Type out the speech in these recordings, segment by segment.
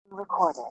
Recorded.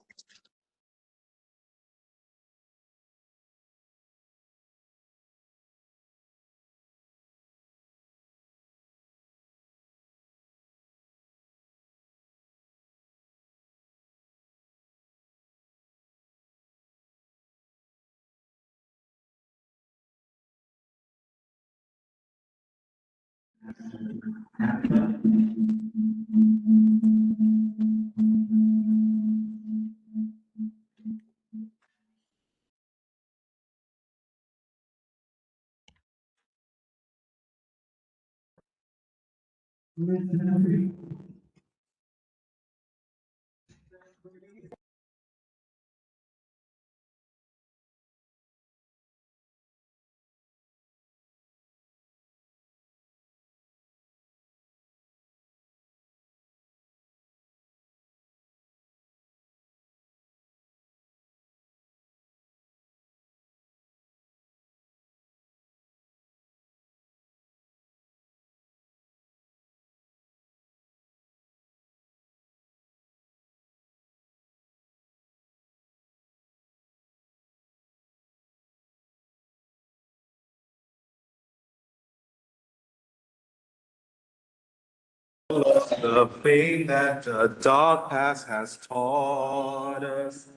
The faith that the dark past has taught us,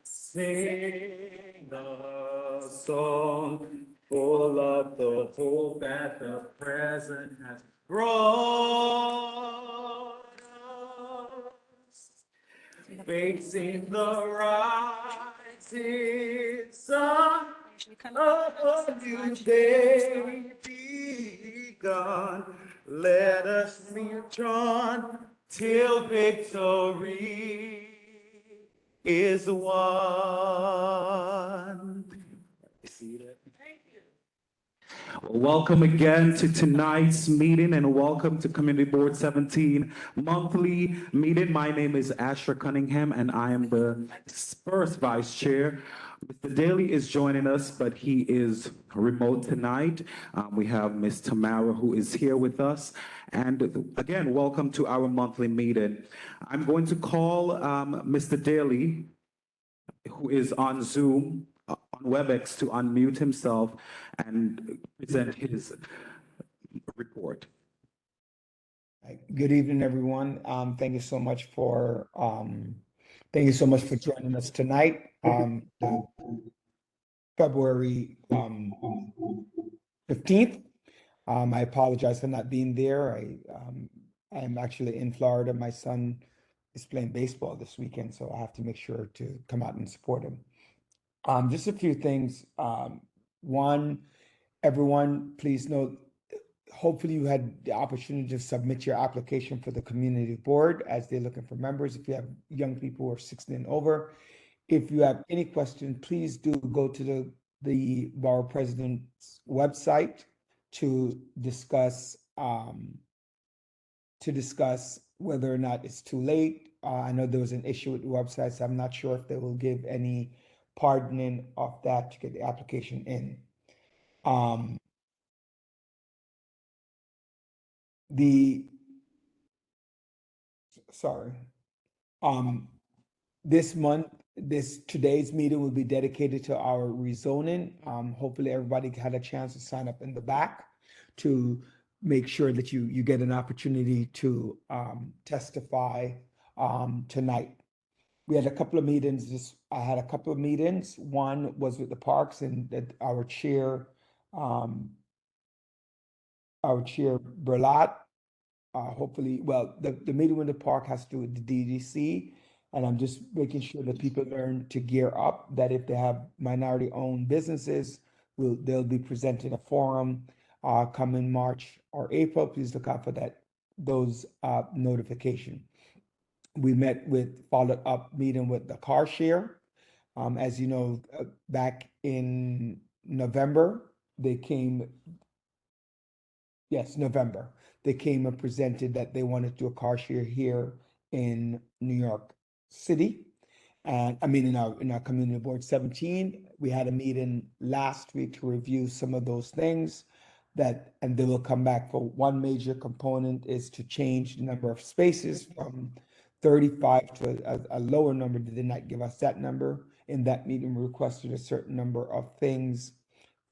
sing a song full of the hope that the present has brought us. Facing the rising sun of a new day begun. Let us be drawn till victory is won. See that? Welcome again to tonight's meeting and welcome to Community Board 17 monthly meeting. My name is Asher Cunningham and I am the first vice chair. Mr. Daly is joining us, but he is remote tonight. We have Ms. Tamara who is here with us. And again, welcome to our monthly meeting. I'm going to call Mr. Daly, who is on Zoom, on WebEx, to unmute himself and present his report. Good evening, everyone. Thank you so much for joining us tonight. The February 15th. I apologize for not being there. I am actually in Florida. My son is playing baseball this weekend, so I have to make sure to come out and support him. Just a few things. One, everyone, please note, hopefully you had the opportunity to submit your application for the community board as they're looking for members. If you have young people who are 16 and over, if you have any questions, please do go to the borough president's website to discuss whether or not it's too late. I know there was an issue with the website, so I'm not sure if they will give any pardoning of that to get the application in. Today's meeting will be dedicated to our rezoning. Hopefully everybody had a chance to sign up in the back to make sure that you get an opportunity to testify tonight. We had a couple of meetings. I had a couple of meetings. One was with the parks and that our chair Berlat. Hopefully, well, the meeting with the park has to do with the DDC, and I'm just making sure that people learn to gear up, that if they have minority-owned businesses, they'll be presenting a forum coming March or April. Please look out for those notification. We followed up meeting with the car share. As you know, back in November, November. They came and presented that they wanted to do a car share here in New York City. And I mean, in our community board 17, we had a meeting last week to review some of those things and they will come back for one major component is to change the number of spaces from 35 to a lower number. They did not give us that number. In that meeting, we requested a certain number of things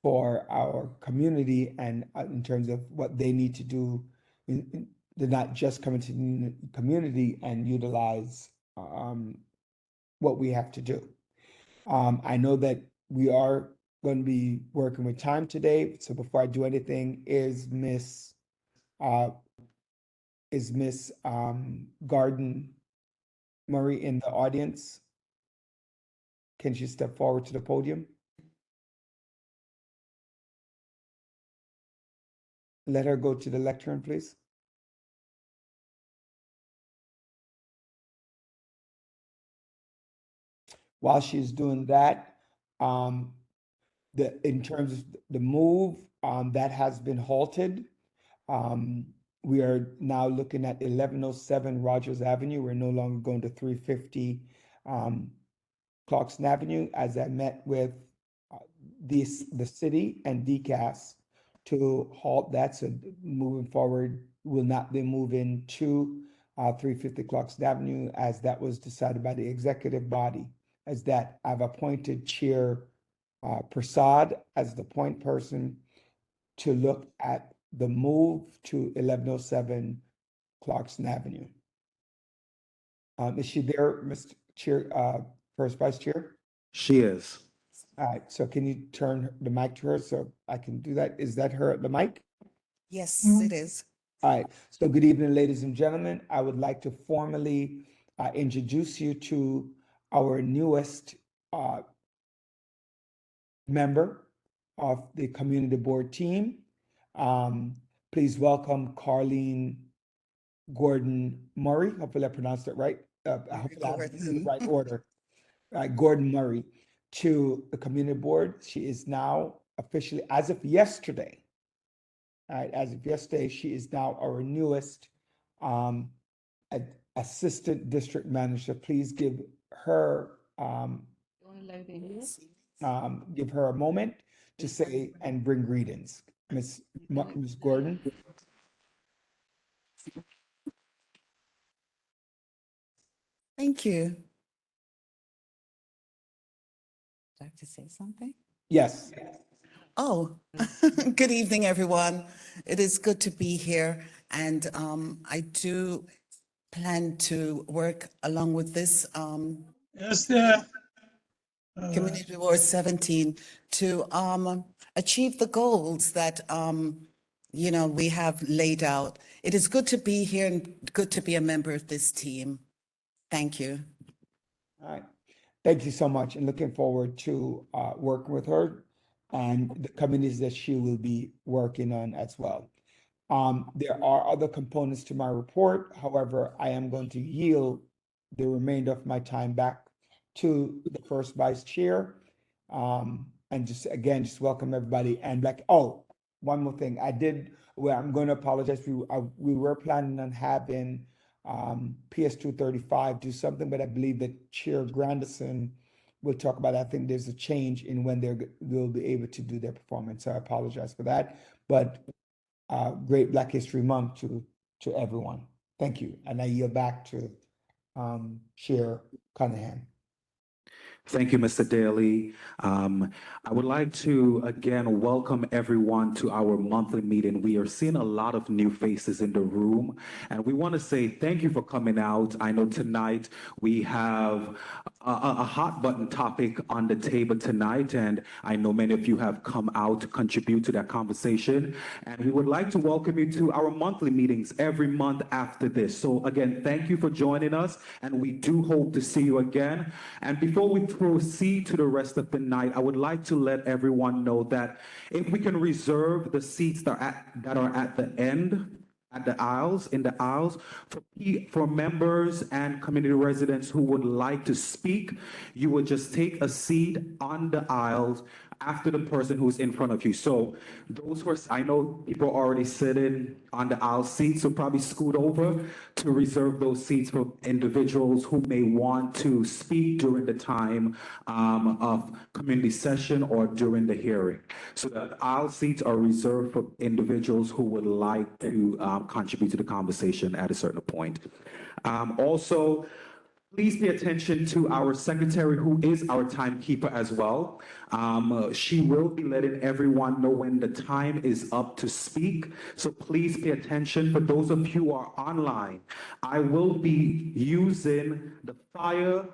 for our community and in terms of what they need to do. To not just come into the community and utilize what we have to do. I know that we are going to be working with time today. So before I do anything, is Miss Garden Murray in the audience? Can she step forward to the podium? Let her go to the lectern, please. While she's doing that, in terms of the move, that has been halted. We are now looking at 1107 Rogers Avenue. We're no longer going to 350 Clarkson Avenue, as I met with the city and DCAS to halt that. So moving forward, will not be moving to 350 Clarkson Avenue, as that was decided by the executive body. As that, I've appointed Chair Prasad as the point person to look at the move to 1107 Clarkson Avenue. Is she there, Mr. Chair, First Vice Chair? She is. All right, so can you turn the mic to her so I can do that? Is that her at the mic? Yes, it is. All right, so good evening, ladies and gentlemen. I would like to formally introduce you to our newest member of the community board team. Please welcome Carleen Gordon Murray. Hopefully I pronounced it right. Hopefully I have it in the right order. Gordon Murray to the community board. She is now officially, as of yesterday, she is now our newest assistant district manager. Please give her a moment to say and bring greetings. Ms. Gordon. Thank you. Would you like to say something? Yes. Oh, good evening, everyone. It is good to be here. And I do plan to work along with this Community Board 17 to achieve the goals that we have laid out. It is good to be here and good to be a member of this team. Thank you. All right. Thank you so much, and looking forward to working with her and the committees that she will be working on as well. There are other components to my report. However, I am going to yield the remainder of my time back to the first vice chair. And just welcome everybody. And one more thing. I'm going to apologize. We were planning on having PS 235 do something, but I believe that Chair Grandison will talk about it. I think there's a change in when they'll be able to do their performance. So I apologize for that. But great Black History Month to everyone. Thank you. And I yield back to Chair Cunningham. Thank you, Mr. Daly. I would like to again welcome everyone to our monthly meeting. We are seeing a lot of new faces in the room, and we want to say thank you for coming out. I know tonight we have a hot button topic on the table tonight, and I know many of you have come out to contribute to that conversation. And we would like to welcome you to our monthly meetings every month after this. So again, thank you for joining us, and we do hope to see you again. And before we proceed to the rest of the night, I would like to let everyone know that if we can reserve the seats that are at the end, in the aisles, for members and community residents who would like to speak, you would just take a seat on the aisles after the person who's in front of you. So those who are, I know people are already sitting on the aisle seats, so probably scoot over to reserve those seats for individuals who may want to speak during the time of community session or during the hearing. So the aisle seats are reserved for individuals who would like to contribute to the conversation at a certain point. Also, please pay attention to our secretary, who is our timekeeper as well. She will be letting everyone know when the time is up to speak. So please pay attention. For those of you who are online, I will be using the fire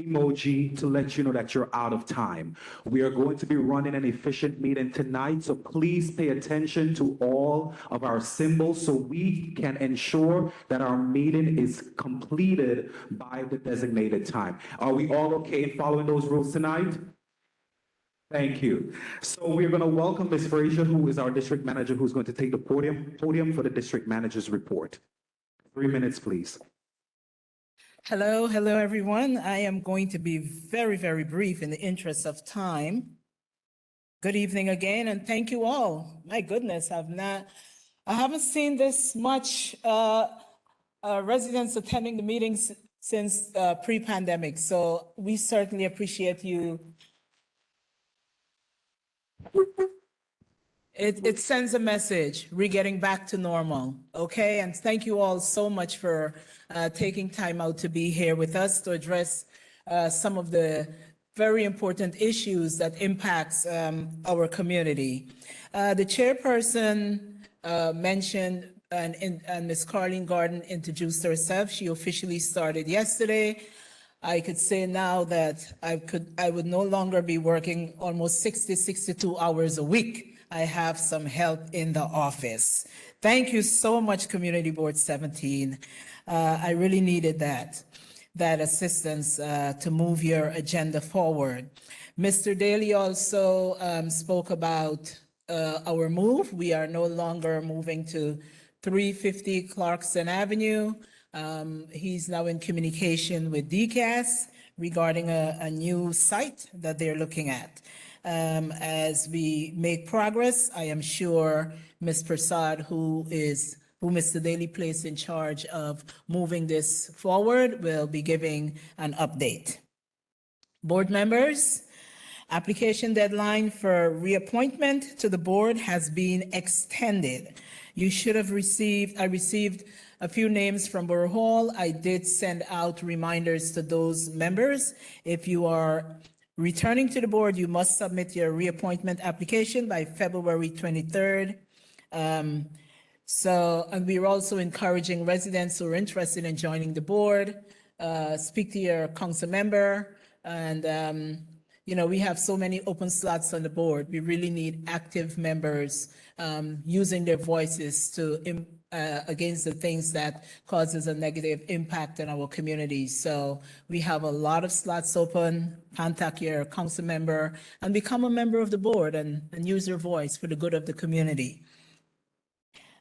emoji to let you know that you're out of time. We are going to be running an efficient meeting tonight, so please pay attention to all of our symbols so we can ensure that our meeting is completed by the designated time. Are we all okay in following those rules tonight? Thank you. So we're going to welcome Ms. Frazier, who is our district manager, who's going to take the podium for the district manager's report. 3 minutes, please. Hello, everyone. I am going to be very, very brief in the interest of time. Good evening again, and thank you all. My goodness, I haven't seen this much residents attending the meetings since pre-pandemic, so we certainly appreciate you. It sends a message, we're getting back to normal, okay? And thank you all so much for taking time out to be here with us to address some of the very important issues that impacts our community. The chairperson mentioned, and Ms. Carleen Garden introduced herself. She officially started yesterday. I could say now that I would no longer be working almost 62 hours a week. I have some help in the office. Thank you so much, Community Board 17. I really needed that assistance to move your agenda forward. Mr. Daly also spoke about our move. We are no longer moving to 350 Clarkson Avenue. He's now in communication with DCAS regarding a new site that they're looking at. As we make progress, I am sure Ms. Prasad, who Mr. Daly placed in charge of moving this forward, will be giving an update. Board members, application deadline for reappointment to the board has been extended. You should have I received a few names from Borough Hall. I did send out reminders to those members. If you are returning to the board, you must submit your reappointment application by February 23rd. And we're also encouraging residents who are interested in joining the board, speak to your council member. And, we have so many open slots on the board. We really need active members using their voices to against the things that causes a negative impact in our community. So we have a lot of slots open. Contact your council member and become a member of the board and use your voice for the good of the community.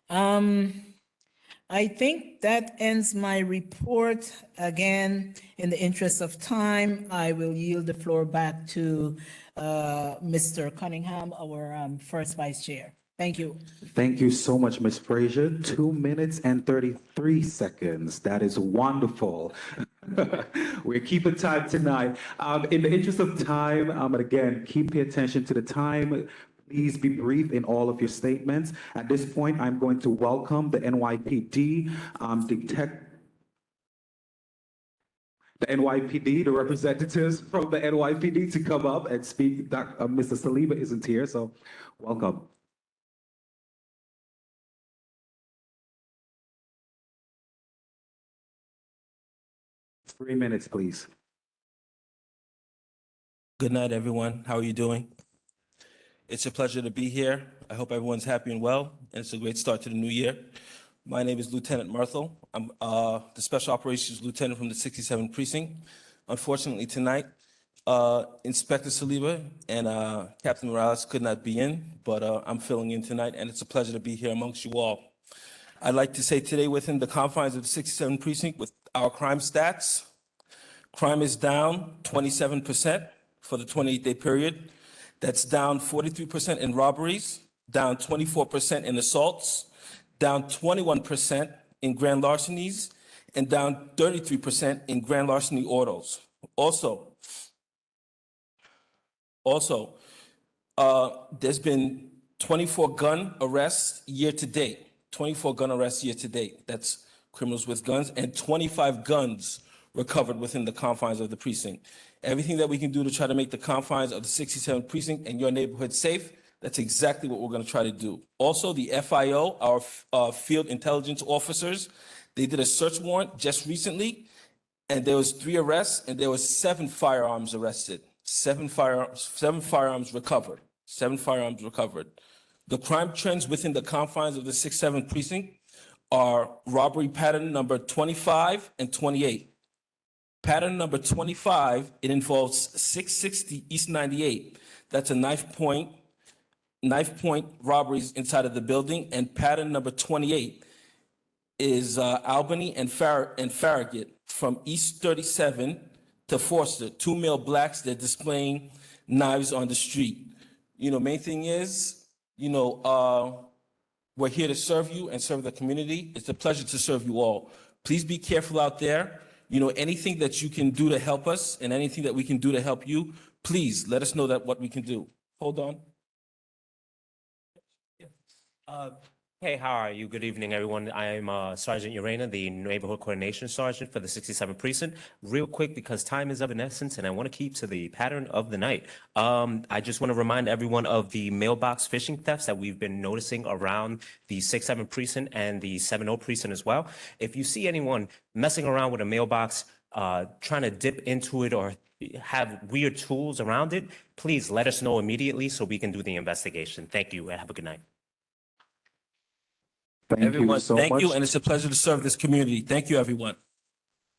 I think that ends my report. Again, in the interest of time, I will yield the floor back to Mr. Cunningham, our first vice chair. Thank you. Thank you so much, Ms. Frazier. 2 minutes and 33 seconds. That is wonderful. We're keeping time tonight. In the interest of time, again, keep pay attention to the time. Please be brief in all of your statements. At this point, I'm going to welcome the NYPD, the representatives from the NYPD to come up and speak. Mr. Saliba isn't here, so welcome. Three minutes, please. Good night, everyone. How are you doing? It's a pleasure to be here. I hope everyone's happy and well, and it's a great start to the new year. My name is Lieutenant Myrtle. I'm the Special Operations Lieutenant from the 67th Precinct. Unfortunately, tonight, Inspector Saliba and Captain Morales could not be in, but I'm filling in tonight, and it's a pleasure to be here amongst you all. I'd like to say today, within the confines of the 67th Precinct, with our crime stats, crime is down 27% for the 28-day period. That's down 43% in robberies, down 24% in assaults, down 21% in grand larcenies, and down 33% in grand larceny autos. Also, there's been 24 gun arrests year to date. 24 gun arrests year to date. That's criminals with guns, and 25 guns recovered within the confines of the precinct. Everything that we can do to try to make the confines of the 67th precinct and your neighborhood safe, that's exactly what we're going to try to do. Also, the FIO, our field intelligence officers, they did a search warrant just recently, and there was 3 arrests, and there was 7 firearms arrested. 7 firearms recovered. 7 firearms recovered. The crime trends within the confines of the 67th precinct are robbery pattern number 25 and 28. Pattern number 25, it involves 660 East 98. That's a knife point robberies inside of the building. And pattern number 28 is Albany and Farragut from East 37 to Forster. 2 male blacks, they're displaying knives on the street. Main thing is, we're here to serve you and serve the community. It's a pleasure to serve you all. Please be careful out there. Anything that you can do to help us and anything that we can do to help you, please let us know what we can do. Hold on. Hey, how are you? Good evening, everyone. I am Sergeant Urena, the Neighborhood Coordination Sergeant for the 67th Precinct. Real quick, because time is of an essence, and I want to keep to the pattern of the night. I just want to remind everyone of the mailbox phishing thefts that we've been noticing around the 67th Precinct and the 70 Precinct as well. If you see anyone messing around with a mailbox, trying to dip into it or have weird tools around it, please let us know immediately so we can do the investigation. Thank you, and have a good night. Thank Everyone, you so thank much. you, and it's a pleasure to serve this community. Thank you, everyone.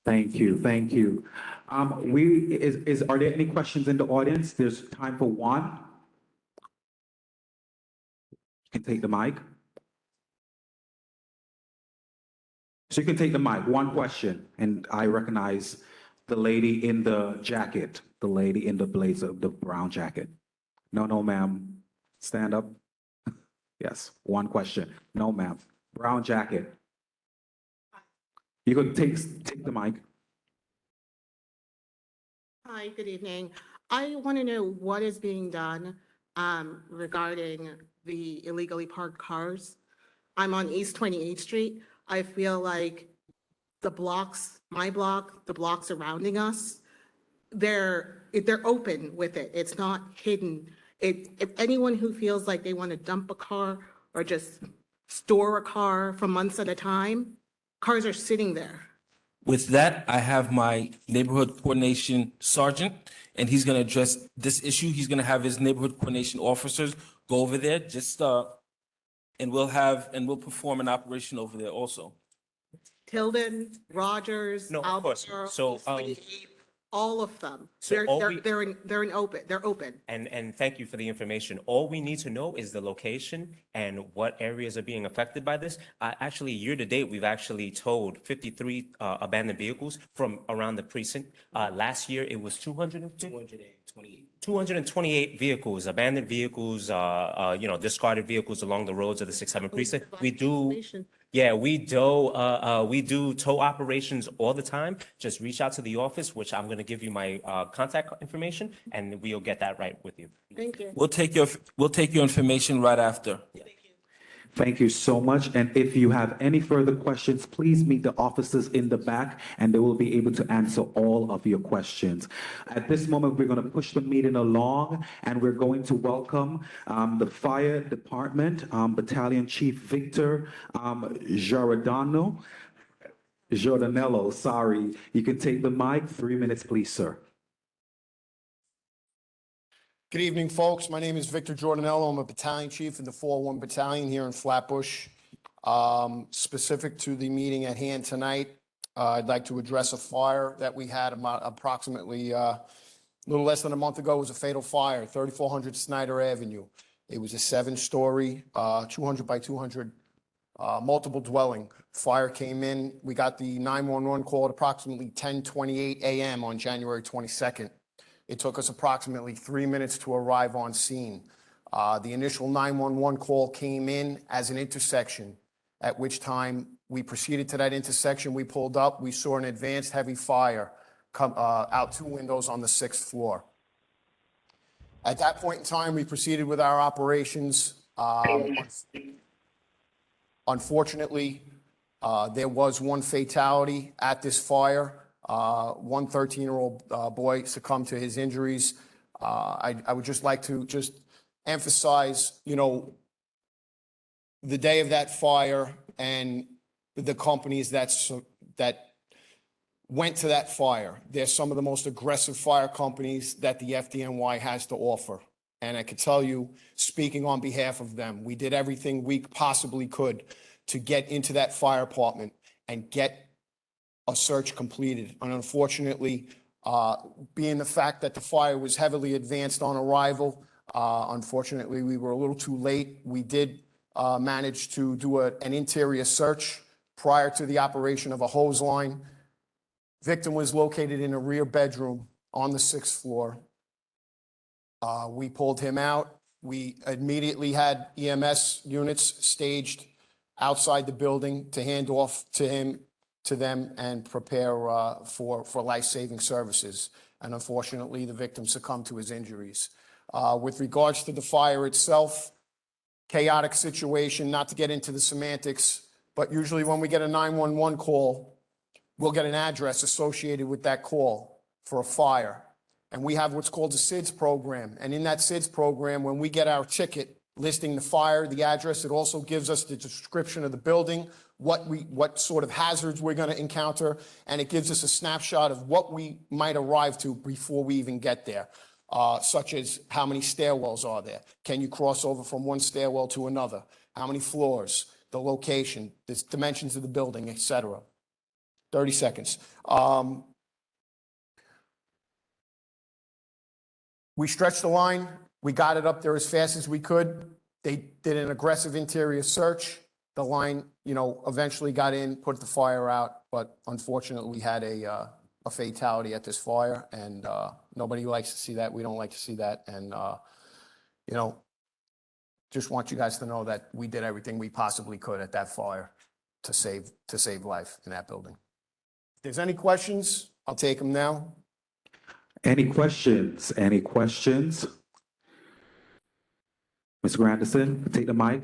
Thank you, thank you. Are there any questions in the audience? There's time for one. You can take the mic. So you can take the mic, one question, and I recognize the lady in the jacket, the lady in the blazer, the brown jacket. No, ma'am. Stand up. Yes, one question. No, ma'am. Brown jacket. You could take the mic. Hi, good evening. I want to know what is being done regarding the illegally parked cars. I'm on East 28th Street. I feel like the blocks, my block, the blocks surrounding us, they're open with it. It's not hidden. If anyone who feels like they want to dump a car or just store a car for months at a time, cars are sitting there. With that, I have my neighborhood coordination sergeant, and he's going to address this issue. He's going to have his neighborhood coordination officers go over there, and we'll perform an operation over there also. Tilden, Rogers, No, of course. Albert, So, East 28th, all of them. so They're, all they're, we- they're open. And thank you for the information. All we need to know is the location and what areas are being affected by this. Actually, year to date, we've actually towed 53 abandoned vehicles from around the precinct. Last year, it was 228 vehicles, abandoned vehicles, discarded vehicles along the roads of the 6-7 precinct. We do tow operations all the time. Just reach out to the office, which I'm going to give you my contact information, and we'll get that right with you. Thank you. We'll take your information right after. Thank you so much. And if you have any further questions, please meet the officers in the back and they will be able to answer all of your questions. At this moment, we're going to push the meeting along and we're going to welcome the Fire Department, Battalion Chief Victor Giordano. Giordanello, sorry. You can take the mic. 3 minutes, please, sir. Good evening, folks. My name is Victor Giordanoello. I'm a battalion chief in the 401 Battalion here in Flatbush. Specific to the meeting at hand tonight, I'd like to address a fire that we had approximately a little less than a month ago. It was a fatal fire, 3400 Snyder Avenue. It was a 7-story, 200 by 200 multiple dwelling. Fire came in. We got the 911 call at approximately 10:28 a.m. on January 22nd. It took us approximately 3 minutes to arrive on scene. The initial 911 call came in as an intersection, at which time we proceeded to that intersection. We pulled up. We saw an advanced heavy fire come out 2 windows on the 6th floor. At that point in time, we proceeded with our operations. Unfortunately, there was one fatality at this fire. One 13-year-old boy succumbed to his injuries. I would just like to just emphasize, the day of that fire and the companies that went to that fire. They're some of the most aggressive fire companies that the FDNY has to offer. And I can tell you, speaking on behalf of them, we did everything we possibly could to get into that fire department and get a search completed. And unfortunately, being the fact that the fire was heavily advanced on arrival, unfortunately, we were a little too late. We did manage to do an interior search prior to the operation of a hose line. Victim was located in a rear bedroom on the 6th floor. We pulled him out. We immediately had EMS units staged outside the building to hand off to them and prepare for life-saving services. And unfortunately, the victim succumbed to his injuries. With regards to the fire itself, chaotic situation, not to get into the semantics, but usually when we get a 911 call, we'll get an address associated with that call for a fire. And we have what's called a SIDS program. And in that SIDS program, when we get our ticket listing the fire, the address, it also gives us the description of the building, what sort of hazards we're going to encounter, and it gives us a snapshot of what we might arrive to before we even get there, such as how many stairwells are there? Can you cross over from one stairwell to another? How many floors? The location, the dimensions of the building, etc. 30 seconds. We stretched the line. We got it up there as fast as we could. They did an aggressive interior search. The line, eventually got in, put the fire out, but unfortunately we had a fatality at this fire, and nobody likes to see that. We don't like to see that, and just want you guys to know that we did everything we possibly could at that fire to save life in that building. If there's any questions, I'll take them now. Any questions? Any questions? Ms. Grandison, take the mic.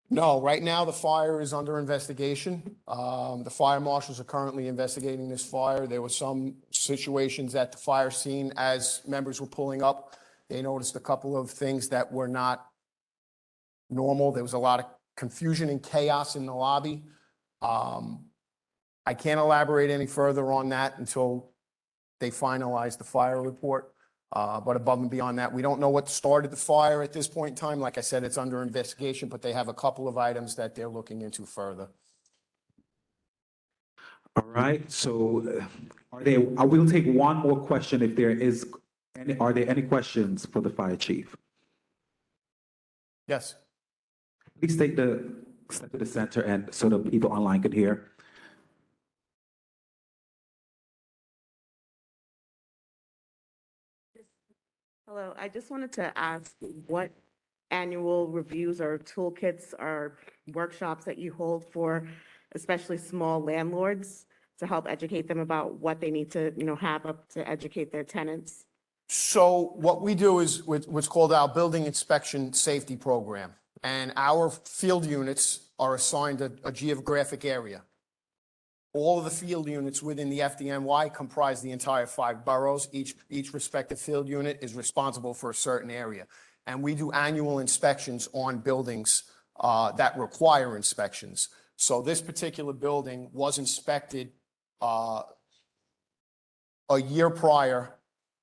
No, right now the fire is under investigation. The fire marshals are currently investigating this fire. There were some situations at the fire scene as members were pulling up. They noticed a couple of things that were not normal. There was a lot of confusion and chaos in the lobby. I can't elaborate any further on that until they finalize the fire report. But above and beyond that, we don't know what started the fire at this point in time. Like I said, it's under investigation, but they have a couple of items that they're looking into further. All right, so I will take one more question if there is any. Are there any questions for the fire chief? Yes. Please step to the center and so the people online can hear. Hello, I just wanted to ask what annual reviews or toolkits or workshops that you hold for especially small landlords to help educate them about what they need to, have up to educate their tenants? So what we do is what's called our building inspection safety program. And our field units are assigned a geographic area. All of the field units within the FDNY comprise the entire 5 boroughs. Each respective field unit is responsible for a certain area. And we do annual inspections on buildings that require inspections. So this particular building was inspected a year prior.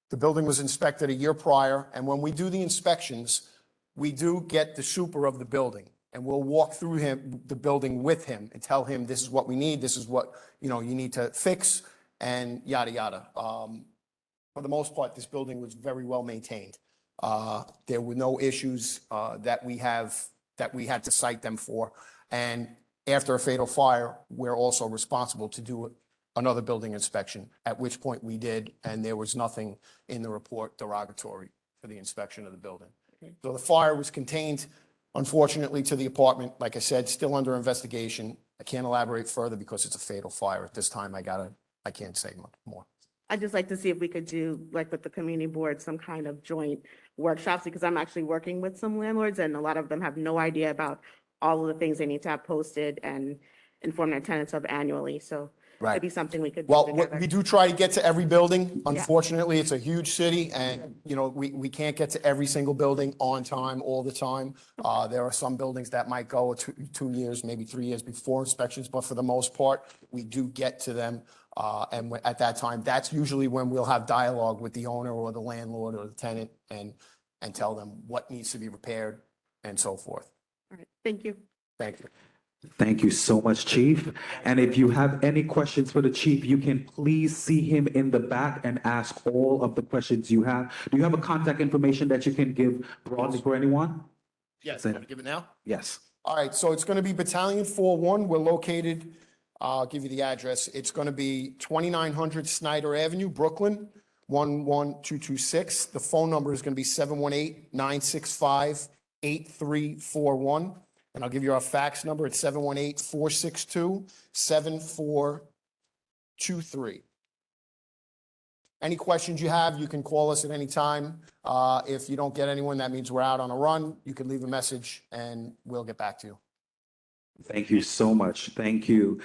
The building was inspected a year prior. And when we do the inspections, we do get the super of the building. And we'll walk through the building with him and tell him this is what we need, this is what you need to fix, and yada yada. For the most part, this building was very well maintained. There were no issues that we had to cite them for. And after a fatal fire, we're also responsible to do another building inspection, at which point we did, and there was nothing in the report derogatory for the inspection of the building. So the fire was contained, unfortunately, to the apartment. Like I said, still under investigation. I can't elaborate further because it's a fatal fire. At this time, I can't say much more. I'd just like to see if we could do, like with the community board, some kind of joint workshops, because I'm actually working with some landlords and a lot of them have no idea about all of the things they need to have posted and inform their tenants of annually. So Right. it'd be something we could do Well, together. we do try to get to every building. Unfortunately, it's a huge city and, we can't get to every single building on time, all the time. There are some buildings that might go 2 years, maybe 3 years before inspections, but for the most part, we do get to them. And at that time, that's usually when we'll have dialogue with the owner or the landlord or the tenant and tell them what needs to be repaired and so forth. All right, thank you. Thank you. Thank you so much, Chief. And if you have any questions for the chief, you can please see him in the back and ask all of the questions you have. Do you have a contact information that you can give broadly for anyone? Yes, can I give it now? Yes. All right, so it's going to be Battalion 4-1. We're located, I'll give you the address. It's going to be 2900 Snyder Avenue, Brooklyn, 11226. The phone number is going to be 718-965-8341. And I'll give you our fax number. It's 718-462-7423. Any questions you have, you can call us at any time. If you don't get anyone, that means we're out on a run. You can leave a message and we'll get back to you. Thank you so much. Thank you.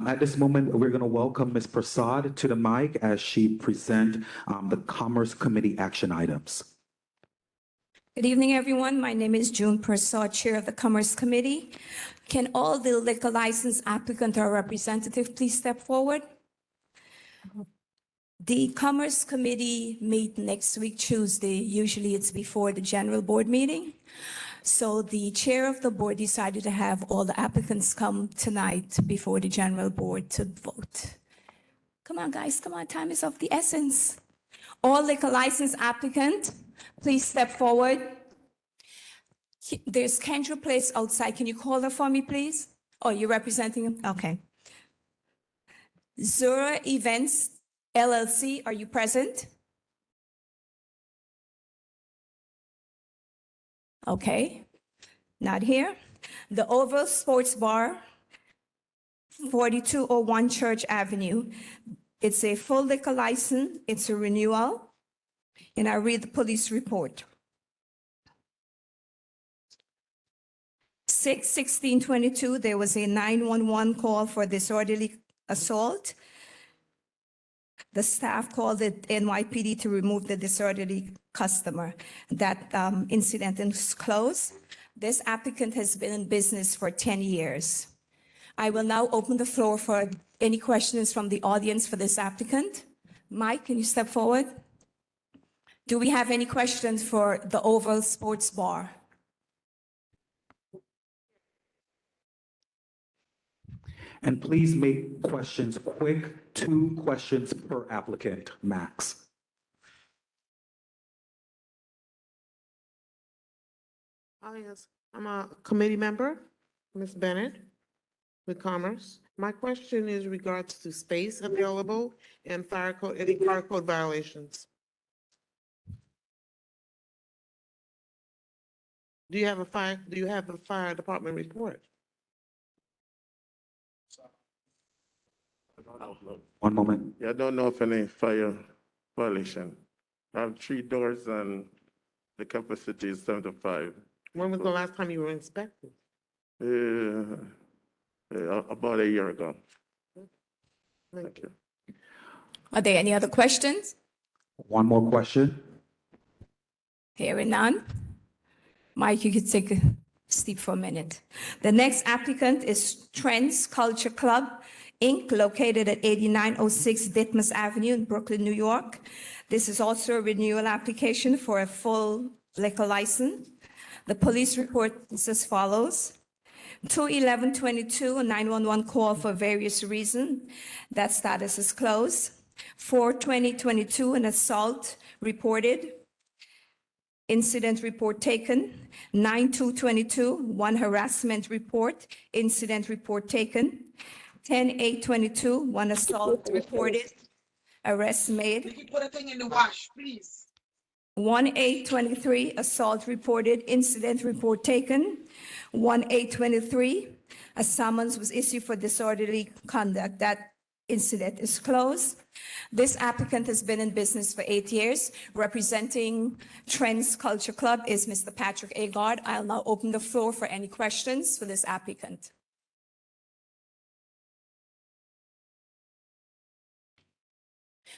At this moment, we're going to welcome Ms. Prasad to the mic as she present the Commerce Committee action items. Good evening, everyone. My name is June Prasad, Chair of the Commerce Committee. Can all the liquor license applicant or representative please step forward? The Commerce Committee meet next week, Tuesday. Usually it's before the general board meeting. So the chair of the board decided to have all the applicants come tonight before the general board to vote. Come on, guys, come on, time is of the essence. All liquor license applicant, please step forward. There's Kendra Place outside. Can you call her for me, please? Oh, you're representing him? Okay. Zura Events LLC, are you present? Okay, not here. The Oval Sports Bar, 4201 Church Avenue. It's a full liquor license. It's a renewal. And I read the police report. 6/16/22, there was a 911 call for disorderly assault. The staff called the NYPD to remove the disorderly customer. That incident is closed. This applicant has been in business for 10 years. I will now open the floor for any questions from the audience for this applicant. Mike, can you step forward? Do we have any questions for the Oval Sports Bar? And please make questions quick, 2 questions per applicant, max. Oh, yes, I'm a committee member, Ms. Bennett, with Commerce. My question is regards to space available and fire code, any fire code violations. Do you have a fire department report? One moment. Yeah, I don't know of any fire violation. I have 3 doors and the capacity is 75. When was the last time you were inspected? About a year ago. Thank you. Are there any other questions? One more question. Hearing none. Mike, you could take a seat for a minute. The next applicant is Trends Culture Club, Inc., located at 8906 Ditmas Avenue in Brooklyn, New York. This is also a renewal application for a full liquor license. The police report is as follows. 2/11/22, a 911 call for various reasons. That status is closed. 4/20/22, an assault reported. Incident report taken. 9/2/22, one harassment report. Incident report taken. 10/8/22, one assault reported, arrest made. Put a thing in the wash, please. 1/8/23, assault reported, incident report taken. 1/8/23, a summons was issued for disorderly conduct. That incident is closed. This applicant has been in business for 8 years. Representing Trends Culture Club is Mr. Patrick Agard. I'll now open the floor for any questions for this applicant.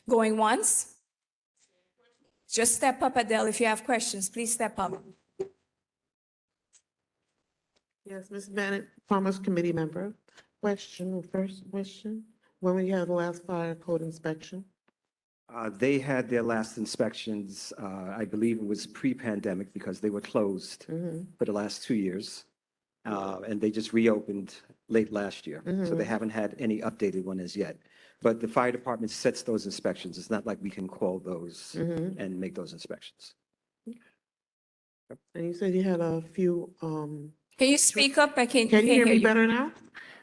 Going once? Just step up, Adele, if you have questions. Please step up. Yes, Ms. Bennett, Farmers Committee member. First question, when we had the last fire code inspection? They had their last inspections, I believe it was pre-pandemic because they were closed for the last 2 years. And they just reopened late last year. So they haven't had any updated one as yet. But the fire department sets those inspections. It's not like we can call those and make those inspections. And you said you had a few, Can you speak up? I can't can you hear me you. better now?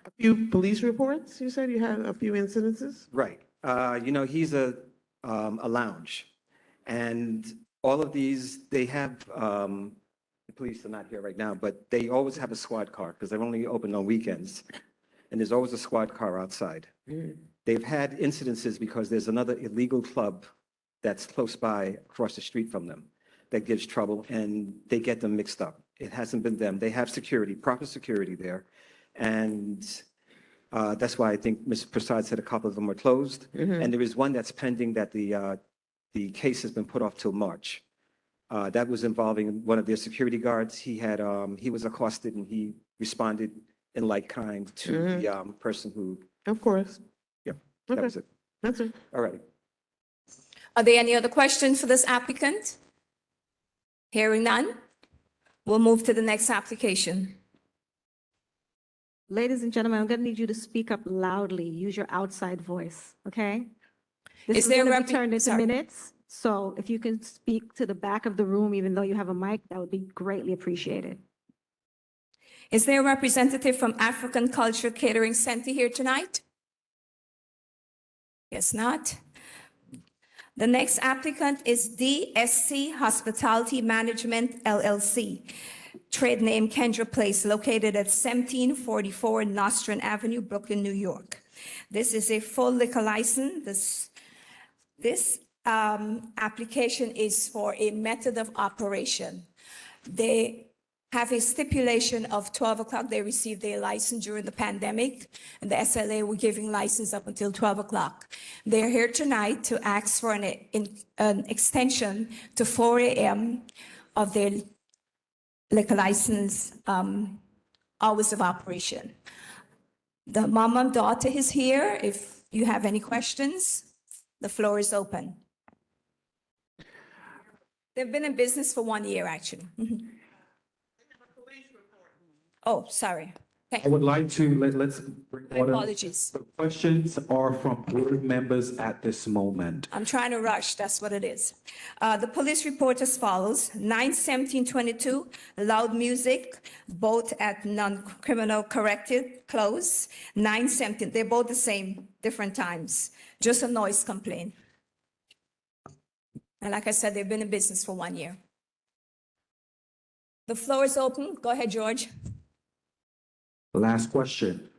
A few police reports, you said you had a few incidences? Right. You know, he's a lounge. And all of these, they have, the police are not here right now, but they always have a squad car because they're only open on weekends. And there's always a squad car outside. They've had incidences because there's another illegal club that's close by across the street from them that gives trouble and they get them mixed up. It hasn't been them. They have security, proper security there. And that's why I think Mr. Prasad said a couple of them were closed. And there is one that's pending that the case has been put off till March. That was involving one of their security guards. He was accosted and he responded in like kind to the person who, Of course. yep, Okay. that was it. That's it. All right. Are there any other questions for this applicant? Hearing none, we'll move to the next application. Ladies and gentlemen, I'm going to need you to speak up loudly. Use your outside voice, okay? This Is is there going a to be turned into sorry. minutes, so if you can speak to the back of the room, even though you have a mic, that would be greatly appreciated. Is there a representative from African Culture Catering Center here tonight? Yes, not. The next applicant is DSC Hospitality Management LLC, trade name Kendra Place, located at 1744 Nostrand Avenue, Brooklyn, New York. This is a full liquor license. This application is for a method of operation. They have a stipulation of 12 o'clock. They received their license during the pandemic, and the SLA were giving license up until 12 o'clock. They're here tonight to ask for an extension to 4 a.m. of their liquor license hours of operation. The mom and daughter is here. If you have any questions, the floor is open. They've been in business for 1 year, actually. Oh, sorry. I Okay, would like to, let's bring my order. apologies. The questions are from board members at this moment. I'm trying to rush, that's what it is. The police report as follows: 9/17/22, loud music, both at non-criminal corrected, close. 9/17, they're both the same, different times, just a noise complaint. And like I said, they've been in business for 1 year. The floor is open. Go ahead, George. Last question.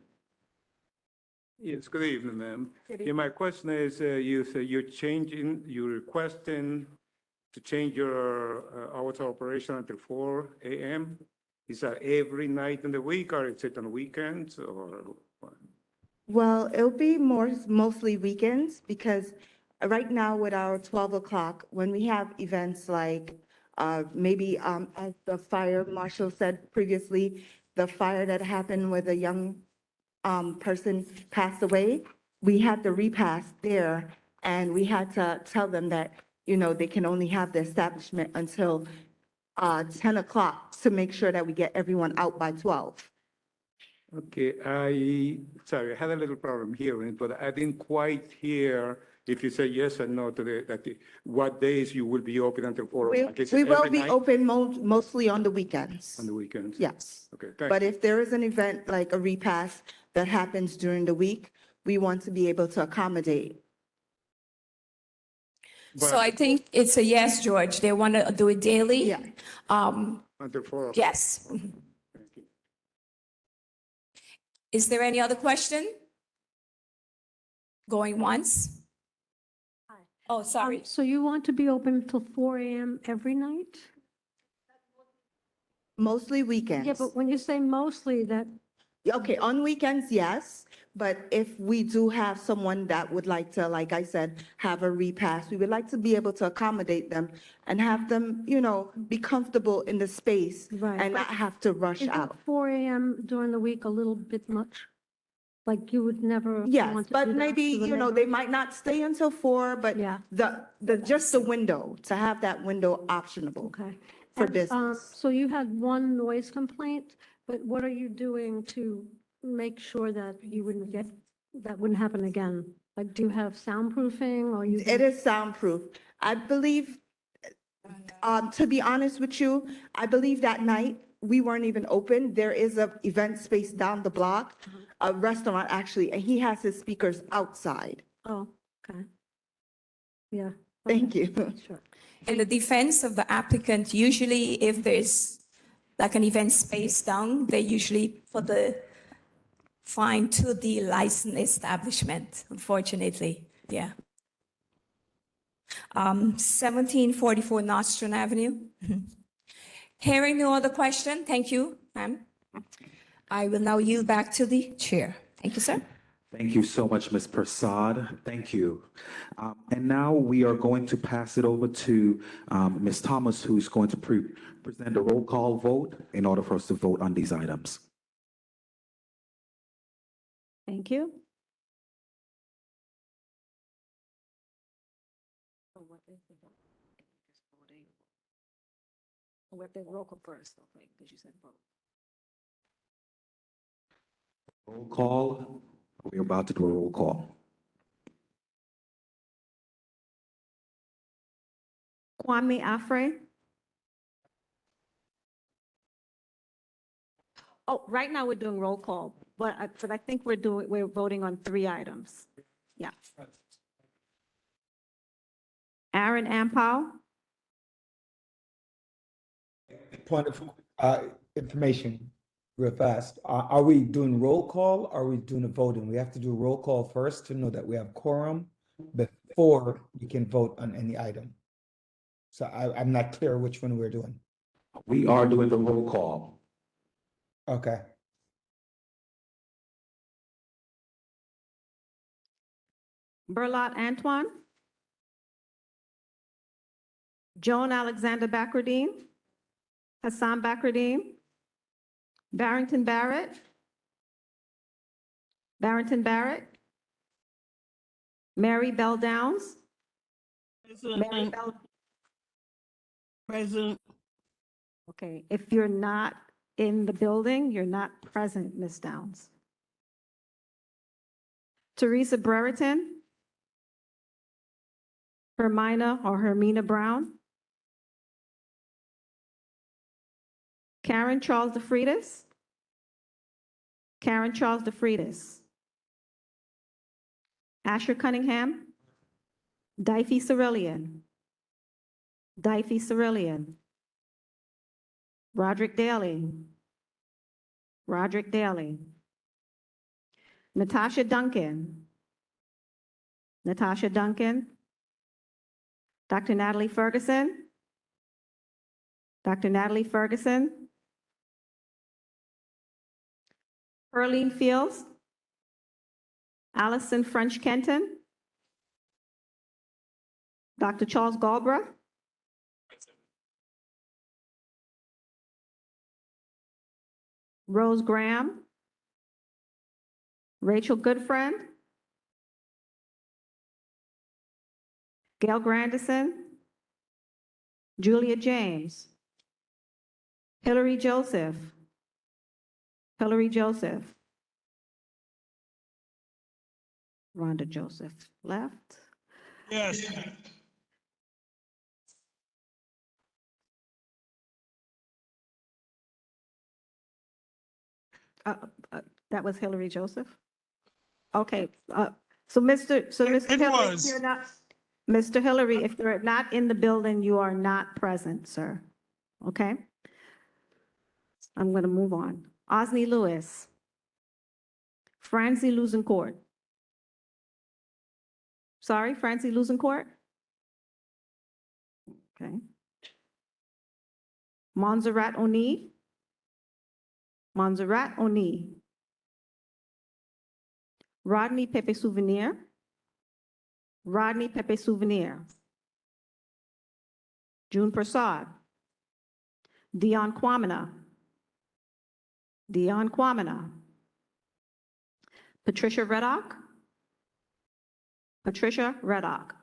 Yes, good evening, ma'am. Good Yeah, my question is, you say you're requesting to change your hours of operation until 4 a.m. Is that every night in the week, or is it on weekends, or what? Well, it'll be mostly weekends because right now with our 12 o'clock, when we have events like maybe as the fire marshal said previously, the fire that happened with a young person passed away, we had the repast there and we had to tell them that, you know, they can only have the establishment until 10 o'clock to make sure that we get everyone out by 12. Okay, sorry, I had a little problem hearing, but I didn't quite hear if you say yes or no to what days you will be open until 4 We, o'clock. Is we it will every be night? open mostly on the weekends. On the weekends? Yes. Okay, thank But you. if there is an event like a repass that happens during the week, we want to be able to accommodate. So But I think it's a yes, George. They want to do it daily. Yeah. until 4 o'clock? Yes. Thank you. Is there any other question? Going once? Oh, sorry. So you want to be open till 4 AM every night? Mostly weekends. Yeah, but when you say mostly, that, Okay, on weekends, yes, but if we do have someone that would like to, like I said, have a repass, we would like to be able to accommodate them and have them, be comfortable in the space Right, and but not have to rush isn't out. 4 AM during the week a little bit much? Like you would never Yes, want to but do that maybe, to the they neighbors? might not stay until 4, but Yeah. just the window, to have that window optionable Okay. for And, business. So you had one noise complaint, but what are you doing to make sure that you wouldn't get, that wouldn't happen again? Like, do you have soundproofing or you? It is soundproof. I believe, to be honest with you, I believe that night we weren't even open. There is a event space down the block, a restaurant actually, and he has his speakers outside. Oh, okay. Yeah. Thank you. Sure. In the defense of the applicant, usually if there's like an event space down, they usually put the fine to the licensed establishment, unfortunately, yeah. 1744 Nostrand Avenue. Hearing no other question, thank you, ma'am. I will now yield back to the chair. Thank you, sir. Thank you so much, Ms. Prasad. Thank you. And now we are going to pass it over to Ms. Thomas, who's going to present a roll call vote in order for us to vote on these items. Thank you. We have to roll call first, okay, because you said vote. Roll call. We're about to do a roll call. Kwame Afre. Oh, right now we're doing roll call, but I think we're voting on 3 items. Yeah. Aaron Ampao. Point of information, real fast. Are we doing roll call? Or are we doing a voting? We have to do a roll call first to know that we have quorum before we can vote on any item. So I'm not clear which one we're doing. We are doing the roll call. Okay. Burlot Antoine. Joan Alexander Bakradine. Hassan Bakradine. Barrington Barrett. Barrington Barrett. Mary Bell Downs. Mary Bell. President. Okay, if you're not in the building, you're not present, Ms. Downs. Teresa Brereton. Hermina Brown. Karen Charles DeFreitas. Karen Charles DeFreitas. Asher Cunningham. Dyfee Cerillian. Dyfee Cerillian. Roderick Daly. Roderick Daly. Natasha Duncan. Natasha Duncan. Dr. Natalie Ferguson. Dr. Natalie Ferguson. Pearline Fields. Allison French Kenton. Dr. Charles Galbraith. Rose Graham. Rachel Goodfriend. Gail Grandison. Julia James. Hillary Joseph. Hillary Joseph. Rhonda Joseph left. Yes. Uh, That was Hillary Joseph? Okay, so Mr. It Hillary, if was. you're not, Mr. Hillary, if you're not in the building, you are not present, sir. Okay? I'm going to move on. Osney Lewis. Francie Lusencourt. Sorry, Francie Lusencourt? Okay. Montserrat O'Neill? Montserrat O'Neill. Rodney Pepe Souvenir? Rodney Pepe Souvenir. June Prasad. Dion Quamina. Dion Quamina. Patricia Reddock. Patricia Reddock.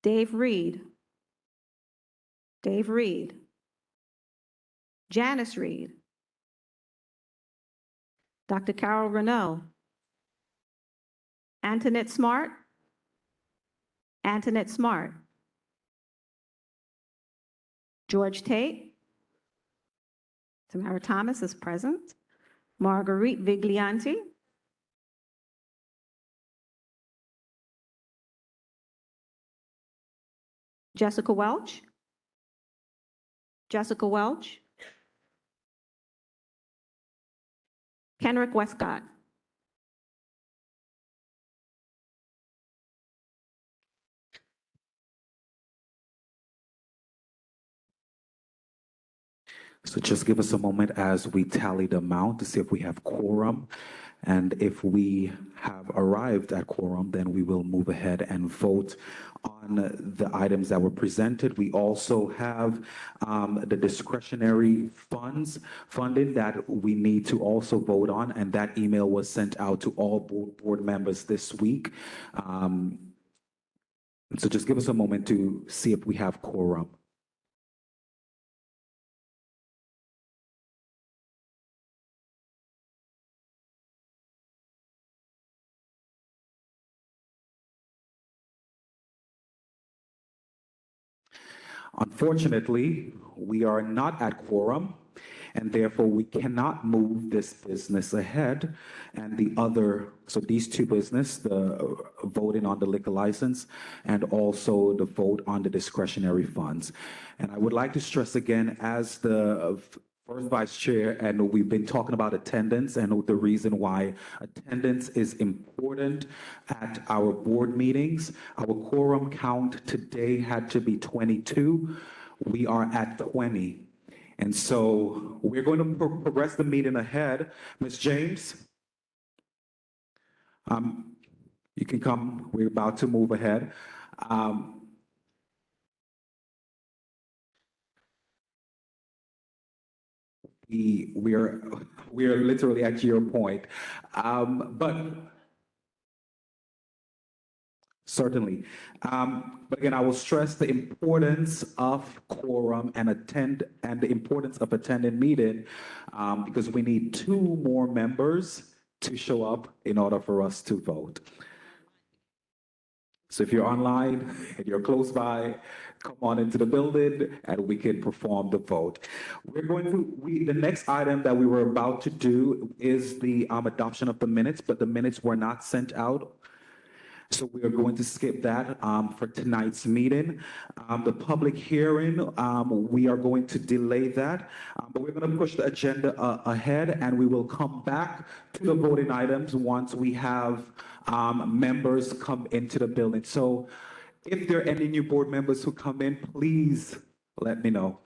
Dave Reed. Dave Reed. Janice Reed. Dr. Carol Renault. Antoinette Smart. Antoinette Smart. George Tate. Tamara Thomas is present. Marguerite Viglianti. Jessica Welch. Jessica Welch. Kenrick Westcott. So just give us a moment as we tally the amount to see if we have quorum. And if we have arrived at quorum, then we will move ahead and vote on the items that were presented. We also have the discretionary funding that we need to also vote on, and that email was sent out to all board members this week. So just give us a moment to see if we have quorum. Unfortunately, we are not at quorum, and therefore we cannot move this business ahead. And so these two business, the voting on the liquor license and also the vote on the discretionary funds. And I would like to stress again, as the first vice chair, and we've been talking about attendance and the reason why attendance is important at our board meetings. Our quorum count today had to be 22. We are at 20. And so we're going to progress the meeting ahead. Ms. James, you can come. We're about to move ahead. We are literally at your point, but certainly. But again, I will stress the importance of quorum and the importance of attending meeting, because we need 2 more members to show up in order for us to vote. So if you're online and you're close by, come on into the building and we can perform the vote. The next item that we were about to do is the adoption of the minutes, but the minutes were not sent out. So we are going to skip that for tonight's meeting. The public hearing, we are going to delay that, but we're going to push the agenda ahead, and we will come back to the voting items once we have members come into the building. So if there are any new board members who come in, please let me know.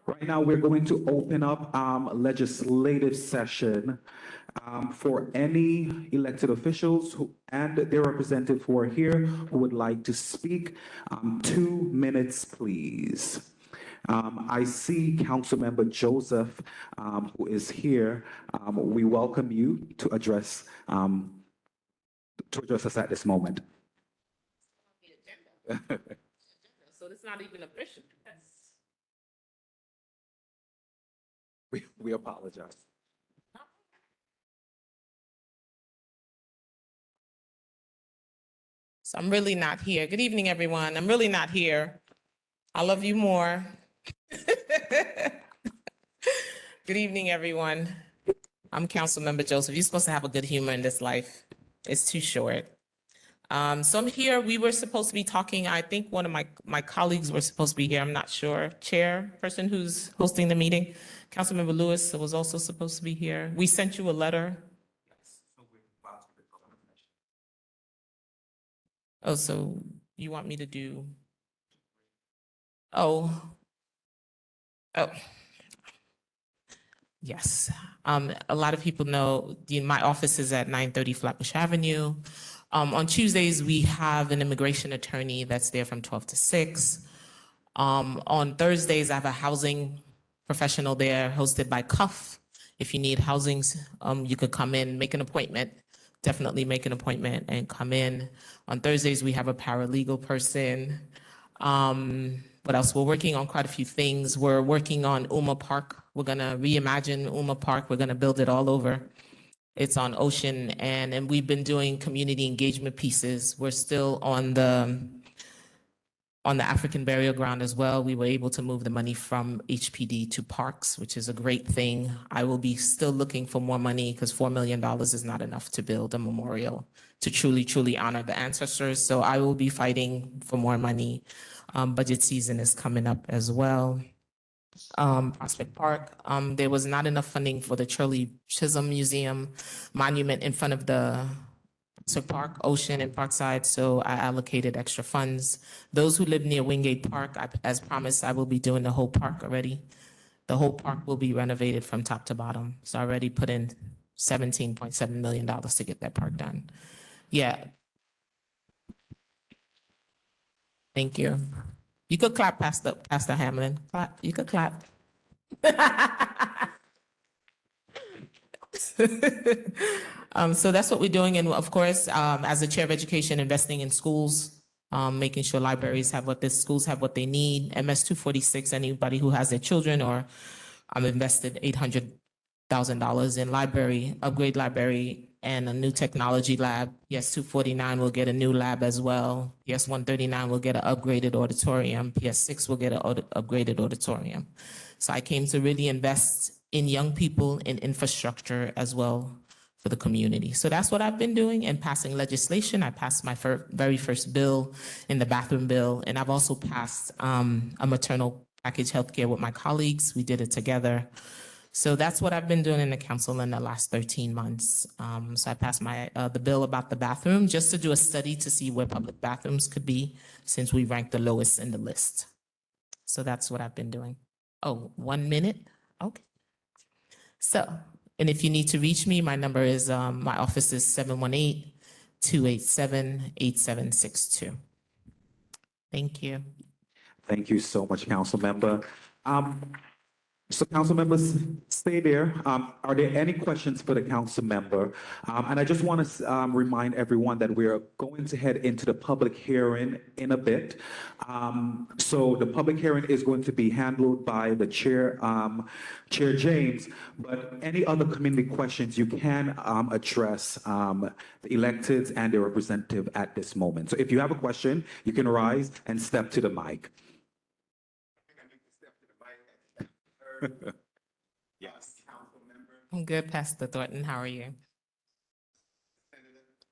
Right now, we're going to open up legislative session for any elected officials and their representative who are here who would like to speak. 2 minutes, please. I see Councilmember Joseph, who is here. We welcome you to address us at this moment. So it's not even official. We apologize. So I'm really not here. Good evening, everyone. I'm really not here. I love you more. Good evening, everyone. I'm Councilmember Joseph. You're supposed to have a good humor in this life. It's too short. So I'm here. We were supposed to be talking. I think one of my colleagues were supposed to be here. I'm not sure. Chairperson who's hosting the meeting, Councilmember Lewis was also supposed to be here. We sent you a letter. Oh, so you want me to do? Oh. Yes. A lot of people know my office is at 930 Flatbush Avenue. On Tuesdays, we have an immigration attorney that's there from 12 to 6. On Thursdays, I have a housing professional there hosted by Cuff. If you need housings, you could come in, make an appointment. Definitely make an appointment and come in. On Thursdays, we have a paralegal person. What else? We're working on quite a few things. We're working on Uma Park. We're gonna reimagine Uma Park. We're gonna build it all over. It's on Ocean, and we've been doing community engagement pieces. We're still on the African burial ground as well. We were able to move the money from HPD to parks, which is a great thing. I will be still looking for more money because $4 million is not enough to build a memorial to truly honor the ancestors. So I will be fighting for more money. Budget season is coming up as well. Prospect Park, there was not enough funding for the Shirley Chisholm Museum monument in front of the Park, Ocean, and Parkside, so I allocated extra funds. Those who live near Wingate Park, as promised, I will be doing the whole park already. The whole park will be renovated from top to bottom. So I already put in $17.7 million to get that park done. Yeah. Thank you. You could clap, Pastor Hamlin. Clap. You could clap. So that's what we're doing. And of course, as the chair of education, investing in schools, making sure libraries have schools have what they need. MS 246, anybody who has their children, or invested $800,000 in library, upgrade library, and a new technology lab. PS 249 will get a new lab as well. PS 139 will get an upgraded auditorium. PS 6 will get an upgraded auditorium. So I came to really invest in young people in infrastructure as well for the community. So that's what I've been doing and passing legislation. I passed my very first bill in the bathroom bill, and I've also passed a maternal package healthcare with my colleagues. We did it together. So that's what I've been doing in the council in the last 13 months. So I passed the bill about the bathroom just to do a study to see where public bathrooms could be, since we ranked the lowest in the list. So that's what I've been doing. Oh, 1 minute? Okay. So, and if you need to reach me, my number is, my office is 718-287-8762. Thank you. Thank you so much, council member. So council members, stay there. Are there any questions for the council member? And I just want to remind everyone that we're going to head into the public hearing in a bit. So the public hearing is going to be handled by the chair, Chair James, but any other community questions you can address the electeds and their representative at this moment. So if you have a question, you can rise and step to the mic. Yes. I'm good, Pastor Thornton. How are you?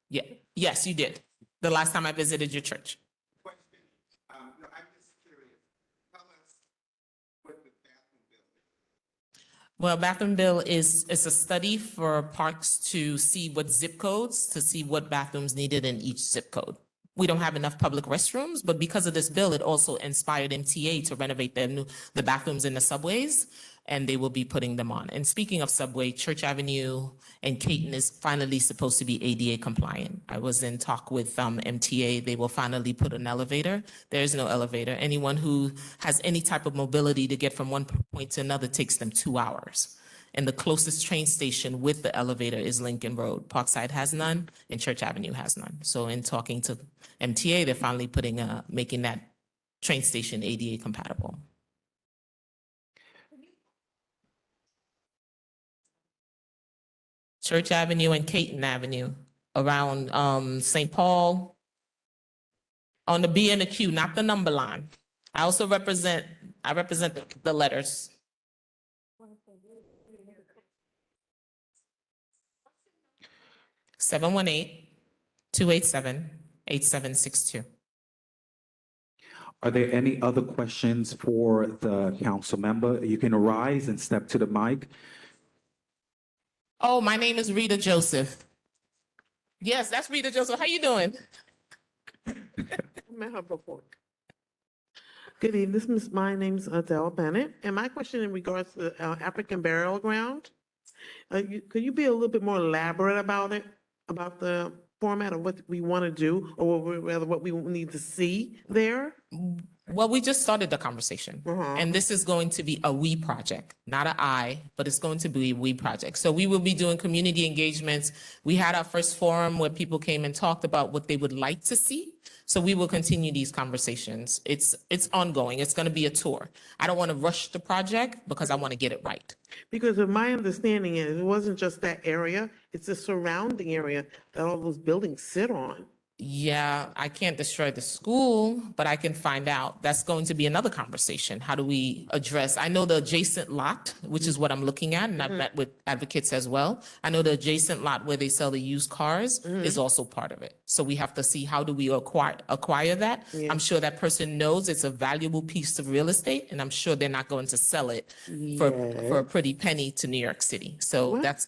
Yeah. Yes, you did. The last time I visited your church. Well, bathroom bill is a study for parks to see what zip codes, to see what bathrooms needed in each zip code. We don't have enough public restrooms, but because of this bill, it also inspired MTA to renovate the bathrooms in the subways, and they will be putting them on. And speaking of subway, Church Avenue and Caton is finally supposed to be ADA compliant. I was in talk with MTA. They will finally put an elevator. There is no elevator. Anyone who has any type of mobility to get from one point to another takes them 2 hours. And the closest train station with the elevator is Lincoln Road. Parkside has none, and Church Avenue has none. So in talking to MTA, they're finally making that train station ADA compatible. Church Avenue and Caton Avenue around St. Paul, On the B and the Q, not the number line. I represent the letters. Seven 287-8762. Are there any other questions for the council member? You can rise and step to the mic. Oh, my name is Rita Joseph. Yes, that's Rita Joseph. How you doing? Met her before. Good evening, my name's Adele Bennett, and my question in regards to African Burial Ground. Could you be a little bit more elaborate about it, about the format of what we want to do, or what we need to see there? Well, we just started the conversation, and this is going to be a we project, not an I, but it's going to be a we project. So we will be doing community engagements. We had our first forum where people came and talked about what they would like to see. So we will continue these conversations. It's ongoing. It's going to be a tour. I don't want to rush the project because I want to get it right. Because of my understanding is it wasn't just that area, it's the surrounding area that all those buildings sit on. Yeah, I can't destroy the school, but I can find out. That's going to be another conversation. How do we address? I know the adjacent lot, which is what I'm looking at, and I've met with advocates as well. I know the adjacent lot where they sell the used cars is also part of it. So we have to see how do we acquire that. Yeah. I'm sure that person knows it's a valuable piece of real estate, and I'm sure they're not going to sell it for a pretty penny to New York City. So that's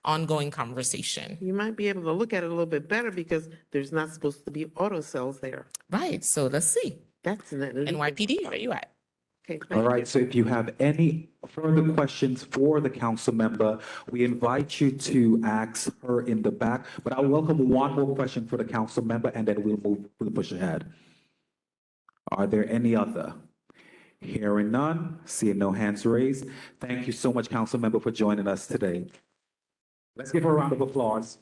ongoing conversation. You might be able to look at it a little bit better because there's not supposed to be auto sales there. Right, so let's see. That's an illegal. NYPD, where you at? Okay, All right, so if you have any further questions for the council member, we invite you to ask her in the back. But I'll welcome one more question for the council member, and then we'll push ahead. Are there any other? Hearing none, seeing no hands raised. Thank you so much, council member, for joining us today. Let's give her a round of applause.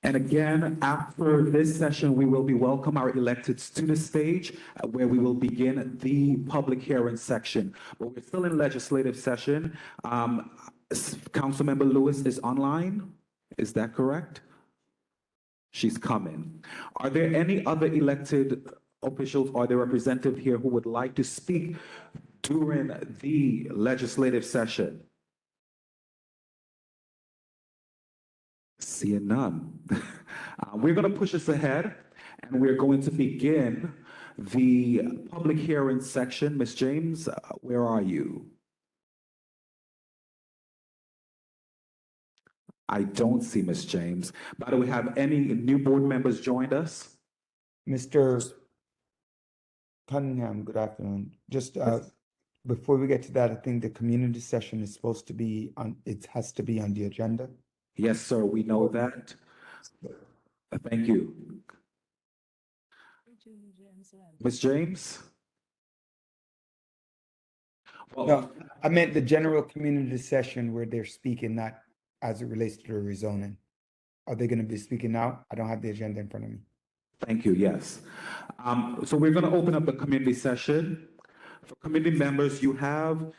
And again, after this session, we will be welcome our electeds to the stage where we will begin the public hearing section. But we're still in legislative session. Councilmember Lewis is online. Is that correct? She's coming. Are there any other elected officials or the representative here who would like to speak during the legislative session? Seeing none. We're going to push us ahead, and we're going to begin the public hearing section. Ms. James, where are you? I don't see Ms. James. By the way, have any new board members joined us? Mr. Cunningham, good afternoon. Just before we get to that, I think the community session is supposed to be on, it has to be on the agenda. Yes, sir, we know that. Thank you. Ms. James? Well, No, I meant the general community session where they're speaking, not as it relates to the rezoning. Are they going to be speaking now? I don't have the agenda in front of me. thank you, yes. So we're going to open up the community session. For committee members, you have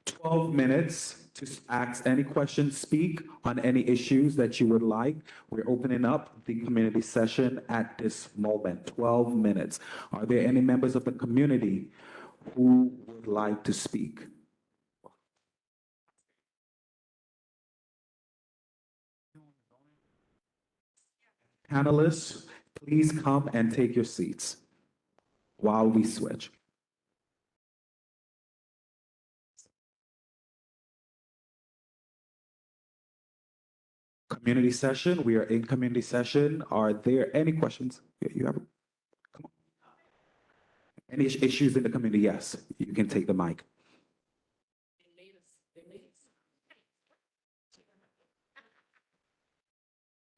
12 minutes to ask any questions, speak on any issues that you would like. We're opening up the community session at this moment, 12 minutes. Are there any members of the community who would like to speak? Panelists, please come and take your seats while we switch. Community session, we are in community session. Are there any questions? You have, come on. Any issues in the community? Yes, you can take the mic.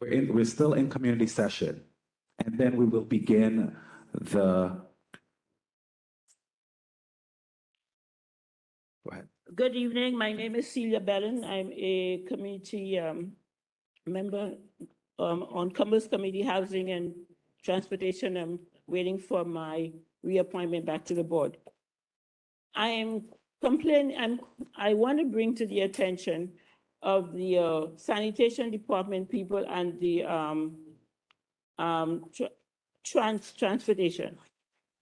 We're still in community session, and then we will begin the. Go ahead. Good evening. My name is Celia Bellin. I'm a community member on Commerce Committee, Housing and Transportation. I'm waiting for my reappointment back to the board. I want to bring to the attention of the sanitation department people and the transportation.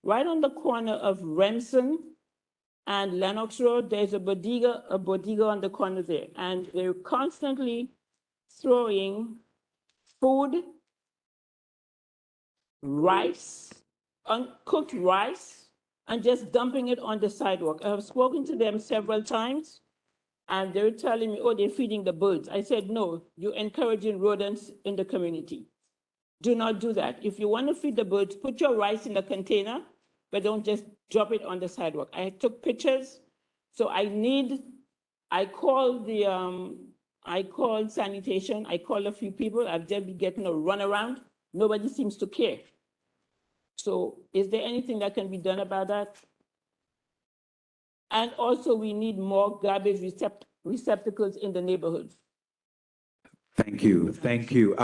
Right on the corner of Remsen and Lenox Road, there's a bodega on the corner there. And they're constantly throwing food, rice, uncooked rice, and just dumping it on the sidewalk. I have spoken to them several times, and they're telling me, oh, they're feeding the birds. I said, no, you're encouraging rodents in the community. Do not do that. If you want to feed the birds, put your rice in a container, but don't just drop it on the sidewalk. I took pictures, so I called sanitation, I called a few people, I've just been getting a runaround. Nobody seems to care. So is there anything that can be done about that? And also, we need more garbage receptacles in the neighborhoods. Thank you, thank you.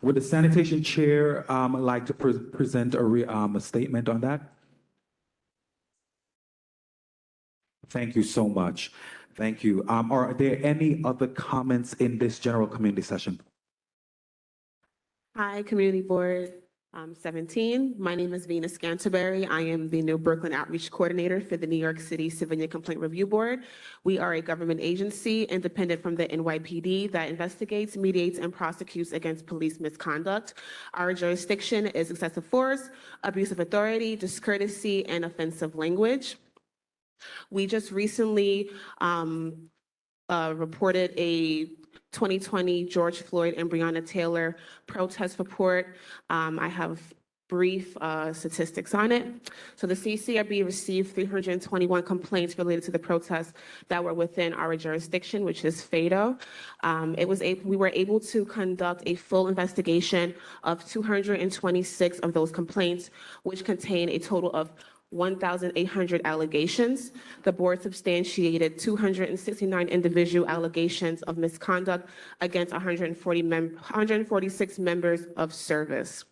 Would the sanitation chair like to present a statement on that? Thank you so much. Thank you. Are there any other comments in this general community session? Hi, Community Board 17. My name is Venus Canterbury. I am the New Brooklyn Outreach Coordinator for the New York City Civilian Complaint Review Board. We are a government agency independent from the NYPD that investigates, mediates, and prosecutes against police misconduct. Our jurisdiction is excessive force, abuse of authority, discourtesy, and offensive language. We just recently reported a 2020 George Floyd and Breonna Taylor protest report. I have brief statistics on it. So the CCRB received 321 complaints related to the protests that were within our jurisdiction, which is FADO. We were able to conduct a full investigation of 226 of those complaints, which contain a total of 1,800 allegations. The board substantiated 269 individual allegations of misconduct against 146 members of service.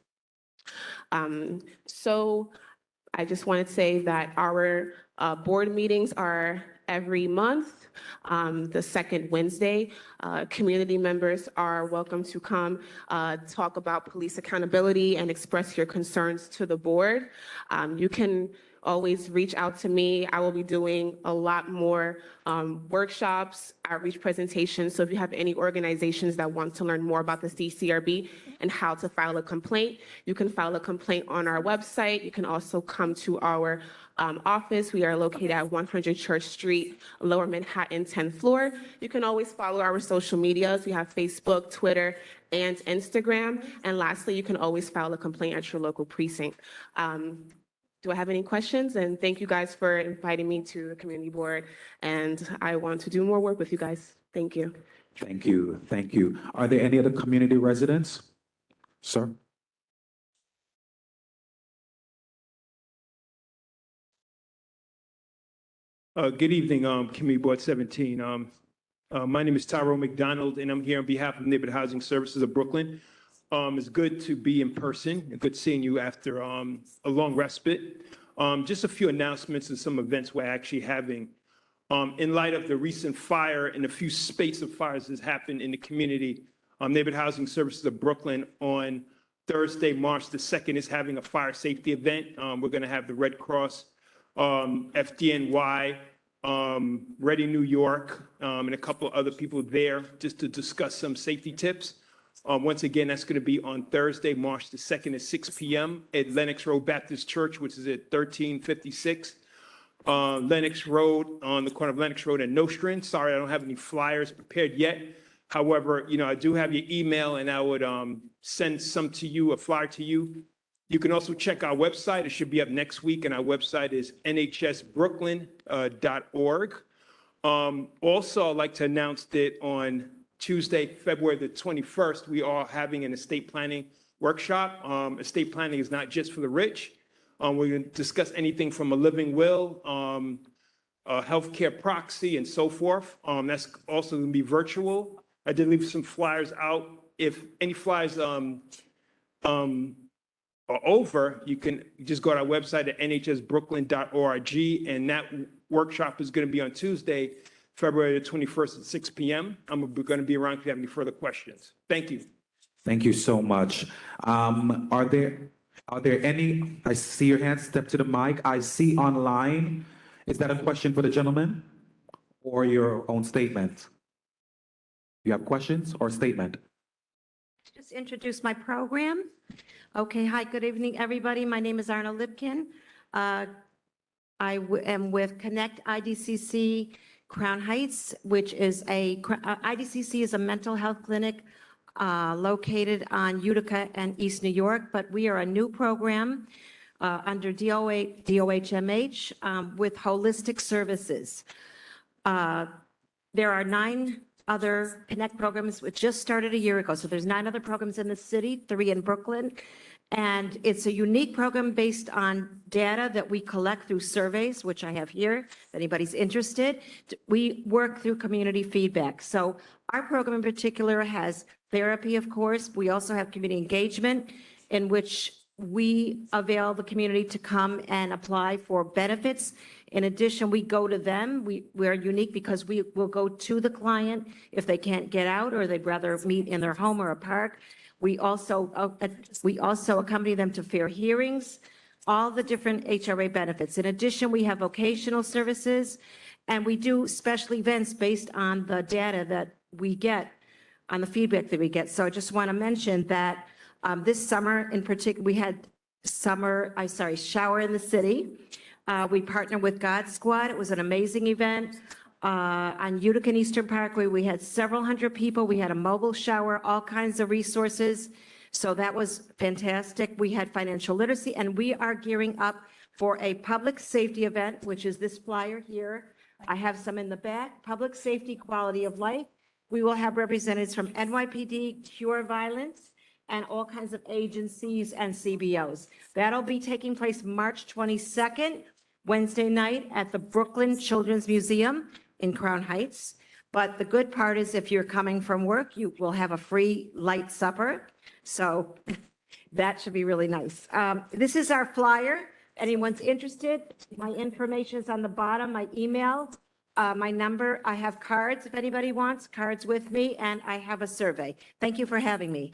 So I just want to say that our board meetings are every month, the second Wednesday. Community members are welcome to come talk about police accountability and express your concerns to the board. You can always reach out to me. I will be doing a lot more workshops, outreach presentations. So if you have any organizations that want to learn more about the CCRB and how to file a complaint, you can file a complaint on our website. You can also come to our office. We are located at 100 Church Street, Lower Manhattan, 10th floor. You can always follow our social medias. We have Facebook, Twitter, and Instagram. And lastly, you can always file a complaint at your local precinct. Do I have any questions? And thank you guys for inviting me to the community board. And I want to do more work with you guys. Thank you. Thank you, thank you. Are there any other community residents? Sir? Good evening, Community Board 17. My name is Tyrone McDonald, and I'm here on behalf of Neighborhood Housing Services of Brooklyn. It's good to be in person. Good seeing you after a long respite. Just a few announcements and some events we're actually having. In light of the recent fire and a few spates of fires that's happened in the community, Neighborhood Housing Services of Brooklyn on Thursday, March the 2nd is having a fire safety event. We're going to have the Red Cross, FDNY, Ready New York, and a couple of other people there just to discuss some safety tips. Once again, that's going to be on Thursday, March the 2nd at 6 p.m. at Lenox Road Baptist Church, which is at 1356 Lenox Road, on the corner of Lenox Road and Nostrand. Sorry, I don't have any flyers prepared yet. However, I do have your email, and I would send some to you, a flyer to you. You can also check our website. It should be up next week, and our website is nhsbrooklyn.org. Also, I'd like to announce that on Tuesday, February the 21st, we are having an estate planning workshop. Estate planning is not just for the rich. We're going to discuss anything from a living will, healthcare proxy, and so forth. That's also going to be virtual. I did leave some flyers out. If any flyers are over, you can just go to our website at nhsbrooklyn.org, and that workshop is going to be on Tuesday, February the 21st at 6 p.m. I'm going to be around if you have any further questions. Thank you. Thank you so much. Are there Are there any, I see your hand, step to the mic. I see online. Is that a question for the gentleman or your own statement? You have questions or statement? Just introduce my program. Okay, hi, good evening, everybody. My name is Arna Lipkin. Am with Connect IDCC Crown Heights, which is IDCC is a mental health clinic located on Utica and East New York, but we are a new program under DOHMH with holistic services. There are 9 other Connect programs, which just started a year ago. So there's 9 other programs in the city, 3 in Brooklyn. And it's a unique program based on data that we collect through surveys, which I have here, if anybody's interested. We work through community feedback. So our program in particular has therapy, of course. We also have community engagement, in which we avail the community to come and apply for benefits. In addition, we go to them. We're unique because we will go to the client if they can't get out or they'd rather meet in their home or a park. We also accompany them to fair hearings, all the different HRA benefits. In addition, we have vocational services, and we do special events based on the data that we get, on the feedback that we get. So I just want to mention that this summer in particular, we had Shower in the City. We partnered with God Squad. It was an amazing event. On Utica and Eastern Parkway, we had several hundred people. We had a mobile shower, all kinds of resources. So that was fantastic. We had financial literacy, and we are gearing up for a public safety event, which is this flyer here. I have some in the back, public safety, quality of life. We will have representatives from NYPD, Cure Violence, and all kinds of agencies and CBOs. That'll be taking place March 22nd, Wednesday night at the Brooklyn Children's Museum in Crown Heights. But the good part is if you're coming from work, you will have a free light supper. So that should be really nice. This is our flyer. Anyone's interested, my information is on the bottom, my email, my number. I have cards if anybody wants cards with me, and I have a survey. Thank you for having me.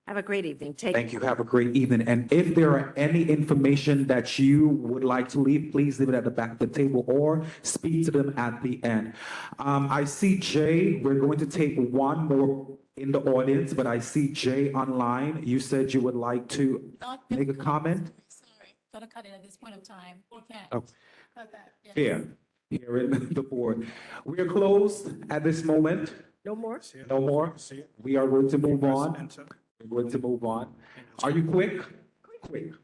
Have a great evening. Thank you. Have a great evening. And if there are any information that you would like to leave, please leave it at the back of the table or speak to them at the end. I see Jay. We're going to take one more in the audience, but I see Jay online. You said you would like to make a comment? Sorry, gotta cut it at this point of time. Okay. Oh, Cut that. Yeah. here in the board. We are closed at this moment. No more? No more. We are going to move on. We're going to move on. Are you quick?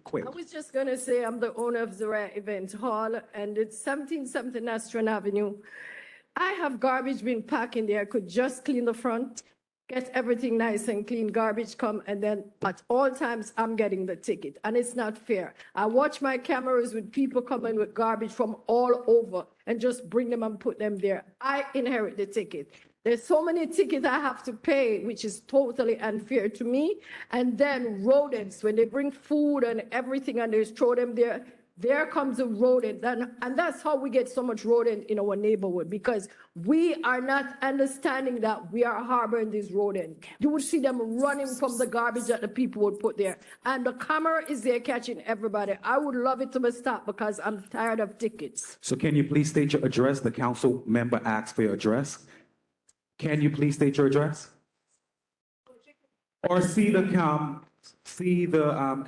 Quick. I was just gonna say I'm the owner of Zora Event Hall, and it's 17-something Astron Avenue. I have garbage being packed in there. I could just clean the front, get everything nice and clean, garbage come, and then at all times I'm getting the ticket, and it's not fair. I watch my cameras with people coming with garbage from all over and just bring them and put them there. I inherit the ticket. There's so many tickets I have to pay, which is totally unfair to me. And then rodents, when they bring food and everything and they throw them there, there comes a rodent. And that's how we get so much rodent in our neighborhood, because we are not understanding that we are harboring these rodents. You would see them running from the garbage that the people would put there. And the camera is there catching everybody. I would love it to stop because I'm tired of tickets. So can you please state your address? The council member asked for your address. Can you please state your address? Or see the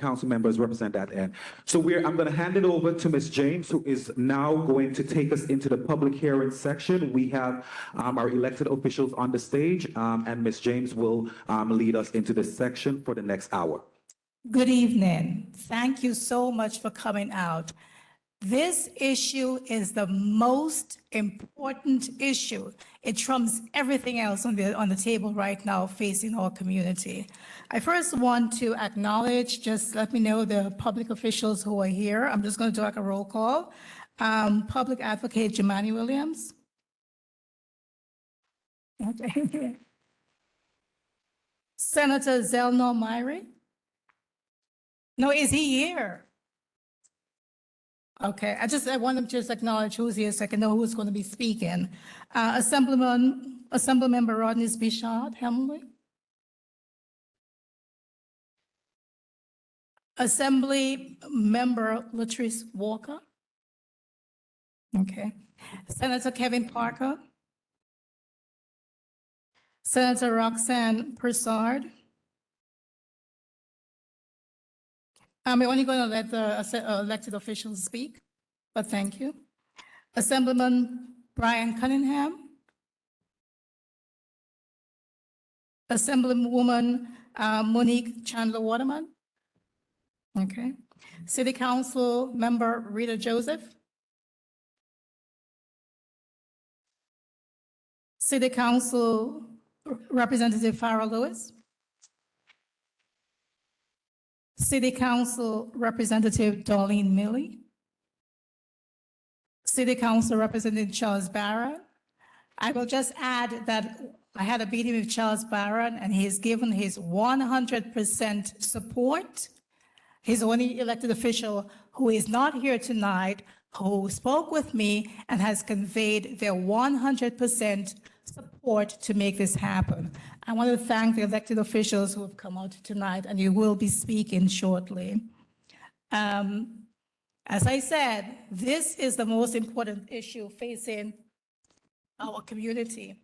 council members represent that end. So I'm going to hand it over to Ms. James, who is now going to take us into the public hearing section. We have our elected officials on the stage, and Ms. James will lead us into this section for the next hour. Good evening. Thank you so much for coming out. This issue is the most important issue. It trumps everything else on the table right now facing our community. I first want to acknowledge, just let me know the public officials who are here. I'm just going to do like a roll call. Public Advocate Jemani Williams. Okay. Senator Zelnor Myrie. No, is he here? Okay, I want to just acknowledge who's here so I can know who's going to be speaking. Assemblymember Rodney Bichard Hemley. Assembly Member Latrice Walker. Okay. Senator Kevin Parker. Senator Roxanne Persard. We're only going to let the elected officials speak, but thank you. Assemblyman Brian Cunningham. Assemblywoman Monique Chandler Waterman. Okay. City Council Member Rita Joseph. City Council Representative Farah Lewis. City Council Representative Darlene Milley. City Council Representative Charles Barron. I will just add that I had a meeting with Charles Barron, and he has given his 100% support. He's the only elected official who is not here tonight, who spoke with me and has conveyed their 100% support to make this happen. I want to thank the elected officials who have come out tonight, and you will be speaking shortly. As I said, this is the most important issue facing our community.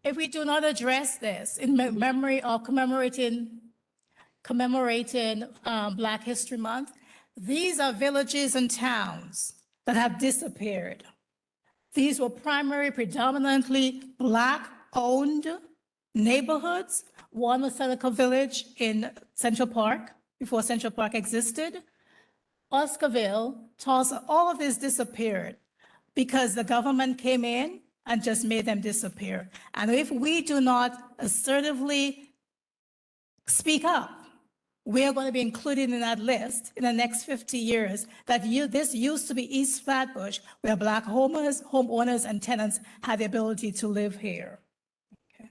If we do not address this in memory of commemorating Black History Month, these are villages and towns that have disappeared. These were predominantly Black-owned neighborhoods. One was Seneca Village in Central Park, before Central Park existed. Oscarville, Tulsa, all of this disappeared because the government came in and just made them disappear. And if we do not assertively speak up, we are going to be included in that list in the next 50 years that this used to be East Flatbush, where Black homeowners and tenants had the ability to live here. Okay.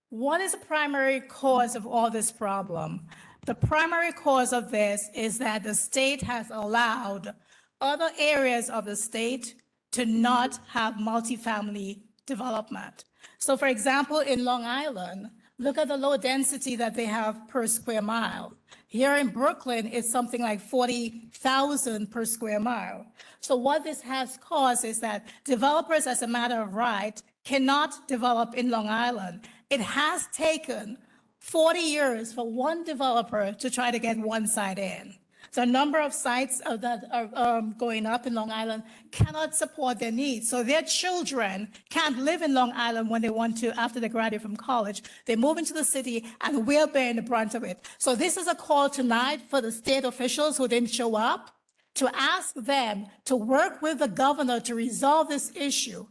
What is the primary cause of all this problem? The primary cause of this is that the state has allowed other areas of the state to not have multifamily development. So for example, in Long Island, look at the low density that they have per square mile. Here in Brooklyn, it's something like 40,000 per square mile. So what this has caused is that developers, as a matter of right, cannot develop in Long Island. It has taken 40 years for one developer to try to get one site in. So a number of sites that are going up in Long Island cannot support their needs. So their children can't live in Long Island when they want to after they graduate from college. They move into the city and we're bearing the brunt of it. So this is a call tonight for the state officials who didn't show up to ask them to work with the governor to resolve this issue.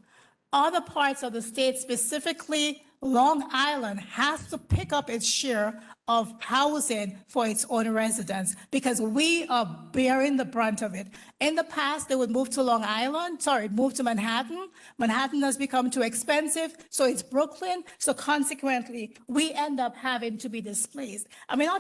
Other parts of the state, specifically Long Island, has to pick up its share of housing for its own residents because we are bearing the brunt of it. In the past, they would move to move to Manhattan. Manhattan has become too expensive, so it's Brooklyn. So consequently, we end up having to be displaced. I mean,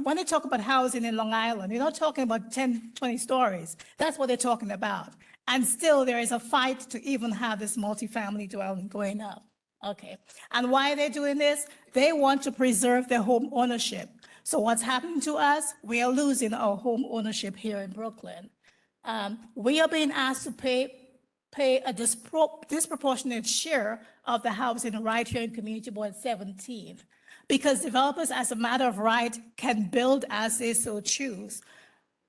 when they talk about housing in Long Island, you're not talking about 10, 20 stories. That's what they're talking about. And still, there is a fight to even have this multifamily dwelling going up. Okay, and why are they doing this? They want to preserve their home ownership. So what's happening to us? We are losing our home ownership here in Brooklyn. We are being asked to pay a disproportionate share of the housing right here in Community Board 17, because developers, as a matter of right, can build as they so choose.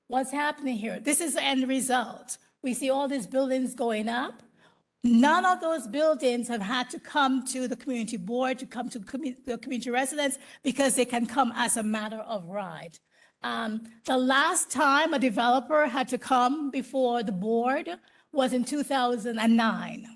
What's happening here? This is the end result. We see all these buildings going up. None of those buildings have had to come to the community board, to come to the community residents, because they can come as a matter of right. The last time a developer had to come before the board was in 2009.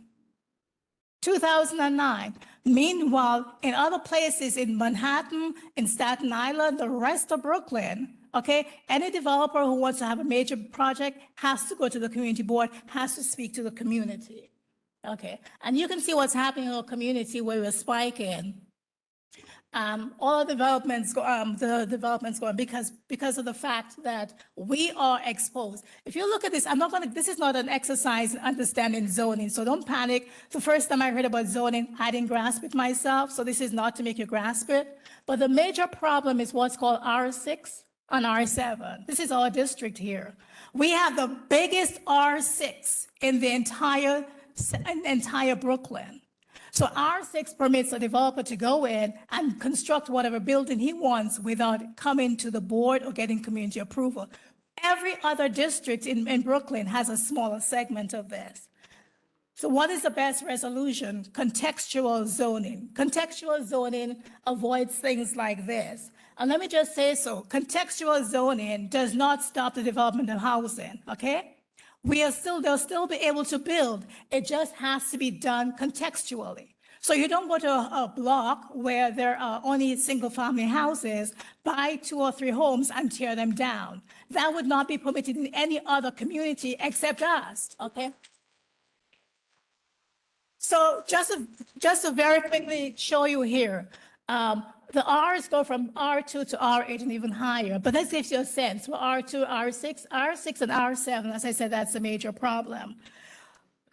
2009. Meanwhile, in other places in Manhattan, in Staten Island, the rest of Brooklyn, okay, any developer who wants to have a major project has to go to the community board, has to speak to the community. Okay, and you can see what's happening in our community where we're spiking All the developments go on because of the fact that we are exposed. If you look at this, this is not an exercise in understanding zoning, so don't panic. The first time I heard about zoning, I didn't grasp it myself, so this is not to make you grasp it. But the major problem is what's called R6 and R7. This is our district here. We have the biggest R6 in the entire Brooklyn. So R6 permits a developer to go in and construct whatever building he wants without coming to the board or getting community approval. Every other district in Brooklyn has a smaller segment of this. So what is the best resolution? Contextual zoning. Contextual zoning avoids things like this. And let me just say so, contextual zoning does not stop the development of housing, okay? They'll still be able to build. It just has to be done contextually. So you don't go to a block where there are only single-family houses, buy 2 or 3 homes and tear them down. That would not be permitted in any other community except us, okay? So just to very quickly show you here, the R's go from R2 to R8 and even higher, but that gives you a sense for R2, R6 and R7. As I said, that's a major problem.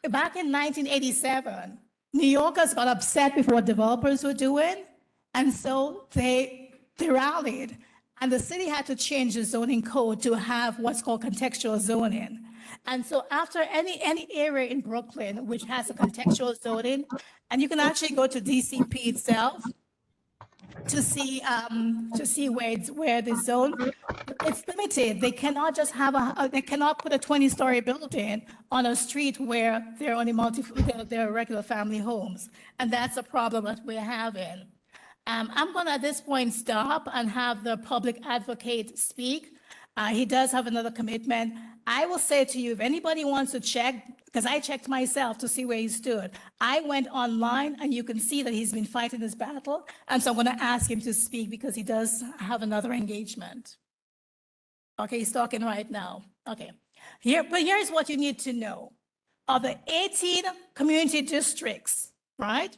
Back in 1987, New Yorkers got upset with what developers were doing, and so they rallied, and the city had to change the zoning code to have what's called contextual zoning. And so after any area in Brooklyn which has a contextual zoning, and you can actually go to DCP itself, to see where the zone, it's limited. They cannot just have they cannot put a 20-story building on a street where there are only there are regular family homes. And that's a problem that we're having. I'm gonna at this point stop and have the public advocate speak. He does have another commitment. I will say to you, if anybody wants to check, because I checked myself to see where he stood. I went online and you can see that he's been fighting this battle. And so I'm going to ask him to speak because he does have another engagement. Okay, he's talking right now. Okay, but here's what you need to know. Of the 18 community districts, right?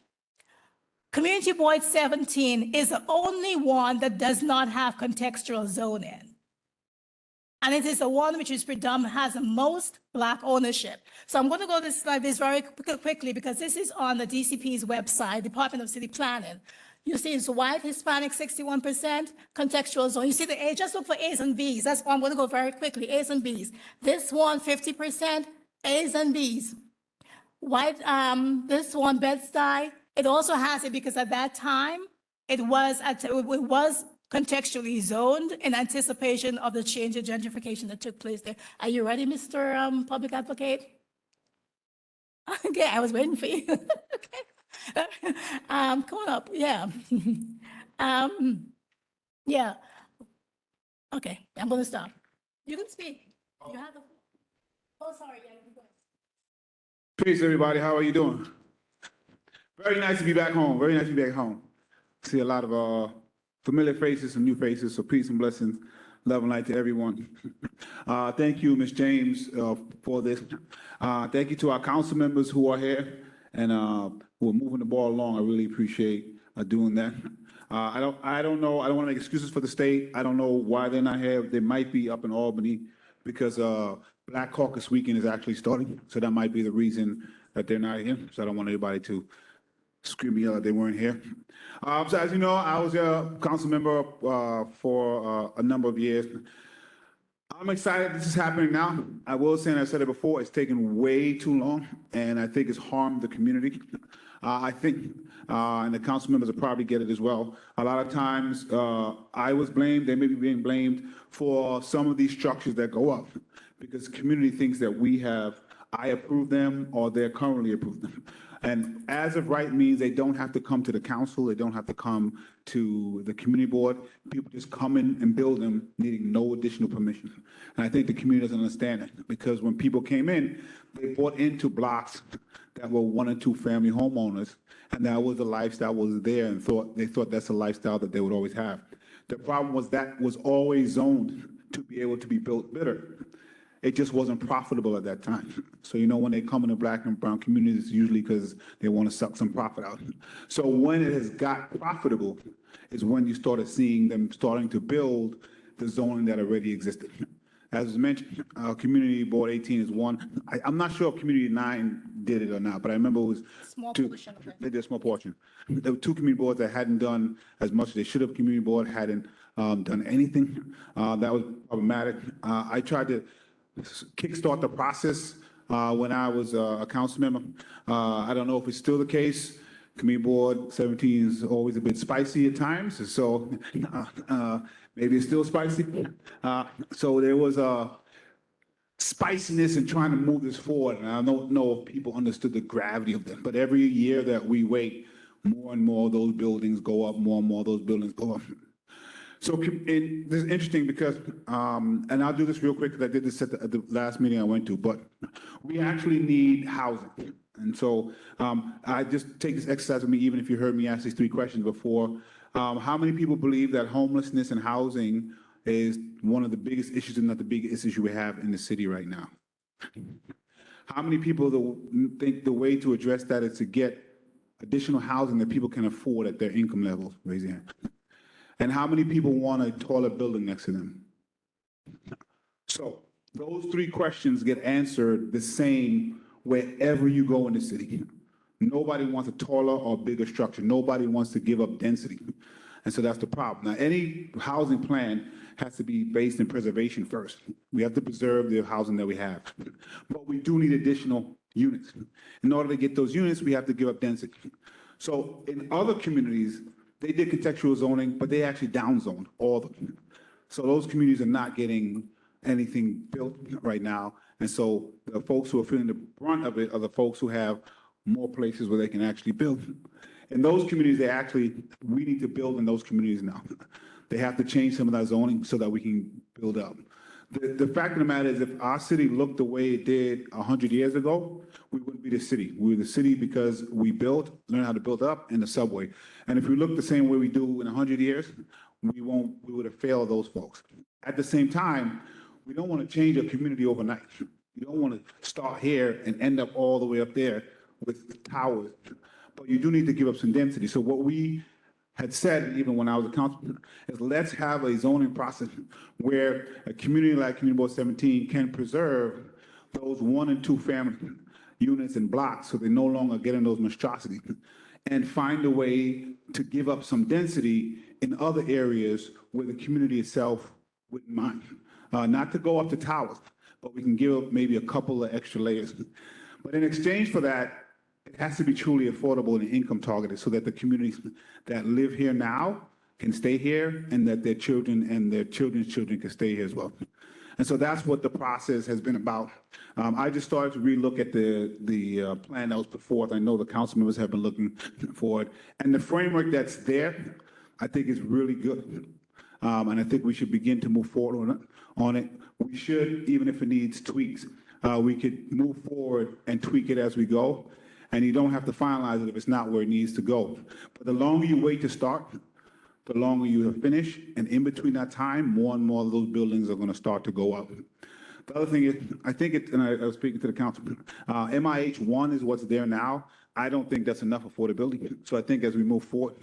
Community Board 17 is the only one that does not have contextual zoning. And it is the one which is has the most Black ownership. So I'm going to go this very quickly because this is on the DCP's website, Department of City Planning. You see it's white, Hispanic, 61%, contextual zone. You see the A, just look for A's and B's. That's why I'm going to go very quickly, A's and B's. This one, 50%, A's and B's. White, this one, Bed-Stuy, it also has it because at that time, it was contextually zoned in anticipation of the change in gentrification that took place there. Are you ready, Mr. Public Advocate? Okay, I was waiting for you. Okay. Come on up, yeah. Yeah. Okay, I'm gonna stop. You can speak. You have the, oh, sorry, yeah, you go. Peace, everybody. How are you doing? Very nice to be back home. Very nice to be back home. See a lot of familiar faces and new faces, so peace and blessings, love and light to everyone. Thank you, Ms. James, for this. Thank you to our council members who are here and who are moving the ball along. I really appreciate doing that. I don't know, I don't want to make excuses for the state. I don't know why they're not here. They might be up in Albany because Black Caucus Weekend is actually starting, so that might be the reason that they're not here. So I don't want anybody to scream me out that they weren't here. So as you know, I was a council member for a number of years. I'm excited this is happening now. I will say, and I said it before, it's taken way too long, and I think it's harmed the community. I think, and the council members will probably get it as well, a lot of times I was blamed, they may be being blamed for some of these structures that go up because the community thinks that I approve them or they're currently approved them. And as of right means they don't have to come to the council, they don't have to come to the community board. People just come in and build them needing no additional permission. And I think the community doesn't understand it because when people came in, they bought into blocks that were 1 and 2 family homeowners. And that was the lifestyle was there and they thought that's a lifestyle that they would always have. The problem was that was always zoned to be able to be built better. it just wasn't profitable at that time. So, you know, when they come in the black and brown communities, it's usually because they want to suck some profit out. So when it has got profitable is when you started seeing them starting to build the zoning that already existed. As was mentioned, Community Board 18 is one. I'm not sure if Community 9 did it or not, but I remember it was two. They did a small portion. There were two community boards that hadn't done as much as they should have. Community Board hadn't done anything. That was problematic. I tried to kickstart the process when I was a council member. I don't know if it's still the case. Community Board 17 is always a bit spicy at times, so maybe it's still spicy. So there was a spiciness in trying to move this forward, and I don't know if people understood the gravity of them. But every year that we wait, more and more of those buildings go up, more and more of those buildings go up. So this is interesting because, and I'll do this real quick because I did this at the last meeting I went to, but we actually need housing. And so I just take this exercise with me, even if you heard me ask these three questions before. How many people believe that homelessness and housing is one of the biggest issues, and not the biggest issue we have in the city right now? How many people think the way to address that is to get additional housing that people can afford at their income levels? Raise your hand. And how many people want a taller building next to them? So those three questions get answered the same wherever you go in the city. Nobody wants a taller or bigger structure. Nobody wants to give up density. And so that's the problem. Now, any housing plan has to be based in preservation first. We have to preserve the housing that we have. But we do need additional units. In order to get those units, we have to give up density. So in other communities, they did contextual zoning, but they actually downzoned all of them. So those communities are not getting anything built right now. And so the folks who are feeling the brunt of it are the folks who have more places where they can actually build. In those communities, we need to build in those communities now. They have to change some of that zoning so that we can build up. The fact of the matter is, if our city looked the way it did 100 years ago, we wouldn't be the city. We were the city because we learned how to build up in the subway. And if we look the same way we do in 100 years, we would have failed those folks. At the same time, we don't want to change a community overnight. You don't want to start here and end up all the way up there with towers. But you do need to give up some density. So what we had said, even when I was a councilman, is let's have a zoning process where a community like Community Board 17 can preserve those 1 and 2 family units and blocks so they no longer get in those monstrosities, and find a way to give up some density in other areas where the community itself wouldn't mind. Not to go up to towers, but we can give up maybe a couple of extra layers. But in exchange for that, it has to be truly affordable and income targeted so that the communities that live here now can stay here, and that their children and their children's children can stay here as well. And so that's what the process has been about. I just started to relook at the plan that was put forth. I know the council members have been looking for it. And the framework that's there, I think is really good. And I think we should begin to move forward on it. We should, even if it needs tweaks, we could move forward and tweak it as we go. And you don't have to finalize it if it's not where it needs to go. But the longer you wait to start, the longer you finish. And in between that time, more and more of those buildings are going to start to go up. The other thing is, I think and I was speaking to the council, MIH 1 is what's there now. I don't think that's enough affordability. So I think as we move forward,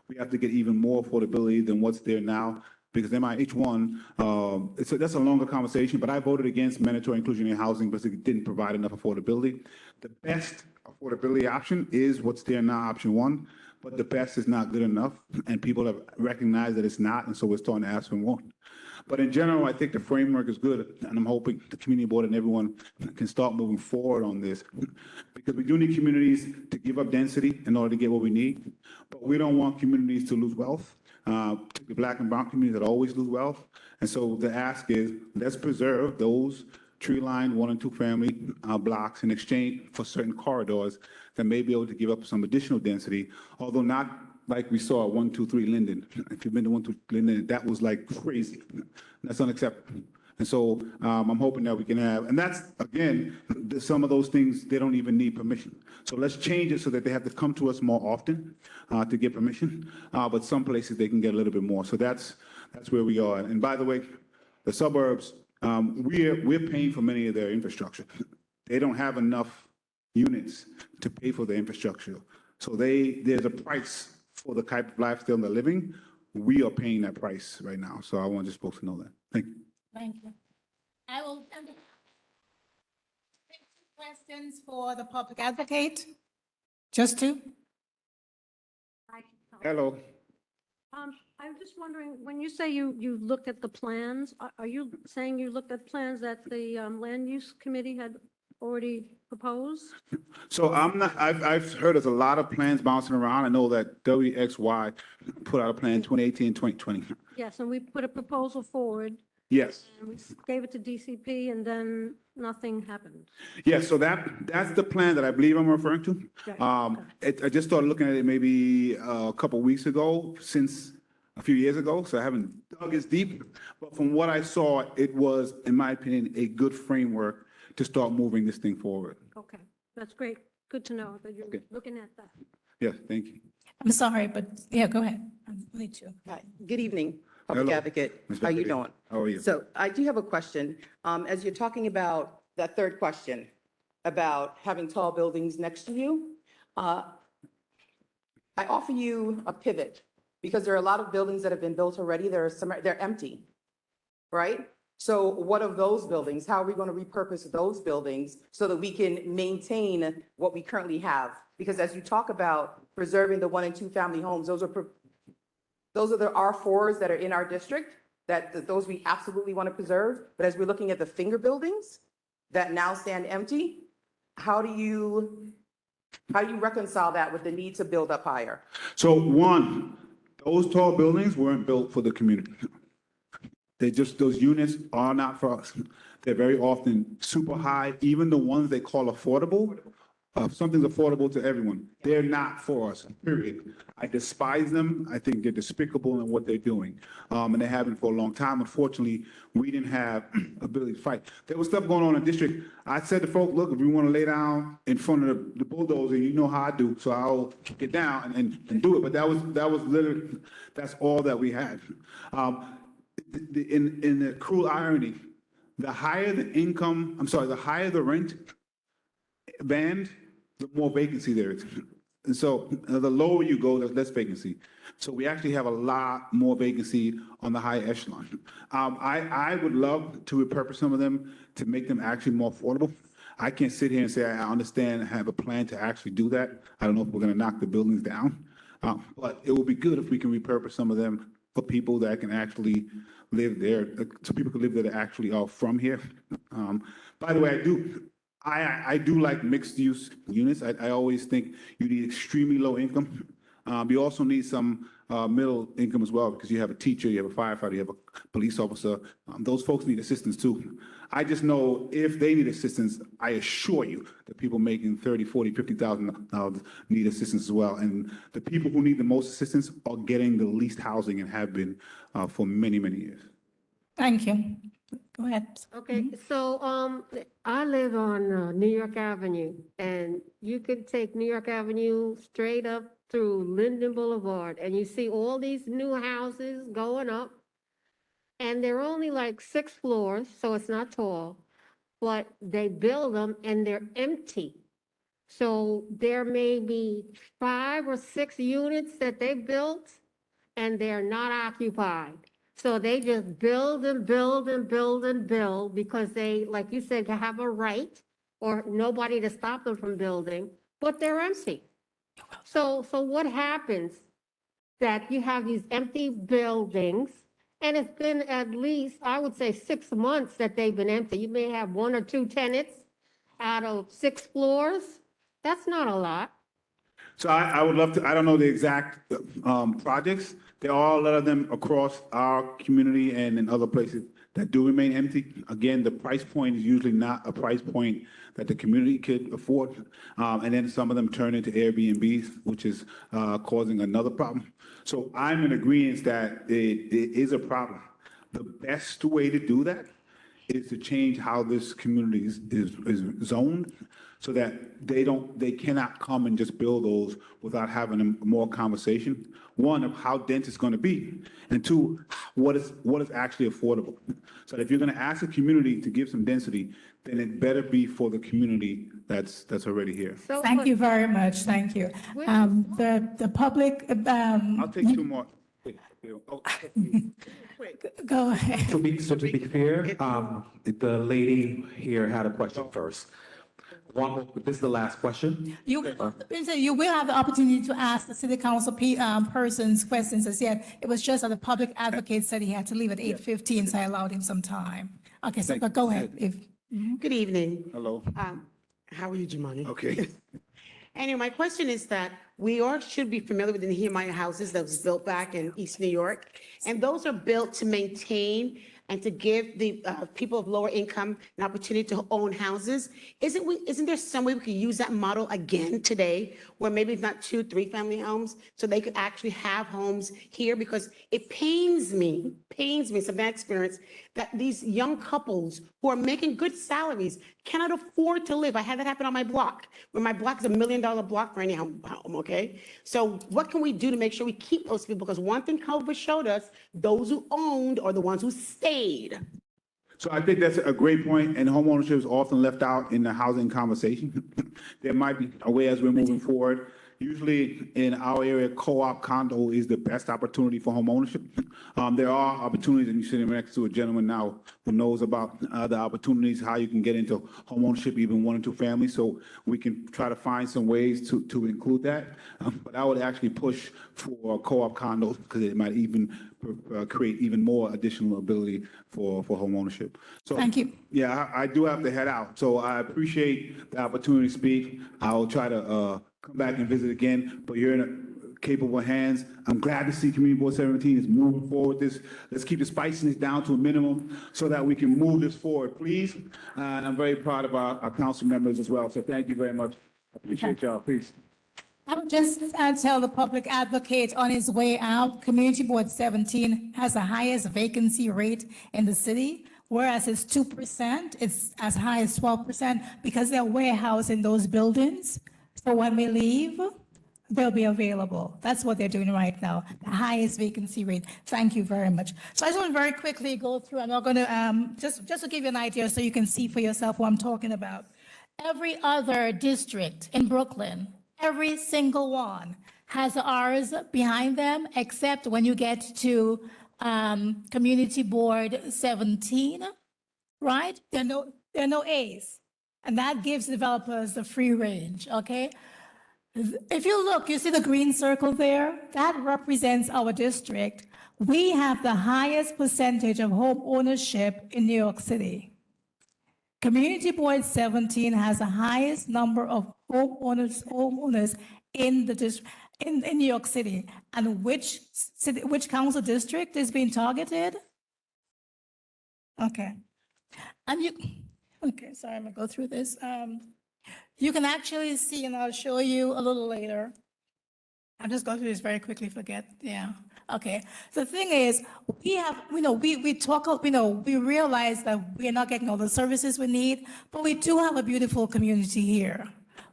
we have to get even more affordability than what's there now. Because MIH 1, that's a longer conversation, but I voted against mandatory inclusion in housing because it didn't provide enough affordability. The best affordability option is what's there now, option 1, but the best is not good enough, and people have recognized that it's not, and so we're starting to ask for more. But in general, I think the framework is good, and I'm hoping the community board and everyone can start moving forward on this, because we do need communities to give up density in order to get what we need, but we don't want communities to lose wealth. The black and brown communities that always lose wealth. And so the ask is, let's preserve those tree-lined 1 and 2 family blocks in exchange for certain corridors that may be able to give up some additional density, although not like we saw at 123 Linden. If you've been to 123 Linden, that was like crazy. That's unacceptable. And so I'm hoping that we can have, and that's, again, some of those things, they don't even need permission. So let's change it so that they have to come to us more often to get permission. But some places they can get a little bit more. So that's where we are. And by the way, the suburbs, We're paying for many of their infrastructure. They don't have enough units to pay for the infrastructure. So there's a price for the type of lifestyle they're living. We are paying that price right now. So I want just folks to know that. Thank you. Thank you. I will take 2 questions for the public advocate. Just 2? Hello. I'm just wondering, when you say you looked at the plans, are you saying you looked at plans that the Land Use Committee had already proposed? So I've heard there's a lot of plans bouncing around. I know that WXY put out a plan 2018, 2020. Yes, and we put a proposal forward, Yes. and we gave it to DCP, and then nothing happened. Yes, so that's the plan that I believe I'm referring to. Right, I just started looking at it maybe a couple weeks ago, since a few years ago, so I haven't dug as deep. But from what I saw, it was, in my opinion, a good framework to start moving this thing forward. Okay, that's great. Good to know that you're looking at that. Yes, thank you. I'm sorry, but yeah, go ahead. I'm late too. Hi, good evening, Public Hello. Advocate. Ms. How you Becky. doing? How are you? So I do have a question. As you're talking about that third question about having tall buildings next to you, I offer you a pivot because there are a lot of buildings that have been built already. They're empty, right? So what of those buildings? How are we going to repurpose those buildings so that we can maintain what we currently have? Because as you talk about preserving the 1 and 2 family homes, those are the R4s that are in our district, those we absolutely want to preserve. But as we're looking at the finger buildings that now stand empty, how do you reconcile that with the need to build up higher? So one, those tall buildings weren't built for the community. Those units are not for us. They're very often super high, even the ones they call affordable. Something's affordable to everyone. They're not for us, period. I despise them. I think they're despicable in what they're doing. And they haven't for a long time. Unfortunately, we didn't have ability to fight. There was stuff going on in the district. I said to folks, look, if you want to lay down in front of the bulldozer, you know how I do. So I'll get down and do it. But that was literally, that's all that we had. In the cruel irony, the higher the rent band, the more vacancy there is. And so the lower you go, there's less vacancy. So we actually have a lot more vacancy on the high echelon. I would love to repurpose some of them to make them actually more affordable. I can't sit here and say I understand and have a plan to actually do that. I don't know if we're going to knock the buildings down, but it would be good if we can repurpose some of them for people that can actually live there, so people can live there that actually are from here. By the way, I do like mixed use units. I always think you need extremely low income. You also need some middle income as well, because you have a teacher, you have a firefighter, you have a police officer. Those folks need assistance too. I just know if they need assistance, I assure you that people making $30,000, $40,000, $50,000 need assistance as well. And the people who need the most assistance are getting the least housing and have been for many, many years. Thank you. Go ahead. Okay, so I live on New York Avenue, and you could take New York Avenue straight up through Linden Boulevard, and you see all these new houses going up, and they're only like 6 floors, so it's not tall, but they build them and they're empty. So there may be 5 or 6 units that they built, and they're not occupied. So they just build and build and build and build because they, like you said, have a right or nobody to stop them from building, but they're empty. So what happens that you have these empty buildings, and it's been at least, I would say, 6 months that they've been empty. You may have 1 or 2 tenants out of 6 floors. That's not a lot. So I would love to, I don't know the exact projects. There are a lot of them across our community and in other places that do remain empty. Again, the price point is usually not a price point that the community could afford. And then some of them turn into Airbnbs, which is causing another problem. So I'm in agreement that it is a problem. The best way to do that is to change how this community is zoned so that they cannot come and just build those without having a more conversation. One, of how dense it's going to be, and two, what is actually affordable. So if you're going to ask the community to give some density, then it better be for the community that's already here. Thank you very much. Thank you. The public, I'll take two more. Oh, go ahead. To be fair, the lady here had a question first. This is the last question. You will have the opportunity to ask the city council persons questions as yet. It was just that the public advocate said he had to leave at 8:15, so I allowed him some time. Okay, so but go ahead. Good evening. Hello. How are you, Jumani? Okay. Anyway, my question is that we all should be familiar with the Nehemiah houses that was built back in East New York. And those are built to maintain and to give the people of lower income an opportunity to own houses. Isn't there some way we could use that model again today, where maybe it's not 2, 3 family homes, so they could actually have homes here? Because it pains me, it's a bad experience, that these young couples who are making good salaries cannot afford to live. I had that happen on my block, where my block is $1 million block for any home, okay? So what can we do to make sure we keep those people? Because one thing COVID showed us, those who owned are the ones who stayed. So I think that's a great point, and homeownership is often left out in the housing conversation. There might be a way as we're moving forward. Usually in our area, co-op condo is the best opportunity for homeownership. There are opportunities, and you're sitting next to a gentleman now who knows about the opportunities, how you can get into homeownership, even 1 or 2 families. So we can try to find some ways to include that. But I would actually push for co-op condos because it might even create even more additional ability for homeownership. So Thank you. yeah, I do have to head out. So I appreciate the opportunity to speak. I'll try to come back and visit again, but you're in capable hands. I'm glad to see Community Board 17 is moving forward with this. Let's keep the spiciness down to a minimum so that we can move this forward, please. And I'm very proud of our council members as well. So thank you very much. I appreciate y'all. Please. I would just tell the public advocate on his way out, Community Board 17 has the highest vacancy rate in the city, whereas it's 2%, it's as high as 12% because they're warehousing those buildings. So when we leave, they'll be available. That's what they're doing right now, the highest vacancy rate. Thank you very much. So I just want to very quickly go through, I'm not going to, just to give you an idea so you can see for yourself what I'm talking about. Every other district in Brooklyn, every single one has R's behind them, except when you get to Community Board 17, right? There are no A's. And that gives developers the free range, okay? If you look, you see the green circle there? That represents our district. We have the highest percentage of home ownership in New York City. Community Board 17 has the highest number of homeowners in the district, in New York City. And which council district is being targeted? Okay. Okay, sorry, I'm gonna go through this. You can actually see, and I'll show you a little later. I'm just going through this very quickly, okay. The thing is, we have, we talk, we realize that we're not getting all the services we need, but we do have a beautiful community here.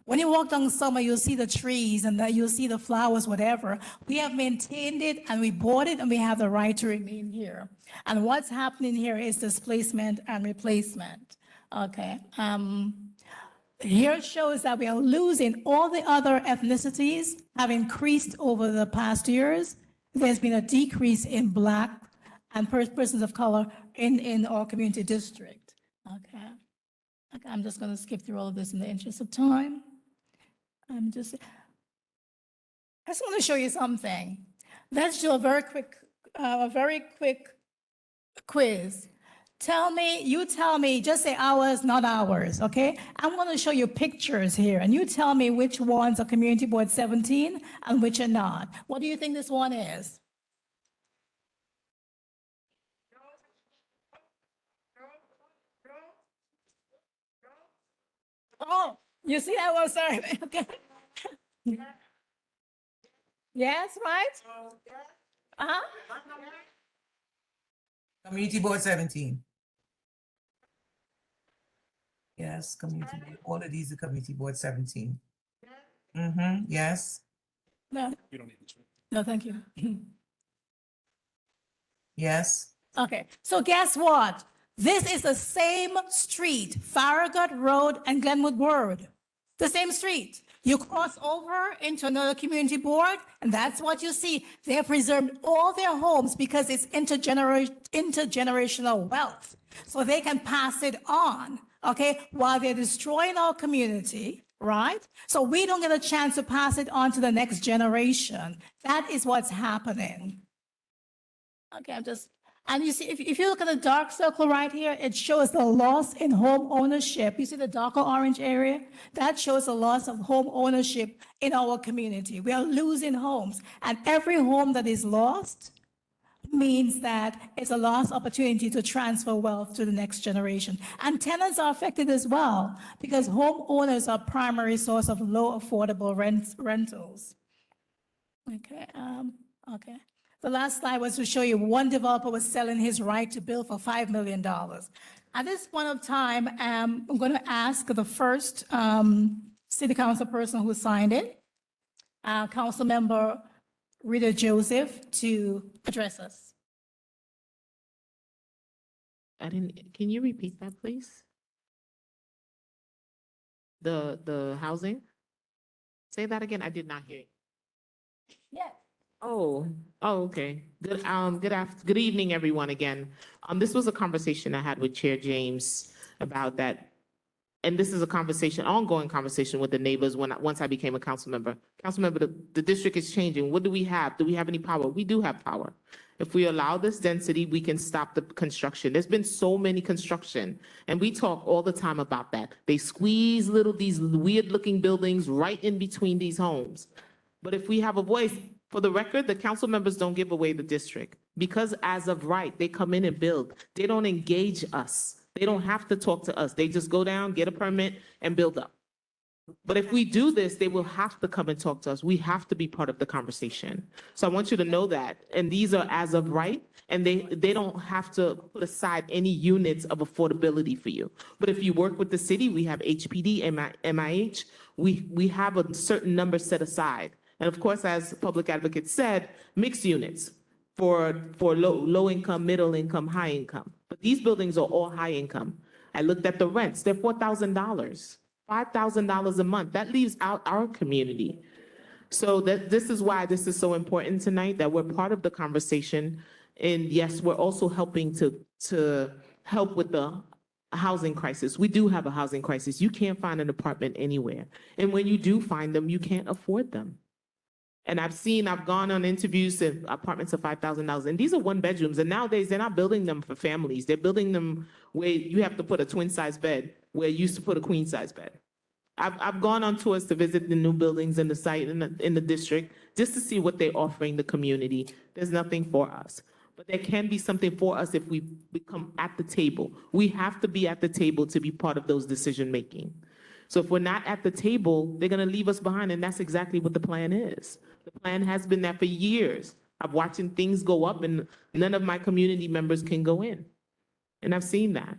When you walk down Summer, you'll see the trees and you'll see the flowers, whatever. We have maintained it and we bought it and we have the right to remain here. And what's happening here is displacement and replacement. Okay. Here it shows that we are losing. All the other ethnicities have increased over the past years. There's been a decrease in Black and persons of color in our community district. Okay. I'm just going to skip through all of this in the interest of time. I just want to show you something. Let's do a very quick quiz. You tell me, just say ours, not ours, okay? I'm going to show you pictures here, and you tell me which ones are Community Board 17 and which are not. What do you think this one is? Oh, you see that one, sorry. Okay. Yes, right? Uh-huh. Community Board 17. Yes, community board. All of these are community board 17. Yes, No. No, thank you. yes. Okay, so guess what? This is the same street, Farragut Road and Glenwood Road. The same street. You cross over into another community board, and that's what you see. They have preserved all their homes because it's intergenerational wealth. So they can pass it on, okay, while they're destroying our community, right? So we don't get a chance to pass it on to the next generation. That is what's happening. Okay, and you see, if you look at the dark circle right here, it shows the loss in home ownership. You see the darker orange area? That shows the loss of home ownership in our community. We are losing homes, and every home that is lost means that it's a lost opportunity to transfer wealth to the next generation. And tenants are affected as well, because homeowners are primary source of low affordable rentals. Okay, okay. The last slide was to show you one developer was selling his right to build for $5 million. At this point of time, I'm going to ask the first city council person who signed it, Council Member Rita Joseph, to address us. Can you repeat that, please? The housing? Say that again, I did not hear you. Yes. Oh, okay. Good evening, everyone, again. This was a conversation I had with Chair James about that. And this is a conversation, ongoing conversation with the neighbors once I became a council member. Council member, the district is changing. What do we have? Do we have any power? We do have power. If we allow this density, we can stop the construction. There's been so many construction, and we talk all the time about that. They squeeze these weird looking buildings right in between these homes. But if we have a voice, for the record, the council members don't give away the district because as of right, they come in and build. They don't engage us. They don't have to talk to us. They just go down, get a permit and build up. But if we do this, they will have to come and talk to us. We have to be part of the conversation. So I want you to know that. And these are as of right, and they don't have to put aside any units of affordability for you. But if you work with the city, we have HPD, MIH, we have a certain number set aside. And of course, as public advocate said, mixed units for low income, middle income, high income. But these buildings are all high income. I looked at the rents, they're $4,000, $5,000 a month. That leaves out our community. So this is why this is so important tonight, that we're part of the conversation. And yes, we're also helping to help with the housing crisis. We do have a housing crisis. You can't find an apartment anywhere. And when you do find them, you can't afford them. And I've gone on interviews in apartments of $5,000, and these are one bedrooms. And nowadays, they're not building them for families. They're building them where you have to put a twin size bed, where you used to put a queen size bed. I've gone on tours to visit the new buildings in the site in the district just to see what they're offering the community. There's nothing for us. But there can be something for us if we become at the table. We have to be at the table to be part of those decision making. So if we're not at the table, they're going to leave us behind, and that's exactly what the plan is. The plan has been that for years. I've watching things go up, and none of my community members can go in. And I've seen that.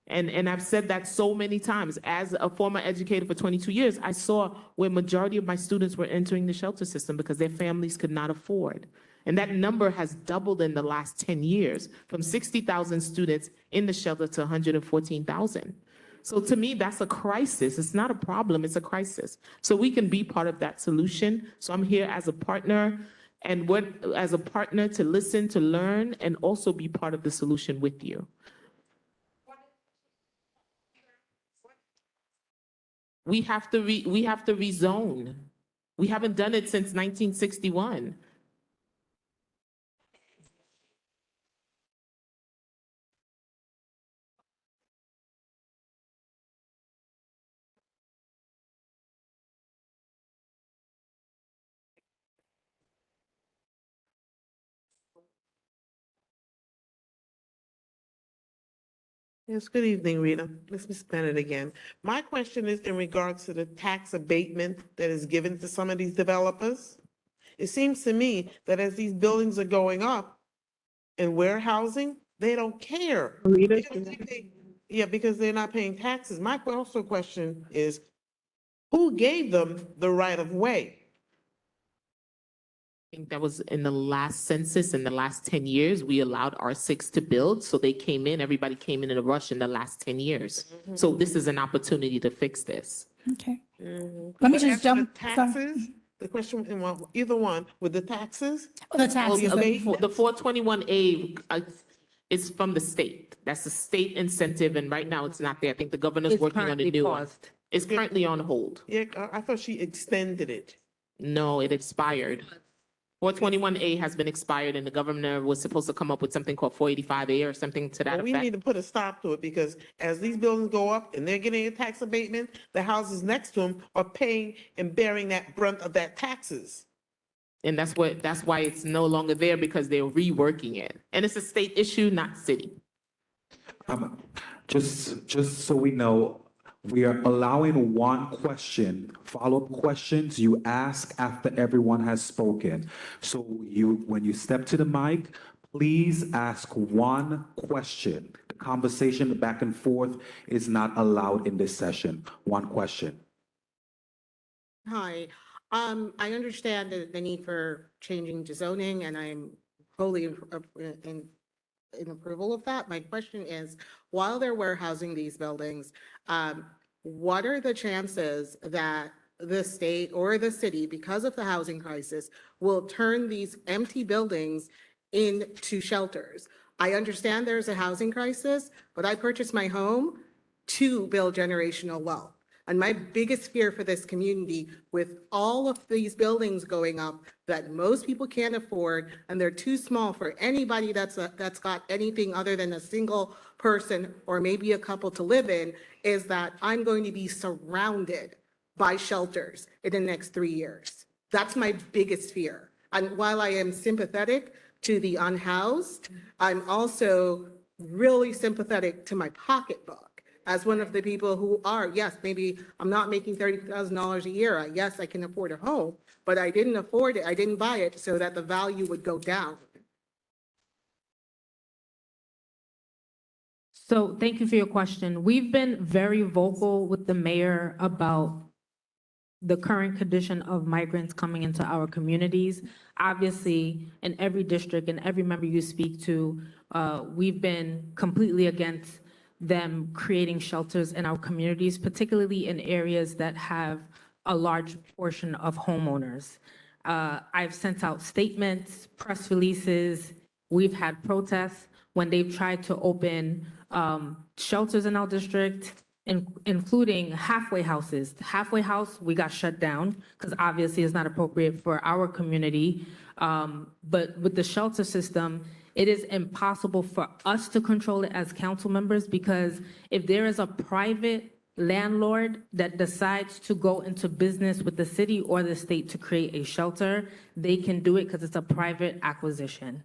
And I've said that so many times. As a former educator for 22 years, I saw where majority of my students were entering the shelter system because their families could not afford. And that number has doubled in the last 10 years, from 60,000 students in the shelter to 114,000. So to me, that's a crisis. It's not a problem, it's a crisis. So we can be part of that solution. So I'm here as a partner, and as a partner to listen, to learn, and also be part of the solution with you. We have to rezone. We haven't done it since 1961. Yes, good evening, Rita. This is Ms. Bennett again. My question is in regards to the tax abatement that is given to some of these developers. It seems to me that as these buildings are going up and warehousing, they don't care. Rita, Yeah, because they're not paying taxes. My also question is, who gave them the right of way? I think that was in the last census, in the last 10 years, we allowed R6 to build. So they came in, everybody came in a rush in the last 10 years. So this is an opportunity to fix this. Okay. Mhm. Let me But just as jump. the taxes, the question, well, either one, with the taxes? Oh, the taxes. The 421A is from the state. That's a state incentive, and right now it's not there. I think the governor's It's working on a currently new one. paused. It's currently on hold. Yeah, I thought she extended it. No, it expired. 421A has been expired, and the governor was supposed to come up with something called 485A or something to that Well, we need effect. to put a stop to it because as these buildings go up and they're getting a tax abatement, the houses next to them are paying and bearing that brunt of that taxes. And that's why it's no longer there, because they're reworking it. And it's a state issue, not city. Just so we know, we are allowing one question, follow-up questions you ask after everyone has spoken. So when you step to the mic, please ask one question. The conversation back and forth is not allowed in this session. One question. Hi, I understand the need for changing to zoning, and I'm wholly in approval of that. My question is, while they're warehousing these buildings, what are the chances that the state or the city, because of the housing crisis, will turn these empty buildings into shelters? I understand there's a housing crisis, but I purchased my home to build generational wealth. And my biggest fear for this community, with all of these buildings going up that most people can't afford, and they're too small for anybody that's got anything other than a single person or maybe a couple to live in, is that I'm going to be surrounded by shelters in the next 3 years. That's my biggest fear. And while I am sympathetic to the unhoused, I'm also really sympathetic to my pocketbook. As one of the people who are, yes, maybe I'm not making $30,000 a year. Yes, I can afford a home, but I didn't afford it. I didn't buy it so that the value would go down. So thank you for your question. We've been very vocal with the mayor about the current condition of migrants coming into our communities. Obviously, in every district and every member you speak to, we've been completely against them creating shelters in our communities, particularly in areas that have a large portion of homeowners. I've sent out statements, press releases. We've had protests when they've tried to open shelters in our district, including halfway houses. The halfway house, we got shut down because obviously it's not appropriate for our community. But with the shelter system, it is impossible for us to control it as council members, because if there is a private landlord that decides to go into business with the city or the state to create a shelter, they can do it because it's a private acquisition.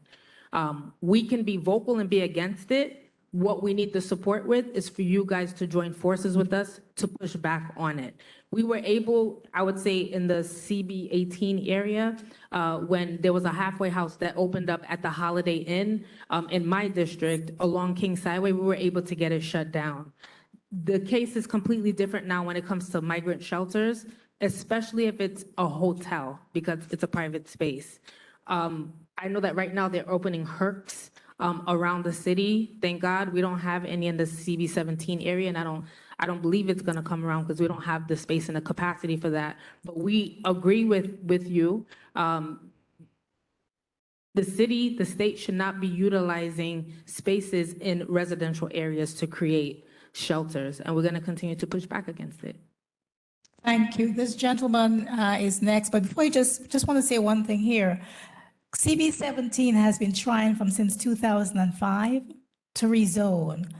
We can be vocal and be against it. What we need the support with is for you guys to join forces with us to push back on it. We were able, I would say, in the CB 18 area, when there was a halfway house that opened up at the Holiday Inn in my district along Kings Highway, we were able to get it shut down. The case is completely different now when it comes to migrant shelters, especially if it's a hotel, because it's a private space. I know that right now they're opening HERCs around the city. Thank God we don't have any in the CB 17 area, and I don't believe it's gonna come around because we don't have the space and the capacity for that. But we agree with you. The city, the state should not be utilizing spaces in residential areas to create shelters, and we're gonna continue to push back against it. Thank you. This gentleman is next, but before you just want to say one thing here. CB 17 has been trying since 2005 to rezone.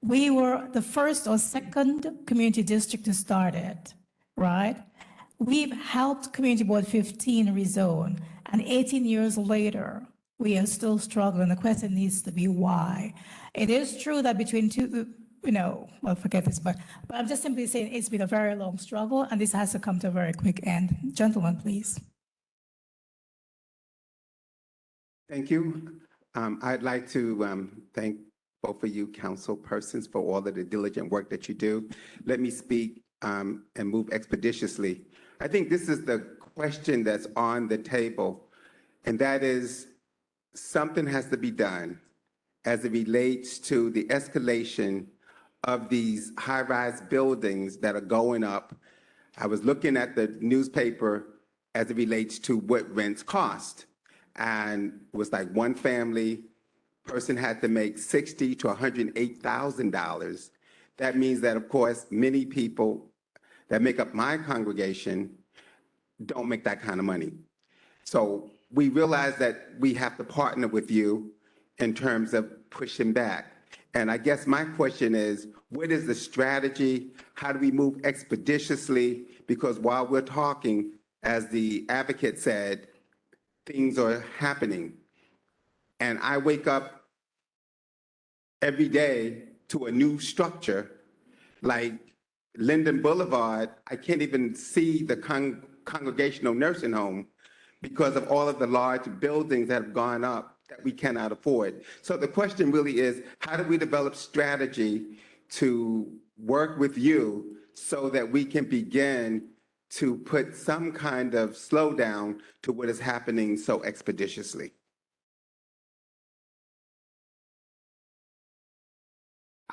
We were the first or second community district to start it, right? We've helped Community Board 15 rezone, and 18 years later, we are still struggling. The question needs to be why. It is true that between well, forget this, but I'm just simply saying it's been a very long struggle, and this has to come to a very quick end. Gentlemen, please. Thank you. I'd like to thank both of you council persons for all of the diligent work that you do. Let me speak and move expeditiously. I think this is the question that's on the table, and that is something has to be done as it relates to the escalation of these high-rise buildings that are going up. I was looking at the newspaper as it relates to what rents cost. And it was like one family, person had to make $60,000 to $108,000. That means that, of course, many people that make up my congregation don't make that kind of money. So we realize that we have to partner with you in terms of pushing back. And I guess my question is, what is the strategy? How do we move expeditiously? Because while we're talking, as the advocate said, things are happening. And I wake up every day to a new structure, like Linden Boulevard. I can't even see the congregational nursing home because of all of the large buildings that have gone up that we cannot afford. So the question really is, how do we develop strategy to work with you so that we can begin to put some kind of slowdown to what is happening so expeditiously?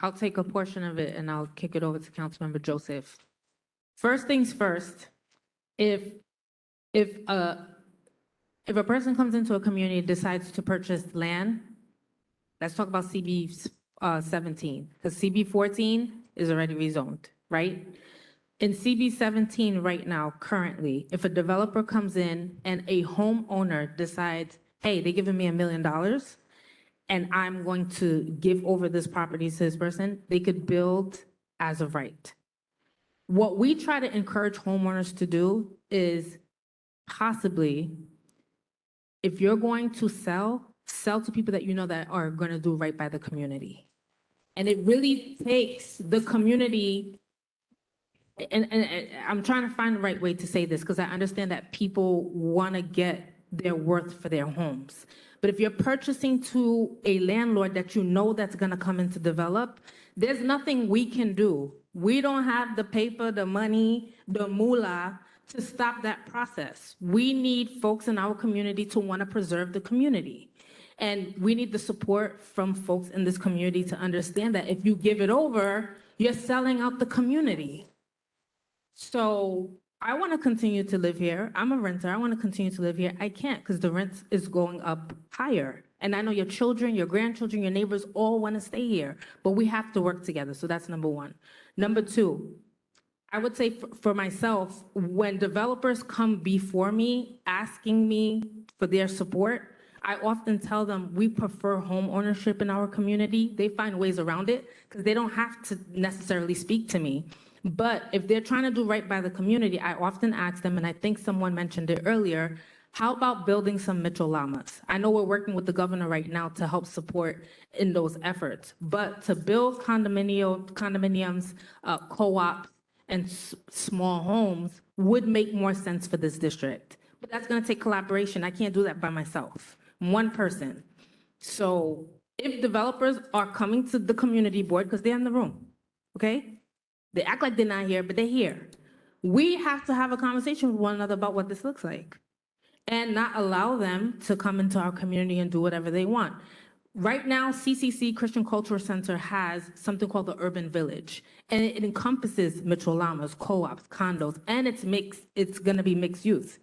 I'll take a portion of it and I'll kick it over to Councilmember Joseph. First things first, if a person comes into a community and decides to purchase land, let's talk about CB 17, because CB 14 is already rezoned, right? In CB 17 right now, currently, if a developer comes in and a homeowner decides, hey, they're giving me $1 million and I'm going to give over this property to this person, they could build as of right. What we try to encourage homeowners to do is possibly, if you're going to sell to people that you know that are going to do right by the community. And it really takes the community, and I'm trying to find the right way to say this because I understand that people want to get their worth for their homes. But if you're purchasing to a landlord that you know that's going to come in to develop, there's nothing we can do. We don't have the paper, the money, the moolah to stop that process. We need folks in our community to want to preserve the community. And we need the support from folks in this community to understand that if you give it over, you're selling out the community. So I want to continue to live here. I'm a renter. I want to continue to live here. I can't because the rent is going up higher. And I know your children, your grandchildren, your neighbors all want to stay here, but we have to work together. So that's number one. Number two, I would say for myself, when developers come before me asking me for their support, I often tell them we prefer home ownership in our community. They find ways around it because they don't have to necessarily speak to me. But if they're trying to do right by the community, I often ask them, and I think someone mentioned it earlier, how about building some Mitchell Llamas? I know we're working with the governor right now to help support in those efforts, but to build condominiums, co-ops, and small homes would make more sense for this district. But that's gonna take collaboration. I can't do that by myself, one person. So if developers are coming to the community board, because they're in the room, okay? They act like they're not here, but they're here. We have to have a conversation with one another about what this looks like and not allow them to come into our community and do whatever they want. Right now, CCC, Christian Cultural Center, has something called the Urban Village, and it encompasses Mitchell Llamas, co-ops, condos, and it's gonna be mixed use.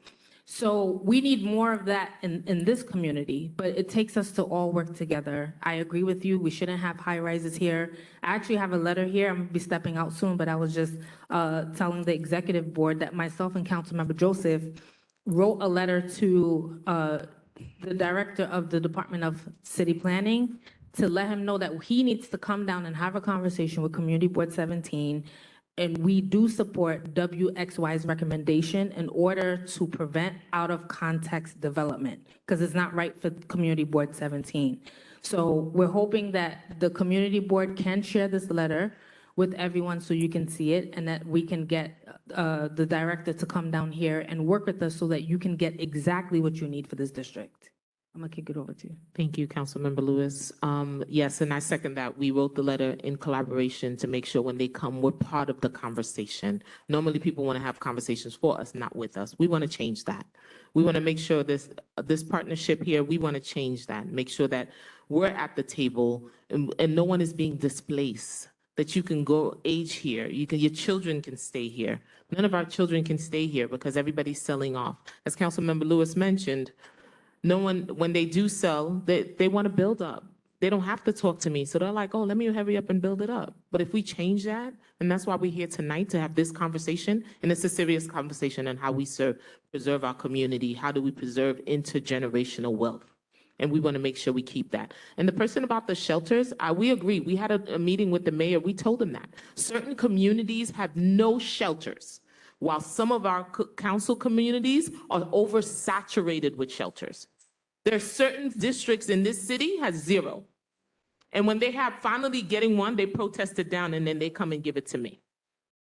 So we need more of that in this community, but it takes us to all work together. I agree with you, we shouldn't have high rises here. I actually have a letter here, I'm gonna be stepping out soon, but I was just telling the executive board that myself and Councilmember Joseph wrote a letter to the director of the Department of City Planning to let him know that he needs to come down and have a conversation with Community Board 17. And we do support WXY's recommendation in order to prevent out of context development, because it's not right for Community Board 17. So we're hoping that the community board can share this letter with everyone so you can see it, and that we can get the director to come down here and work with us so that you can get exactly what you need for this district. I'm gonna kick it over to you. Thank you, Councilmember Lewis. Yes, and I second that. We wrote the letter in collaboration to make sure when they come, we're part of the conversation. Normally, people want to have conversations for us, not with us. We want to change that. We want to make sure this partnership here, we want to change that, make sure that we're at the table and no one is being displaced, that you can go age here, your children can stay here. None of our children can stay here because everybody's selling off. As Councilmember Lewis mentioned, no one, when they do sell, they want to build up. They don't have to talk to me. So they're like, oh, let me hurry up and build it up. But if we change that, and that's why we're here tonight to have this conversation, and it's a serious conversation on how we preserve our community, how do we preserve intergenerational wealth? And we want to make sure we keep that. And the person about the shelters, we agree. We had a meeting with the mayor. We told him that. Certain communities have no shelters, while some of our council communities are oversaturated with shelters. There are certain districts in this city has 0. And when they have finally getting one, they protest it down and then they come and give it to me.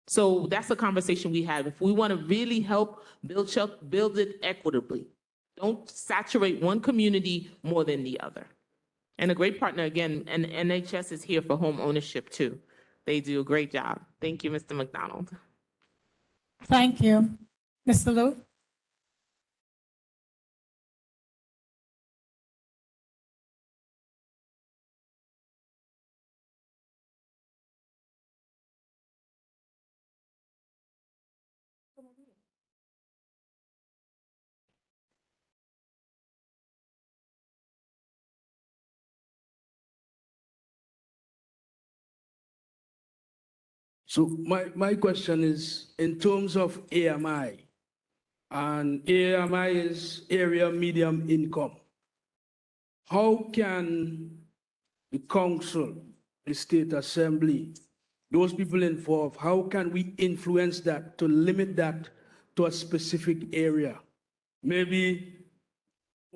So that's a conversation we have. If we want to really help build it equitably, don't saturate one community more than the other. And a great partner, again, and NHS is here for home ownership too. They do a great job. Thank you, Mr. McDonald. Thank you. Mr. Lu? So my question is, in terms of AMI, and AMI is area medium income, how can the council, the state assembly, those people involved, how can we influence that to limit that to a specific area? Maybe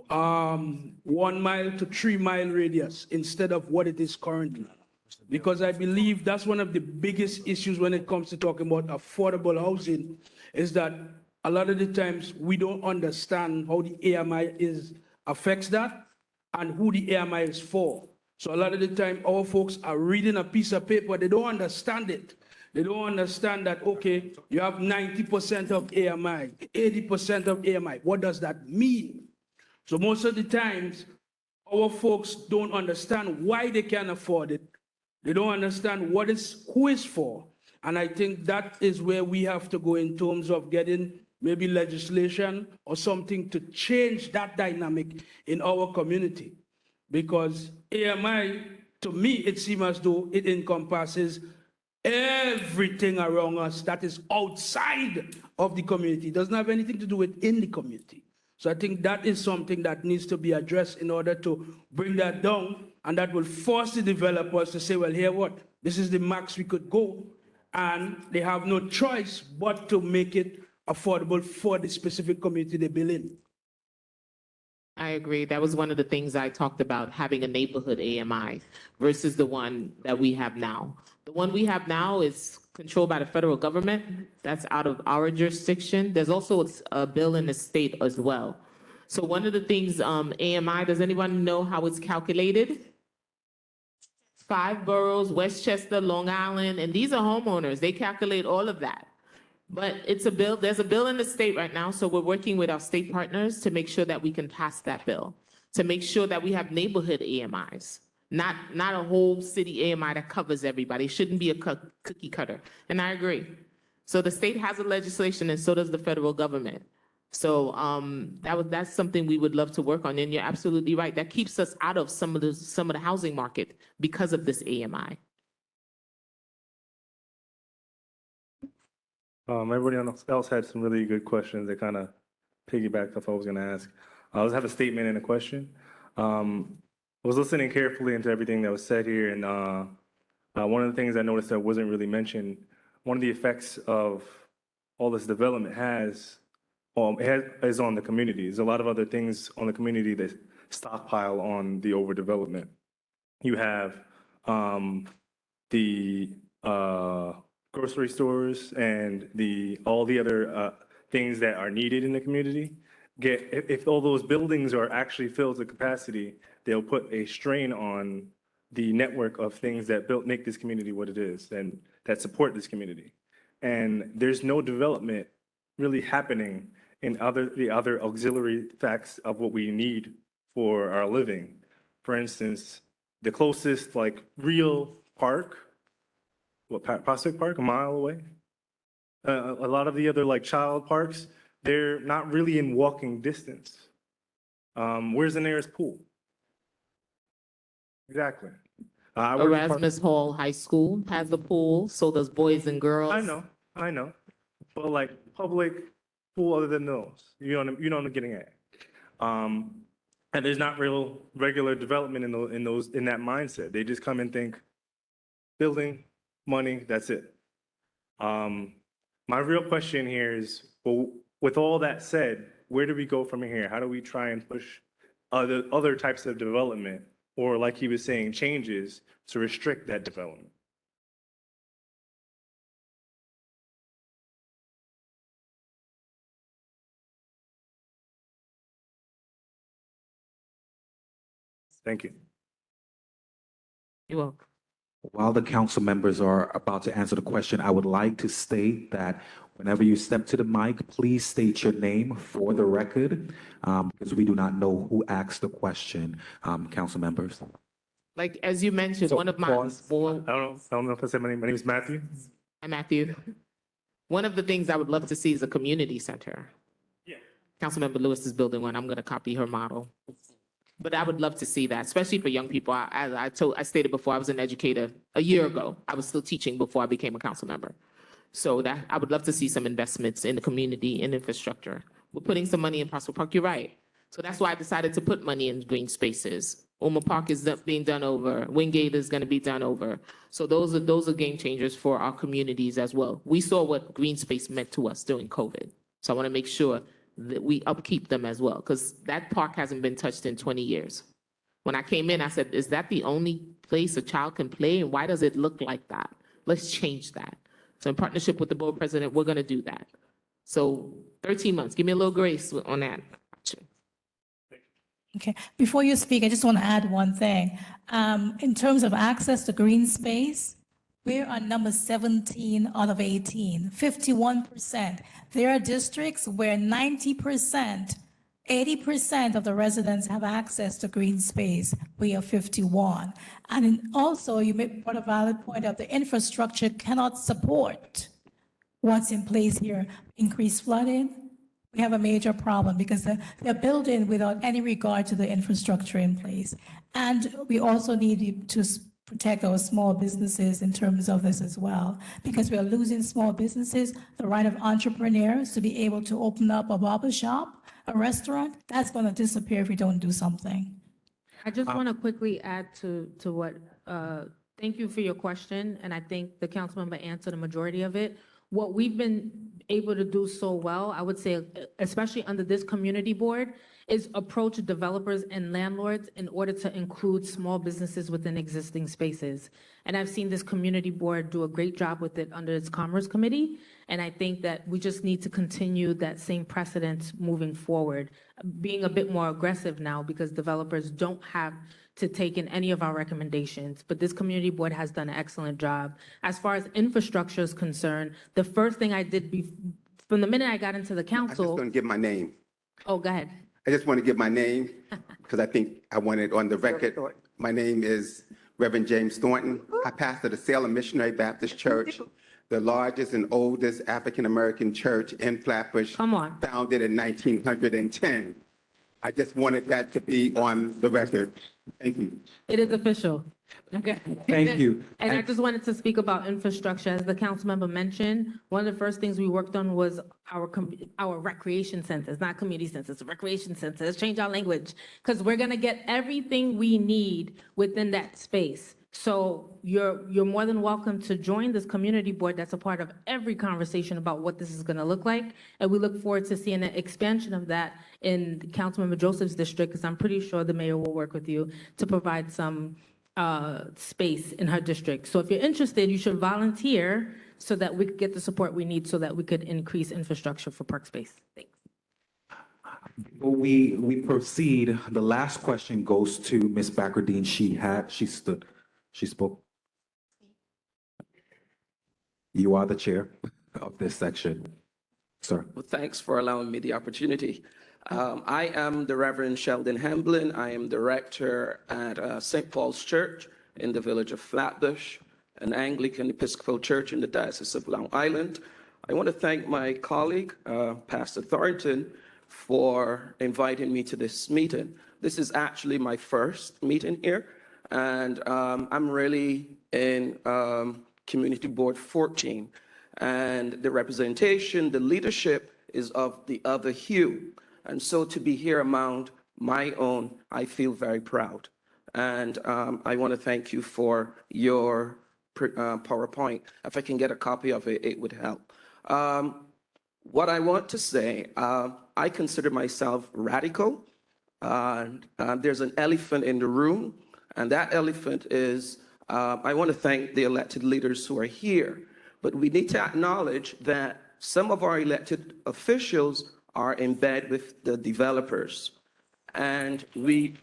1 mile to 3 mile radius instead of what it is currently. Because I believe that's one of the biggest issues when it comes to talking about affordable housing, is that a lot of the times we don't understand how the AMI affects that and who the AMI is for. So a lot of the time our folks are reading a piece of paper, they don't understand it. They don't understand that, okay, you have 90% of AMI, 80% of AMI. What does that mean? So most of the times, our folks don't understand why they can't afford it. They don't understand who is for. And I think that is where we have to go in terms of getting maybe legislation or something to change that dynamic in our community. Because AMI, to me, it seems as though it encompasses everything around us that is outside of the community. It doesn't have anything to do with in the community. So I think that is something that needs to be addressed in order to bring that down, and that will force the developers to say, well, here what? This is the max we could go, and they have no choice but to make it affordable for the specific community they build in. I agree. That was one of the things I talked about, having a neighborhood AMI versus the one that we have now. The one we have now is controlled by the federal government. That's out of our jurisdiction. There's also a bill in the state as well. So one of the things, AMI, does anyone know how it's calculated? 5 boroughs, Westchester, Long Island, and these are homeowners. They calculate all of that. But it's a bill, there's a bill in the state right now, so we're working with our state partners to make sure that we can pass that bill, to make sure that we have neighborhood AMIs, not a whole city AMI that covers everybody. It shouldn't be a cookie cutter, and I agree. So the state has a legislation and so does the federal government. So that's something we would love to work on, and you're absolutely right. That keeps us out of some of the housing market because of this AMI. Everybody else had some really good questions that kind of piggybacked off what I was going to ask. I just have a statement and a question. I was listening carefully into everything that was said here, and one of the things I noticed that wasn't really mentioned, one of the effects of all this development is on the community. There's a lot of other things on the community that stockpile on the overdevelopment. You have the grocery stores and all the other things that are needed in the community if all those buildings are actually filled to capacity, they'll put a strain on the network of things that make this community what it is and that support this community. And there's no development really happening in the other auxiliary facts of what we need for our living. For instance, the closest like real park, Prospect Park, a mile away. A lot of the other like child parks, they're not really in walking distance. Where's the nearest pool? Exactly. Erasmus Hall High School has a pool, so does Boys and Girls. I know. But like public pool other than those, you know what I'm getting at. And there's not real regular development in that mindset. They just come and think building, money, that's it. My real question here is, well, with all that said, where do we go from here? How do we try and push other types of development, or like he was saying, changes to restrict that development? Thank you. You're welcome. While the council members are about to answer the question, I would like to state that whenever you step to the mic, please state your name for the record, because we do not know who asked the question, council members. Like, as you mentioned, one of my, I don't know if I said my name. My name is Matthew. Hi, Matthew. One of the things I would love to see is a community center. Yeah. Councilmember Lewis is building one. I'm going to copy her model. But I would love to see that, especially for young people. I stated before, I was an educator a year ago. I was still teaching before I became a council member. So that I would love to see some investments in the community and infrastructure. We're putting some money in Prospect Park, you're right. So that's why I decided to put money in green spaces. Ulmer Park is being done over. Wingate is going to be done over. So those are game changers for our communities as well. We saw what green space meant to us during COVID. So I want to make sure that we upkeep them as well, because that park hasn't been touched in 20 years. When I came in, I said, is that the only place a child can play? And why does it look like that? Let's change that. So in partnership with the board president, we're going to do that. So 13 months, give me a little grace on that. Okay, before you speak, I just want to add one thing. In terms of access to green space, we're on number 17 out of 18, 51%. There are districts where 90%, 80% of the residents have access to green space. We are 51. And also, you brought a valid point of the infrastructure cannot support what's in place here. Increased flooding, we have a major problem because they're building without any regard to the infrastructure in place. And we also need to protect our small businesses in terms of this as well, because we are losing small businesses, the right of entrepreneurs to be able to open up a barber shop, a restaurant. That's going to disappear if we don't do something. I just want to quickly add to what, thank you for your question, and I think the council member answered a majority of it. What we've been able to do so well, I would say, especially under this community board, is approach developers and landlords in order to include small businesses within existing spaces. And I've seen this community board do a great job with it under its Commerce Committee. And I think that we just need to continue that same precedent moving forward, being a bit more aggressive now because developers don't have to take in any of our recommendations. But this community board has done an excellent job. As far as infrastructure is concerned, the first thing I did from the minute I got into the I'm just council. going to give my name. Oh, go ahead. I just want to give my name because I think I want it on the record. My name is Reverend James Thornton. I pastor the Salem Missionary Baptist Church, the largest and oldest African-American church in Flatbush. Come on. Founded in 1910. I just wanted that to be on the record. Thank you. It is official. Okay. Thank you. And I just wanted to speak about infrastructure. As the council member mentioned, one of the first things we worked on was our recreation centers, not community centers, recreation centers. Let's change our language because we're going to get everything we need within that space. So you're more than welcome to join this community board that's a part of every conversation about what this is going to look like. And we look forward to seeing an expansion of that in Councilmember Joseph's district, because I'm pretty sure the mayor will work with you to provide some space in her district. So if you're interested, you should volunteer so that we could get the support we need so that we could increase infrastructure for park space. Thanks. Before we proceed, the last question goes to Ms. Bakardine. She spoke. You are the chair of this section, sir. Well, thanks for allowing me the opportunity. I am the Reverend Sheldon Hamblin. I am the rector at St. Paul's Church in the village of Flatbush, an Anglican Episcopal church in the Diocese of Long Island. I want to thank my colleague, Pastor Thornton, for inviting me to this meeting. This is actually my first meeting here, and I'm really in Community Board 14, and the representation, the leadership is of the other hue. And so to be here among my own, I feel very proud. And I want to thank you for your PowerPoint. If I can get a copy of it, it would help. What I want to say, I consider myself radical. There's an elephant in the room, and that elephant is, I want to thank the elected leaders who are here, but we need to acknowledge that some of our elected officials are in bed with the developers, and we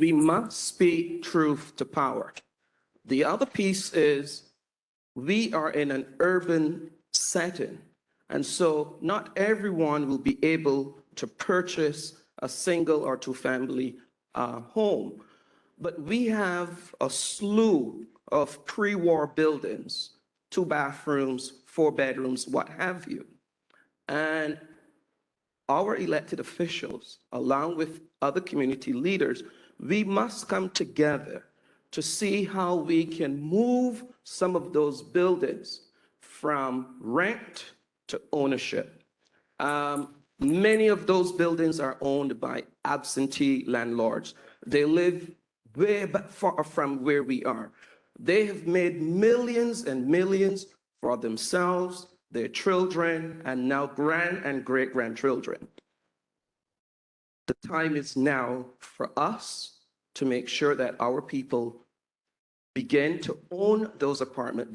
must speak truth to power. The other piece is we are in an urban setting, and so not everyone will be able to purchase a single or two-family home. But we have a slew of pre-war buildings, 2 bathrooms, 4 bedrooms, what have you. And our elected officials, along with other community leaders, we must come together to see how we can move some of those buildings from rent to ownership. Many of those buildings are owned by absentee landlords. They live way far from where we are. They have made millions and millions for themselves, their children, and now grand and great-grandchildren. The time is now for us to make sure that our people begin to own those apartments,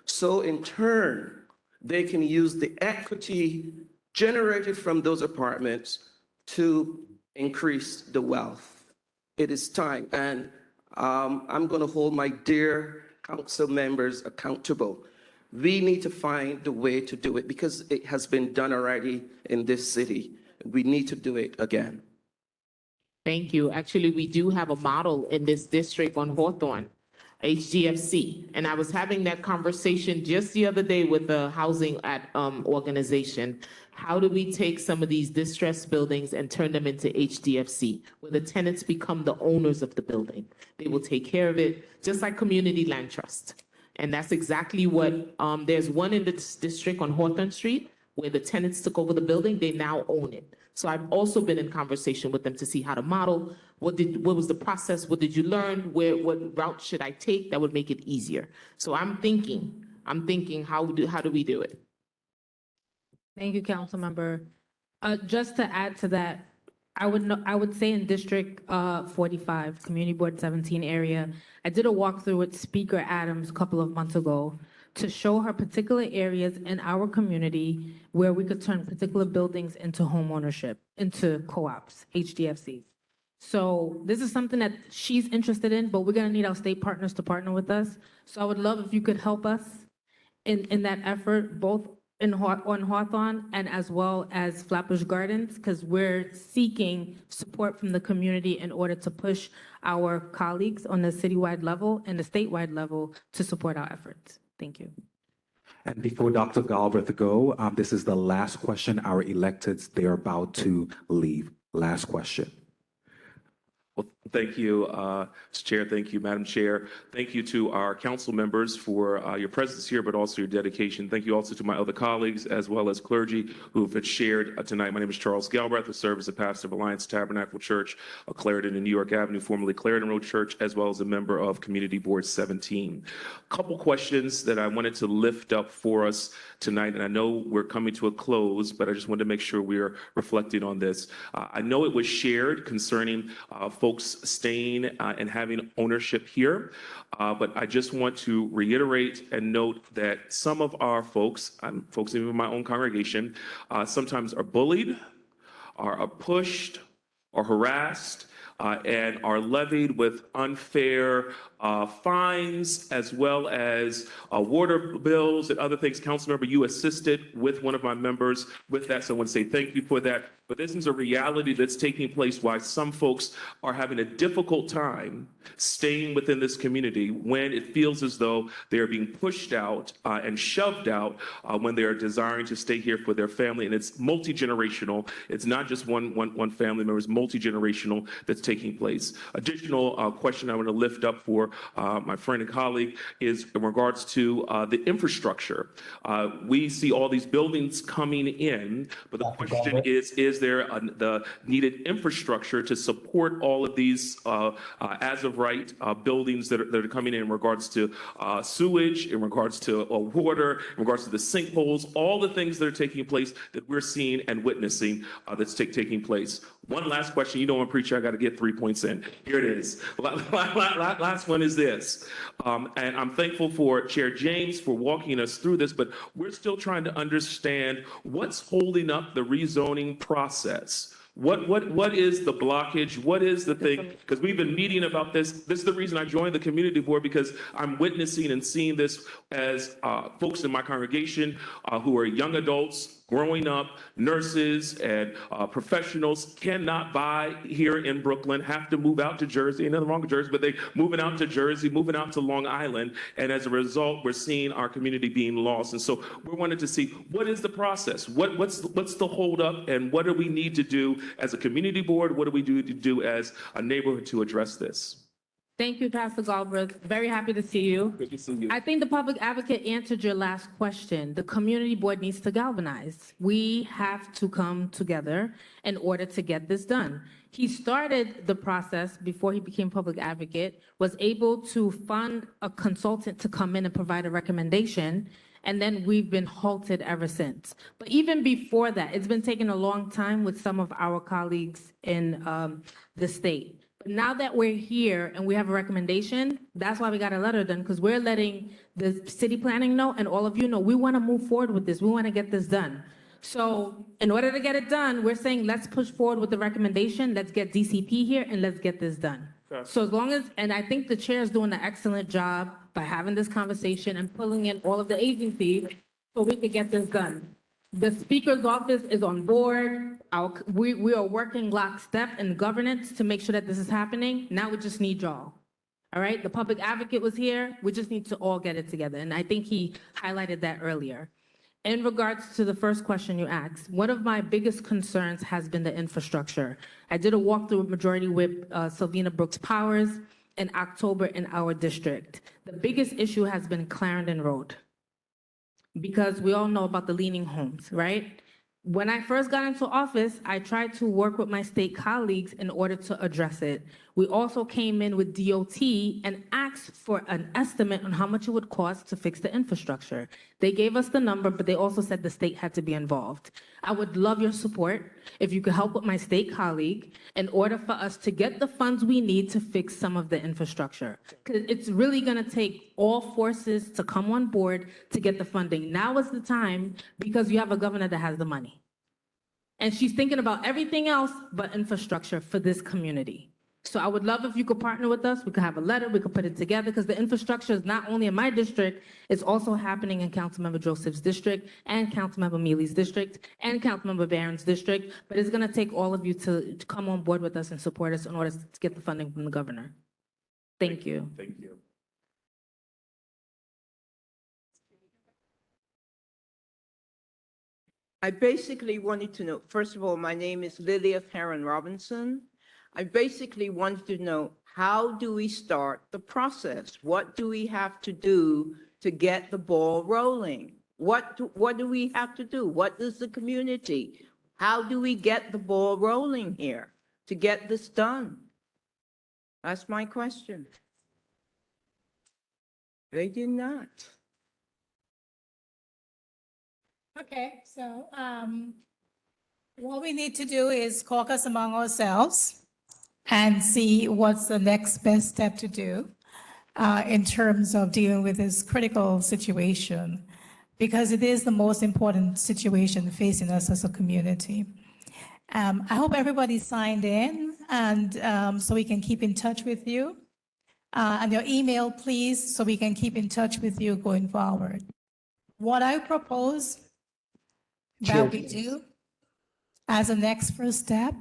so in turn, they can use the equity generated from those apartments to increase the wealth. It is time, and I'm going to hold my dear council members accountable. We need to find the way to do it because it has been done already in this city. We need to do it again. Thank you. Actually, we do have a model in this district on Hawthorne, HGFC. And I was having that conversation just the other day with the housing organization. How do we take some of these distressed buildings and turn them into HDFC, where the tenants become the owners of the building? They will take care of it, just like Community Land Trust. And that's exactly what, there's one in this district on Hawthorne Street where the tenants took over the building, they now own it. So I've also been in conversation with them to see how to model. What was the process? What did you learn? What route should I take that would make it easier? So I'm thinking, how do we do it? Thank you, Councilmember. Just to add to that, I would say in District 45, Community Board 17 area, I did a walkthrough with Speaker Adams a couple of months ago to show her particular areas in our community where we could turn particular buildings into home ownership, into co-ops, HDFCs. So this is something that she's interested in, but we're gonna need our state partners to partner with us. So I would love if you could help us in that effort, both on Hawthorne and as well as Flatbush Gardens, because we're seeking support from the community in order to push our colleagues on the citywide level and the statewide level to support our efforts. Thank you. And before Dr. Galbraith go, this is the last question. Our electeds, they're about to leave. Last question. Well, thank you, Mr. Chair. Thank you, Madam Chair. Thank you to our council members for your presence here, but also your dedication. Thank you also to my other colleagues as well as clergy who have shared tonight. My name is Charles Galbraith. I serve as a pastor of Alliance Tabernacle Church, Clarendon and New York Avenue, formerly Clarendon Road Church, as well as a member of Community Board 17. A couple questions that I wanted to lift up for us tonight, and I know we're coming to a close, but I just wanted to make sure we're reflecting on this. I know it was shared concerning folks staying and having ownership here. But I just want to reiterate and note that some of our folks, folks even in my own congregation, sometimes are bullied, are pushed, or harassed, and are levied with unfair fines as well as water bills and other things. Councilmember, you assisted with one of my members with that, so I want to say thank you for that. But this is a reality that's taking place why some folks are having a difficult time staying within this community when it feels as though they're being pushed out and shoved out when they are desiring to stay here for their family. And it's multi-generational. It's not just one family member, it's multi-generational that's taking place. Additional question I want to lift up for my friend and colleague is in regards to the infrastructure. We see all these buildings coming in, but the question is there the needed infrastructure to support all of these as of right buildings that are coming in regards to sewage, in regards to water, in regards to the sinkholes, all the things that are taking place that we're seeing and witnessing that's taking place. One last question. You know, I'm a preacher, I got to get 3 points in. Here it is. Last one is this. And I'm thankful for Chair James for walking us through this, but we're still trying to understand what's holding up the rezoning process. What is the blockage? What is the thing? Because we've been meeting about this. This is the reason I joined the community board, because I'm witnessing and seeing this as folks in my congregation who are young adults growing up, nurses and professionals cannot buy here in Brooklyn, have to move out to Jersey. Ain't nothing wrong with Jersey, but they moving out to Jersey, moving out to Long Island. And as a result, we're seeing our community being lost. And so we wanted to see what is the process? What's the holdup, and what do we need to do as a community board? What do we need to do as a neighborhood to address this? Thank you, Pastor Galbraith. Very happy to see you. Good to see you. I think the public advocate answered your last question. The community board needs to galvanize. We have to come together in order to get this done. He started the process before he became public advocate, was able to fund a consultant to come in and provide a recommendation, and then we've been halted ever since. But even before that, it's been taking a long time with some of our colleagues in the state. But now that we're here and we have a recommendation, that's why we got a letter done, because we're letting the city planning know and all of you know, we want to move forward with this. We want to get this done. So in order to get it done, we're saying, let's push forward with the recommendation. Let's get DCP here and let's get this done. So as long as, and I think the chair is doing an excellent job by having this conversation and pulling in all of the agencies so we could get this done. The speaker's office is on board. We are working lockstep in governance to make sure that this is happening. Now we just need y'all. All right, the public advocate was here. We just need to all get it together. And I think he highlighted that earlier. In regards to the first question you asked, one of my biggest concerns has been the infrastructure. I did a walkthrough with Majority Whip Sylvina Brooks Powers in October in our district. The biggest issue has been Clarendon Road, because we all know about the leaning homes, right? When I first got into office, I tried to work with my state colleagues in order to address it. We also came in with DOT and asked for an estimate on how much it would cost to fix the infrastructure. They gave us the number, but they also said the state had to be involved. I would love your support if you could help with my state colleague in order for us to get the funds we need to fix some of the infrastructure. Because it's really going to take all forces to come on board to get the funding. Now is the time, because you have a governor that has the money. And she's thinking about everything else but infrastructure for this community. So I would love if you could partner with us. We could have a letter, we could put it together, because the infrastructure is not only in my district, it's also happening in Councilmember Joseph's district and Councilmember Mealy's district and Councilmember Barron's district. But it's going to take all of you to come on board with us and support us in order to get the funding from the governor. Thank you. Thank you. I basically wanted to know, first of all, my name is Lilia Farron Robinson. I basically wanted to know, how do we start the process? What do we have to do to get the ball rolling? What do we have to do? What does the community? How do we get the ball rolling here to get this done? That's my question. They did not. Okay, so what we need to do is caucus among ourselves and see what's the next best step to do in terms of dealing with this critical situation, because it is the most important situation facing us as a community. I hope everybody signed in, and so we can keep in touch with you. And your email, please, so we can keep in touch with you going forward. What I propose that we do as a next first step,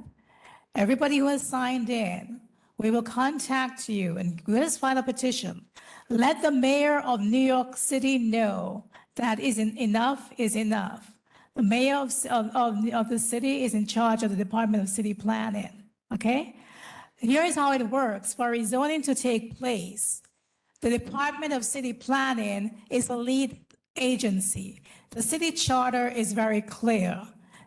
everybody who has signed in, we will contact you and let us file a petition. Let the mayor of New York City know that enough is enough. The mayor of the city is in charge of the Department of City Planning, okay? Here is how it works. For rezoning to take place, the Department of City Planning is the lead agency. The city charter is very clear.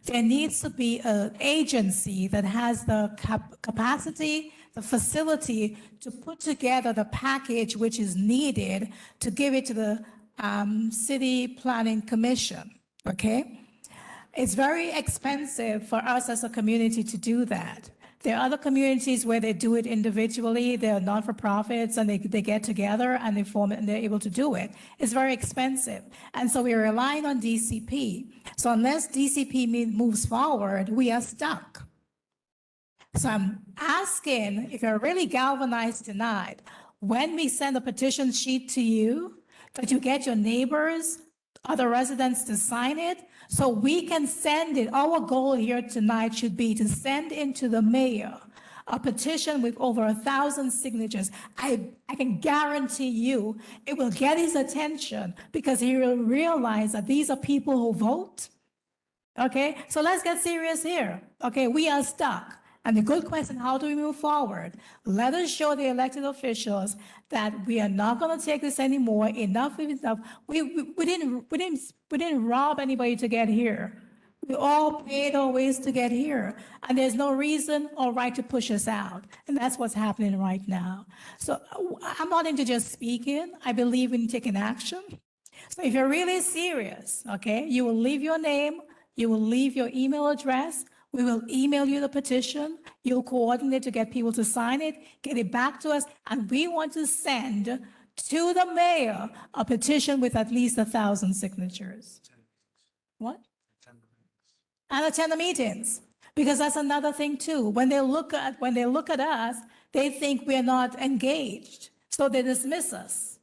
There needs to be an agency that has the capacity, the facility to put together the package which is needed to give it to the City Planning Commission, okay? It's very expensive for us as a community to do that. There are other communities where they do it individually. They're not-for-profits, and they get together and they form it, and they're able to do it. It's very expensive. And so we're relying on DCP. So unless DCP moves forward, we are stuck. So I'm asking, if you're really galvanized tonight, when we send a petition sheet to you, that you get your neighbors, other residents to sign it, so we can send it. Our goal here tonight should be to send into the mayor a petition with over 1,000 signatures. I can guarantee you it will get his attention, because he will realize that these are people who vote. Okay, so let's get serious here. Okay, we are stuck. And the good question, how do we move forward? Let us show the elected officials that we are not going to take this anymore. Enough is enough. We didn't rob anybody to get here. We all paid our ways to get here. And there's no reason or right to push us out. And that's what's happening right now. So I'm not into just speaking. I believe in taking action. So if you're really serious, okay, you will leave your name, you will leave your email address. We will email you the petition. You'll coordinate to get people to sign it, get it back to us, and we want to send to the mayor a petition with at least 1,000 signatures. What? And attend the meetings, because that's another thing too. When they look at us, they think we're not engaged, so they dismiss us.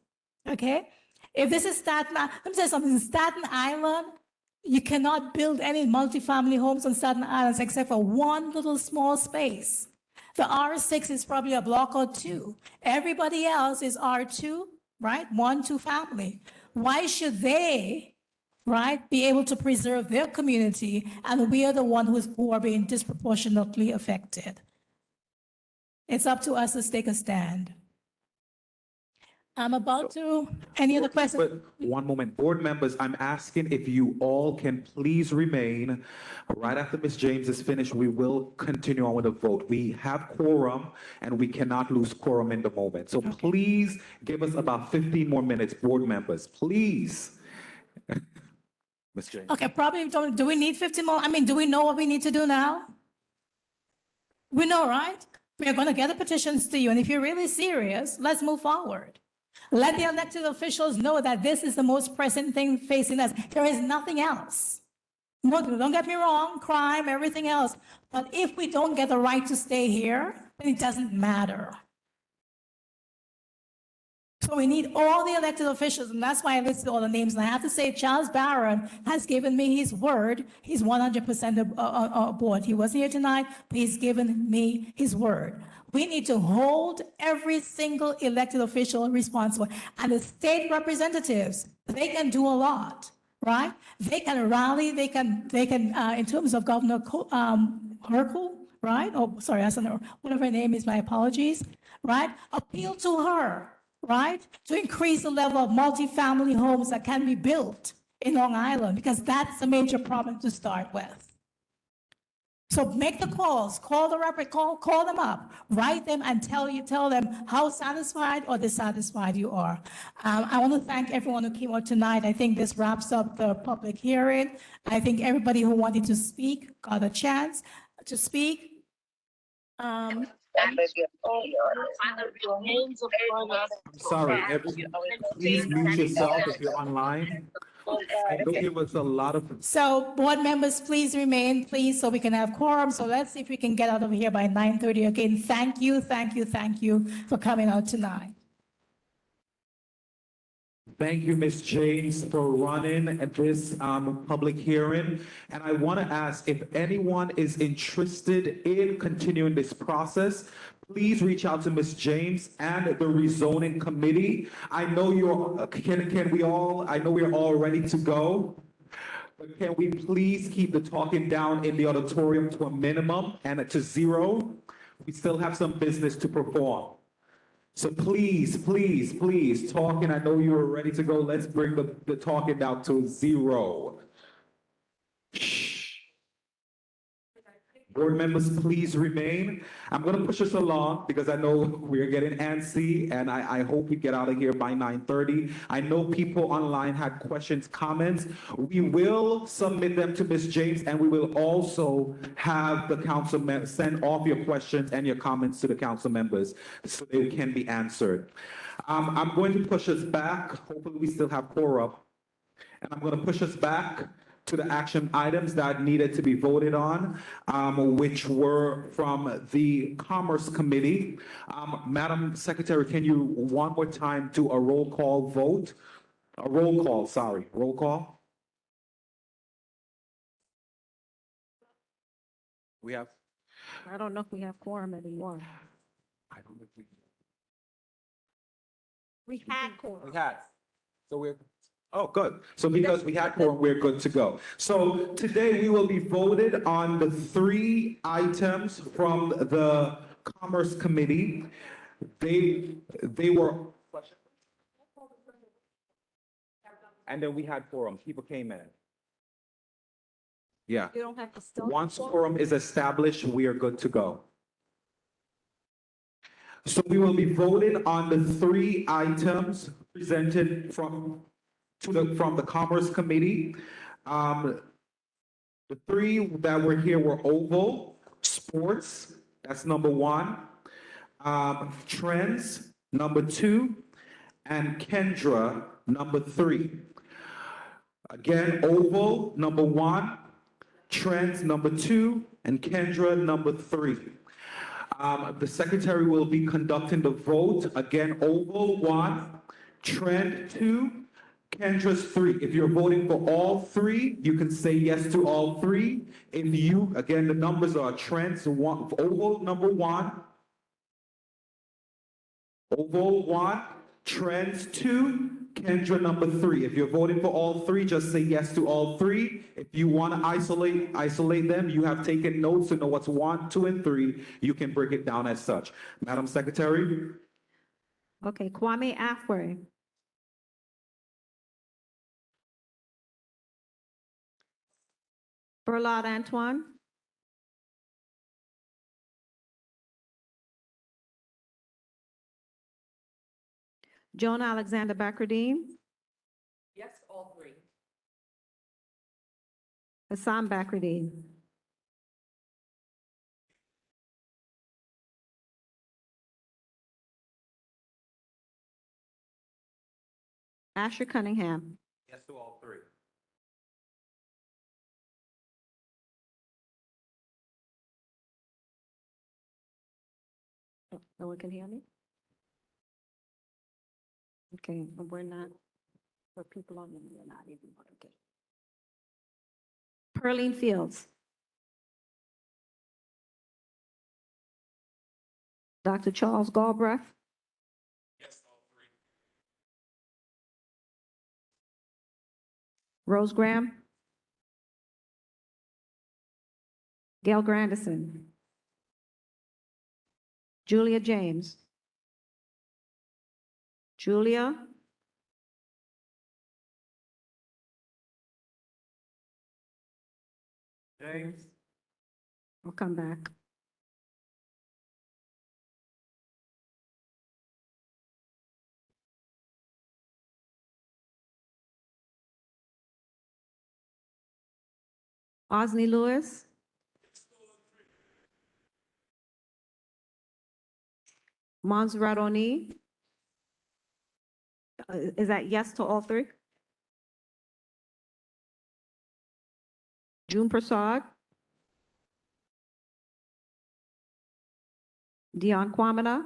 Okay? If this is Staten Island, let me say something. In Staten Island, you cannot build any multifamily homes on Staten Island except for one little small space. The R6 is probably a block or two. Everybody else is R2, right? 1, 2 family. Why should they, right, be able to preserve their community, and we are the ones who are being disproportionately affected? It's up to us to take a stand. I'm about to, any other questions? But one moment, board members, I'm asking if you all can please remain. Right after Ms. James is finished, we will continue on with the vote. We have quorum, and we cannot lose quorum in the moment. So please give us about 15 more minutes, board members, please. Ms. James. Okay, probably do we need 50 more? I mean, do we know what we need to do now? We know, right? We're going to get the petitions to you, and if you're really serious, let's move forward. Let the elected officials know that this is the most pressing thing facing us. There is nothing else. No, don't get me wrong, crime, everything else. But if we don't get the right to stay here, then it doesn't matter. So we need all the elected officials, and that's why I listed all the names. And I have to say, Charles Barron has given me his word. He's 100% aboard. He wasn't here tonight, but he's given me his word. We need to hold every single elected official responsible. And the state representatives, they can do a lot, right? They can rally, they can in terms of Governor Hochul, right? Oh, sorry, I don't know, whatever her name is, my apologies, right? Appeal to her, right? To increase the level of multifamily homes that can be built in Long Island, because that's a major problem to start with. So make the calls, call them up, write them, and tell them how satisfied or dissatisfied you are. I want to thank everyone who came out tonight. I think this wraps up the public hearing. I think everybody who wanted to speak got a chance to speak. I'm sorry, please mute yourself if you're online. I know there was a lot of, So board members, please remain, please, so we can have quorum. So let's see if we can get out of here by 9:30. Again, thank you, thank you, thank you for coming out tonight. thank you, Ms. James, for running this public hearing. And I want to ask if anyone is interested in continuing this process, please reach out to Ms. James and the rezoning committee. I know can we all, I know we're all ready to go. But can we please keep the talking down in the auditorium to a minimum and to zero? We still have some business to perform. So please, please, please, talking, I know you are ready to go. Let's bring the talking down to zero. Board members, please remain. I'm going to push us along because I know we're getting antsy, and I hope we get out of here by 9:30. I know people online had questions, comments. We will submit them to Ms. James, and we will also have the council send off your questions and your comments to the council members so they can be answered. I'm going to push us back. Hopefully, we still have quorum. And I'm going to push us back to the action items that needed to be voted on, which were from the Commerce Committee. Madam Secretary, can you one more time do a roll call vote? A roll call, sorry, roll call? We have? I don't know if we have quorum anymore. I don't know if We had quorum. we had. So we're. Oh, good. So because we had quorum, we're good to go. So today we will be voted on the 3 items from the Commerce Committee. They were. And then we had quorum. People came in. Yeah. You don't have to still. Once quorum is established, we are good to go. So we will be voting on the 3 items presented from the Commerce Committee. The 3 that were here were Oval, Sports, that's number 1, Trends, number 2, and Kendra, number 3. Again, Oval, number 1, Trends, number 2, and Kendra, number 3. The secretary will be conducting the vote. Again, Oval 1, Trend 2, Kendra's 3. If you're voting for all 3, you can say yes to all 3. If you, again, the numbers are Trends 1, Oval number 1, Oval 1, Trends 2, Kendra number 3. If you're voting for all 3, just say yes to all 3. If you want to isolate them, you have taken notes to know what's 1, 2, and 3. You can break it down as such. Madam Secretary? Okay, Kwame Afwe. Berlard Antoine. Joan Alexander Bakradine. Yes, all 3. Hassan Bakradine. Asher Cunningham. Yes to all 3. No one can hear me? Okay, but we're not, for people on, we're not even, okay. Pearline Fields. Dr. Charles Galbraith. Yes, all 3. Rose Graham. Gail Grandison. Julia James. Julia. James? I'll come back. Osney Lewis. Montserrat O'Neill? Is that yes to all three? June Prasad? Dion Quamina?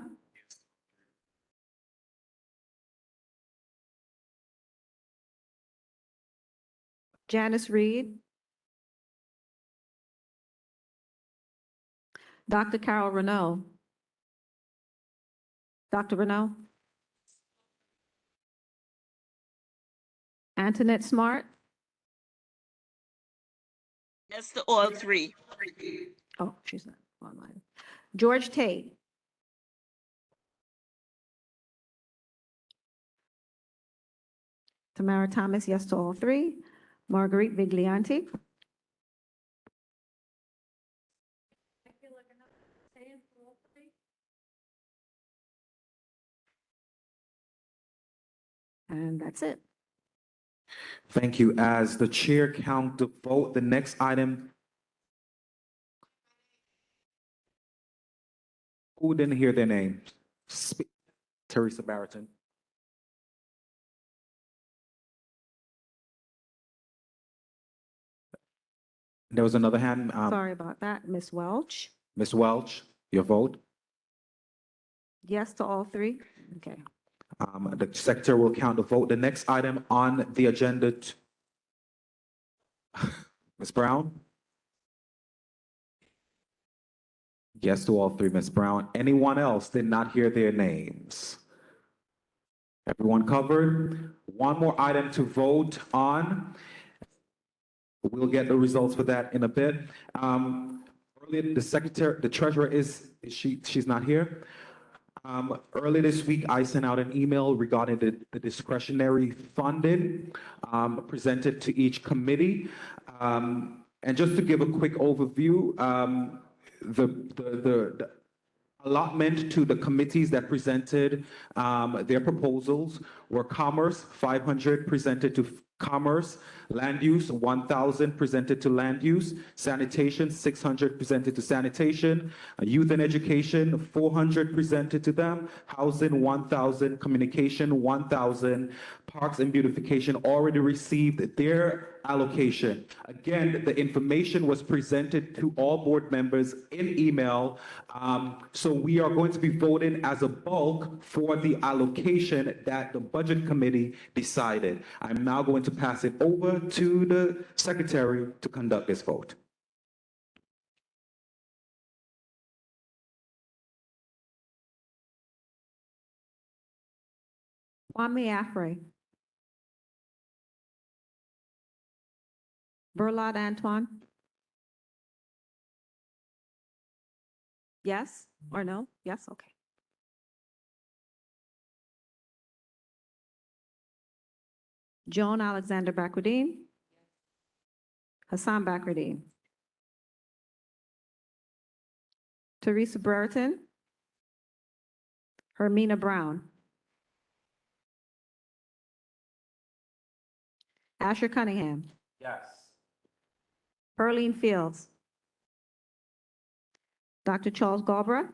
Janice Reed? Dr. Carol Renaud? Dr. Renaud? Antoinette Smart? Yes to all three. Oh, she's not online. George Tate? Tamara Thomas, yes to all three. Marguerite Viglianti? And that's it. Thank you. As the chair count the vote, the next item. Who didn't hear their name? Teresa Barrington. There was another hand. Sorry about that. Ms. Welch? Ms. Welch, your vote. Yes to all three? Okay. The secretary will count the vote. The next item on the agenda. Ms. Brown? Yes to all three, Ms. Brown. Anyone else did not hear their names? Everyone covered? One more item to vote on. We'll get the results for that in a bit. Earlier, the treasurer she's not here. Earlier this week, I sent out an email regarding the discretionary funding presented to each committee. And just to give a quick overview, the allotment to the committees that presented their proposals were Commerce, 500 presented to Commerce, Land Use, 1,000 presented to Land Use, Sanitation, 600 presented to Sanitation, Youth and Education, 400 presented to them, Housing, 1,000, Communication, 1,000, Parks and Beautification already received their allocation. Again, the information was presented to all board members in email. So we are going to be voting as a bulk for the allocation that the Budget Committee decided. I'm now going to pass it over to the secretary to conduct this vote. Kwame Afre? Berlad Antoine? Yes or no? Yes, okay. Joan Alexander Bakradine? Hassan Bakradine? Teresa Brereton? Hermina Brown? Asher Cunningham? Yes. Pearline Fields? Dr. Charles Galbraith?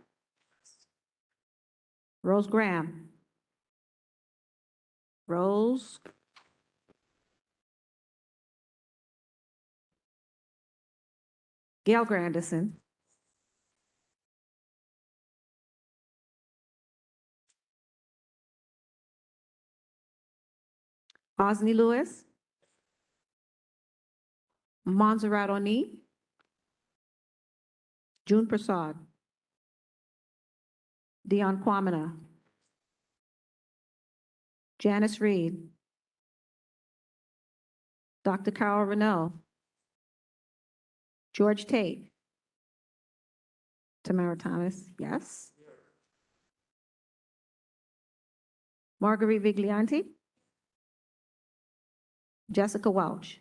Rose Graham? Rose? Gail Grandison? Osney Lewis? Montserrat O'Neill? June Prasad? Dion Quamina? Janice Reed? Dr. Carol Renaud? George Tate? Tamara Thomas, yes. Marguerite Viglianti? Jessica Welch?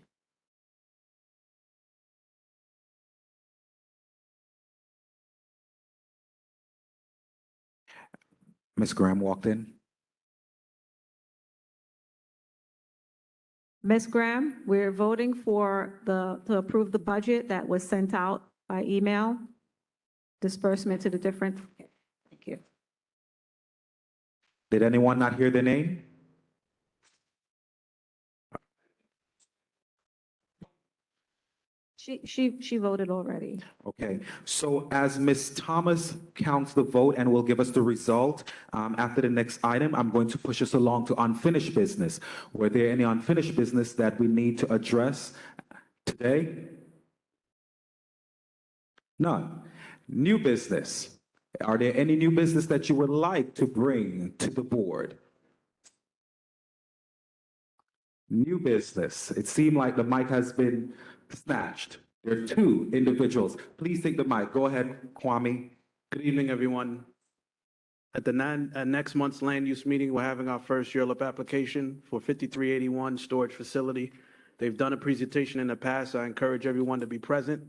Ms. Graham walked in. Ms. Graham, we're voting for to approve the budget that was sent out by email, disbursement to the different, thank you. Did anyone not hear the name? She voted already. Okay, so as Ms. Thomas counts the vote and will give us the result, after the next item, I'm going to push us along to unfinished business. Were there any unfinished business that we need to address today? None. New business. Are there any new business that you would like to bring to the board? New business. It seemed like the mic has been snatched. There are two individuals. Please take the mic. Go ahead, Kwame. Good evening, everyone. At the next month's land use meeting, we're having our first ULUP application for 5381 storage facility. They've done a presentation in the past. I encourage everyone to be present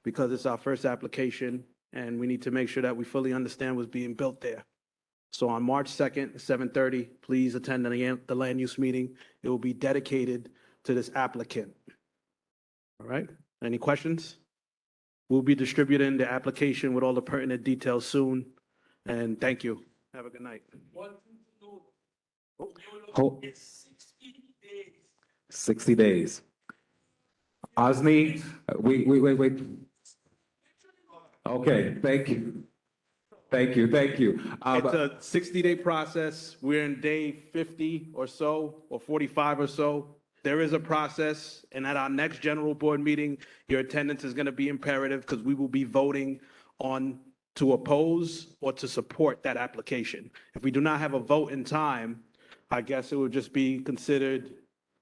because it's our first application and we need to make sure that we fully understand what's being built there. So on March 2nd, 7:30, please attend the land use meeting. It will be dedicated to this applicant. All right, any questions? We'll be distributing the application with all the pertinent details soon. And thank you. Have a good night. Hold. 60 days. Osni, wait. Okay, thank you. Thank you. It's a 60-day process. We're in day 50 or so, or 45 or so. There is a process, and at our next general board meeting, your attendance is going to be imperative because we will be voting on to oppose or to support that application. If we do not have a vote in time, I guess it would just be considered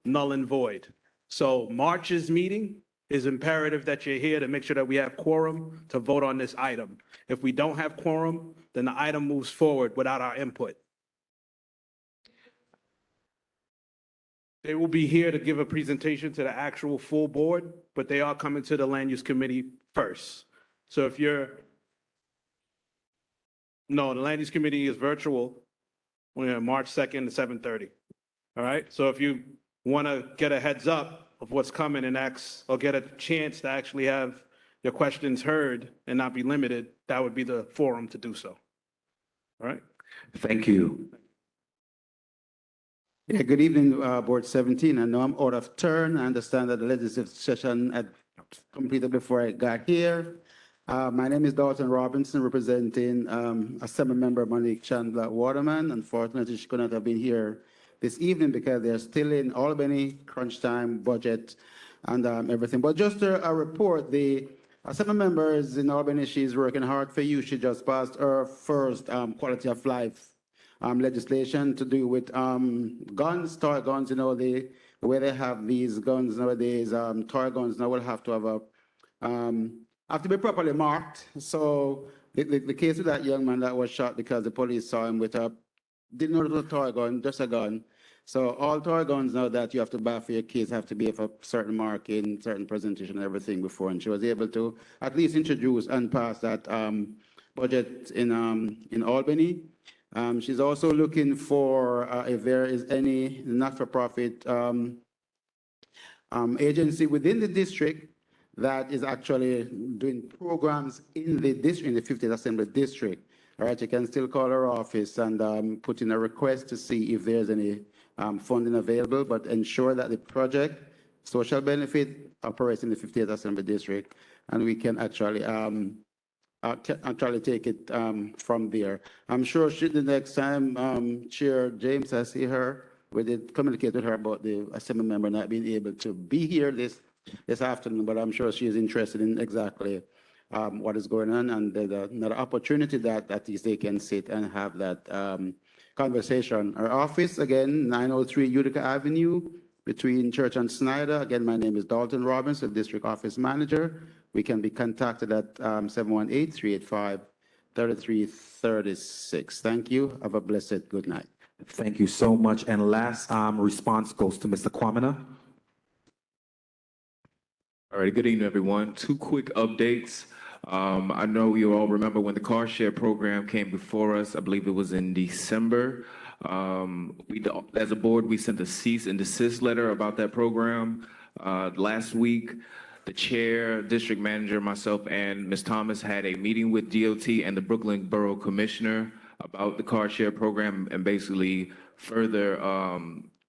null and void. So March's meeting is imperative that you're here to make sure that we have quorum to vote on this item. If we don't have quorum, then the item moves forward without our input. They will be here to give a presentation to the actual full board, but they are coming to the land use committee first. So if no, the land use committee is virtual. We're on March 2nd at 7:30. All right, so if you want to get a heads up of what's coming and or get a chance to actually have your questions heard and not be limited, that would be the forum to do so. All right? Thank you. Yeah, good evening, Board 17. I know I'm out of turn. I understand that the legislative session had completed before I got here. My name is Dalton Robinson, representing Assembly Member Monique Chandler Waterman. Unfortunately, she could not have been here this evening because they're still in Albany, crunch time, budget, and everything. But just a report, the Assembly members in Albany, she's working hard for you. She just passed her first quality of life legislation to do with guns, toy guns. You know, the way they have these guns nowadays, toy guns now will have to have to be properly marked. So the case with that young man that was shot because the police saw him with didn't know it was a toy gun, just a gun. So all toy guns now that you have to buy for your kids have to be of a certain marking, certain presentation, and everything before. And she was able to at least introduce and pass that budget in Albany. She's also looking for if there is any not-for-profit agency within the district that is actually doing programs in the district, in the 50th Assembly District. All right, you can still call our office and put in a request to see if there's any funding available, but ensure that the project, social benefit, operates in the 50th Assembly District, and we can actually take it from there. I'm sure the next time Chair James, I see her, we did communicate with her about the Assembly member not being able to be here this afternoon, but I'm sure she is interested in exactly what is going on, and there's another opportunity that at least they can sit and have that conversation. Our office, again, 903 Utica Avenue, between Church and Snyder. Again, my name is Dalton Robinson, District Office Manager. We can be contacted at 718-385-3336. Thank you. Have a blessed good night. Thank you so much. And last response goes to Mr. Kwamina. All right, good evening, everyone. Two quick updates. I know you all remember when the car share program came before us. I believe it was in December. As a board, we sent a cease and desist letter about that program. Last week, the chair, district manager, myself, and Ms. Thomas had a meeting with DOT and the Brooklyn Borough Commissioner about the car share program and basically further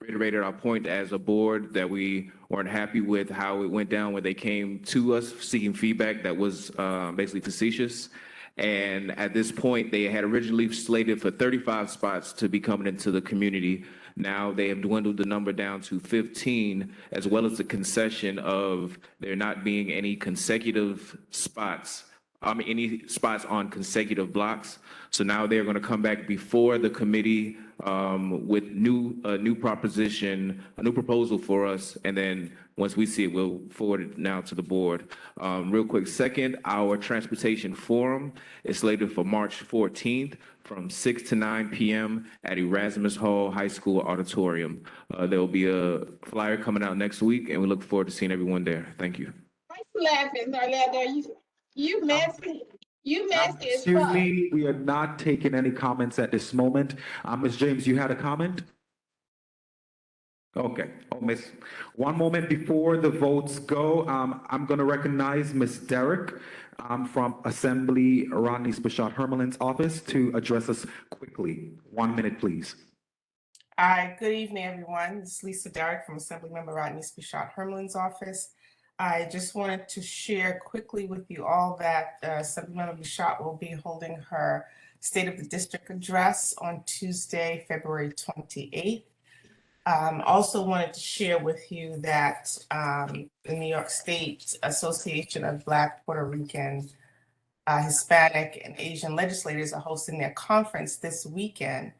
reiterated our point as a board that we weren't happy with how it went down when they came to us seeking feedback that was basically facetious. And at this point, they had originally slated for 35 spots to be coming into the community. Now they have dwindled the number down to 15, as well as the concession of there not being any consecutive spots, any spots on consecutive blocks. So now they're going to come back before the committee with a new proposal for us, and then once we see it, we'll forward it now to the board. Real quick, second, our transportation forum is slated for March 14th from 6 to 9 p.m. at Erasmus Hall High School Auditorium. There will be a flyer coming out next week, and we look forward to seeing everyone there. Thank you. Laughing, Orlando. You messy. You messy as Excuse fuck. me, we are not taking any comments at this moment. Ms. James, you had a comment? Okay. Oh, Miss, one moment before the votes go, I'm going to recognize Miss Derrick from Assembly Rodney Spichat Hermelin's office to address us quickly. 1 minute, please. Hi, good evening, everyone. This is Lisa Derrick from Assemblymember Rodney Spichat Hermelin's office. I just wanted to share quickly with you all that Assemblymember Spichat will be holding her State of the District address on Tuesday, February 28th. Also wanted to share with you that the New York State Association of Black, Puerto Rican, Hispanic, and Asian legislators are hosting their conference this weekend.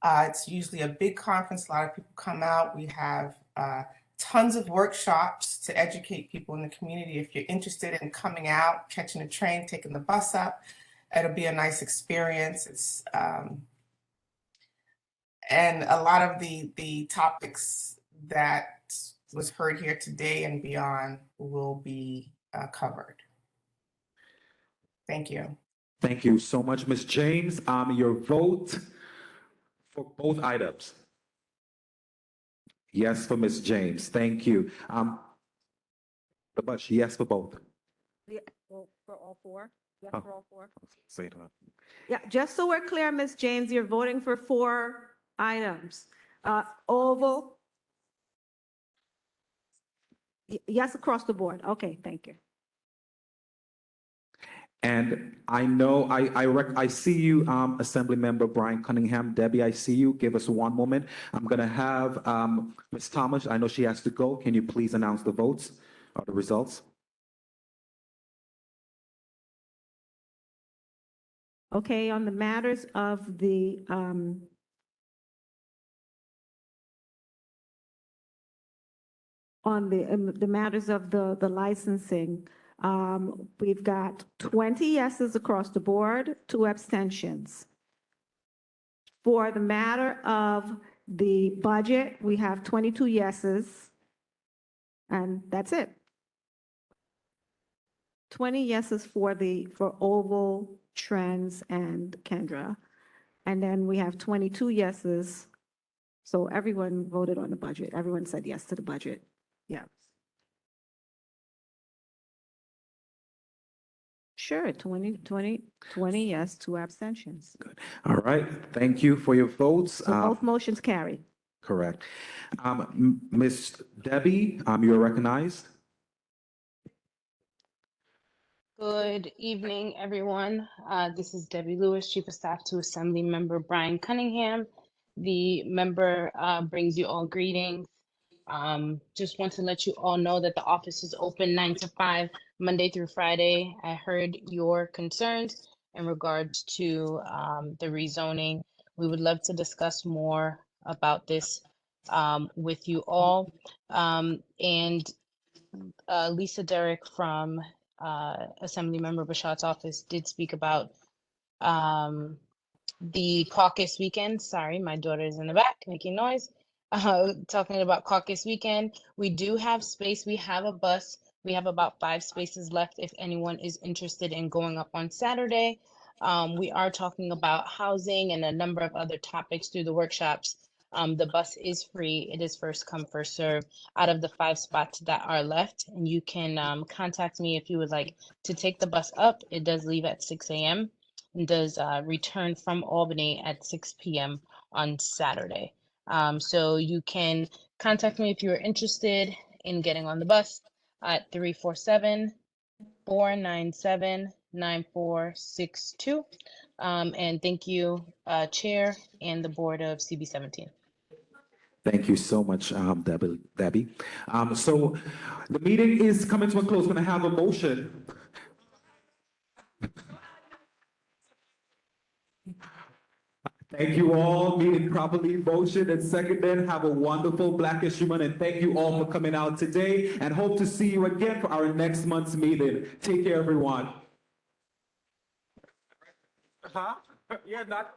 It's usually a big conference. A lot of people come out. We have tons of workshops to educate people in the community. If you're interested in coming out, catching a train, taking the bus up, it'll be a nice experience. It's and a lot of the topics that was heard here today and beyond will be covered. Thank you. Thank you so much, Ms. James. Your vote for both items. Yes for Ms. James. Thank you. The bunch, yes for both. Yeah, well, for all four? Yes, Oh. for all four? Say it loud. Yeah, just so we're clear, Ms. James, you're voting for 4 items. Oval? Yes, across the board. Okay, thank you. And I know, I see you, Assemblymember Brian Cunningham. Debbie, I see you. Give us 1 moment. I'm going to have Ms. Thomas, I know she has to go. Can you please announce the votes or the results? Okay, on the matters of the matters of the licensing, we've got 20 yeses across the board, 2 abstentions. For the matter of the budget, we have 22 yeses, and that's it. 20 yeses for Oval, Trends, and Kendra. And then we have 22 yeses. So everyone voted on the budget. Everyone said yes to the budget. Yeah. Sure, 20 yes, 2 abstentions. All right. Thank you for your votes. So both motions carry. Correct. Ms. Debbie, you're recognized. Good evening, everyone. This is Debbie Lewis, Chief of Staff to Assemblymember Brian Cunningham. The member brings you all greetings. Just want to let you all know that the office is open 9 to 5, Monday through Friday. I heard your concerns in regards to the rezoning. We would love to discuss more about this with you all. And Lisa Derrick from Assemblymember Bachat's office did speak about the caucus weekend. Sorry, my daughter is in the back making noise. Talking about caucus weekend. We do have space. We have a bus. We have about 5 spaces left if anyone is interested in going up on Saturday. We are talking about housing and a number of other topics through the workshops. The bus is free. It is first come, first serve out of the 5 spots that are left. And you can contact me if you would like to take the bus up. It does leave at 6 a.m. and does return from Albany at 6 p.m. on Saturday. So you can contact me if you're interested in getting on the bus at 347-497-9462. And thank you, Chair and the Board of CB17. Thank you so much, Debbie. So the meeting is coming to a close. Can I have a motion? Thank you all. Meeting properly motioned and seconded. Have a wonderful Black History Month, and thank you all for coming out today, and hope to see you again for our next month's meeting. Take care, everyone. Yeah, not.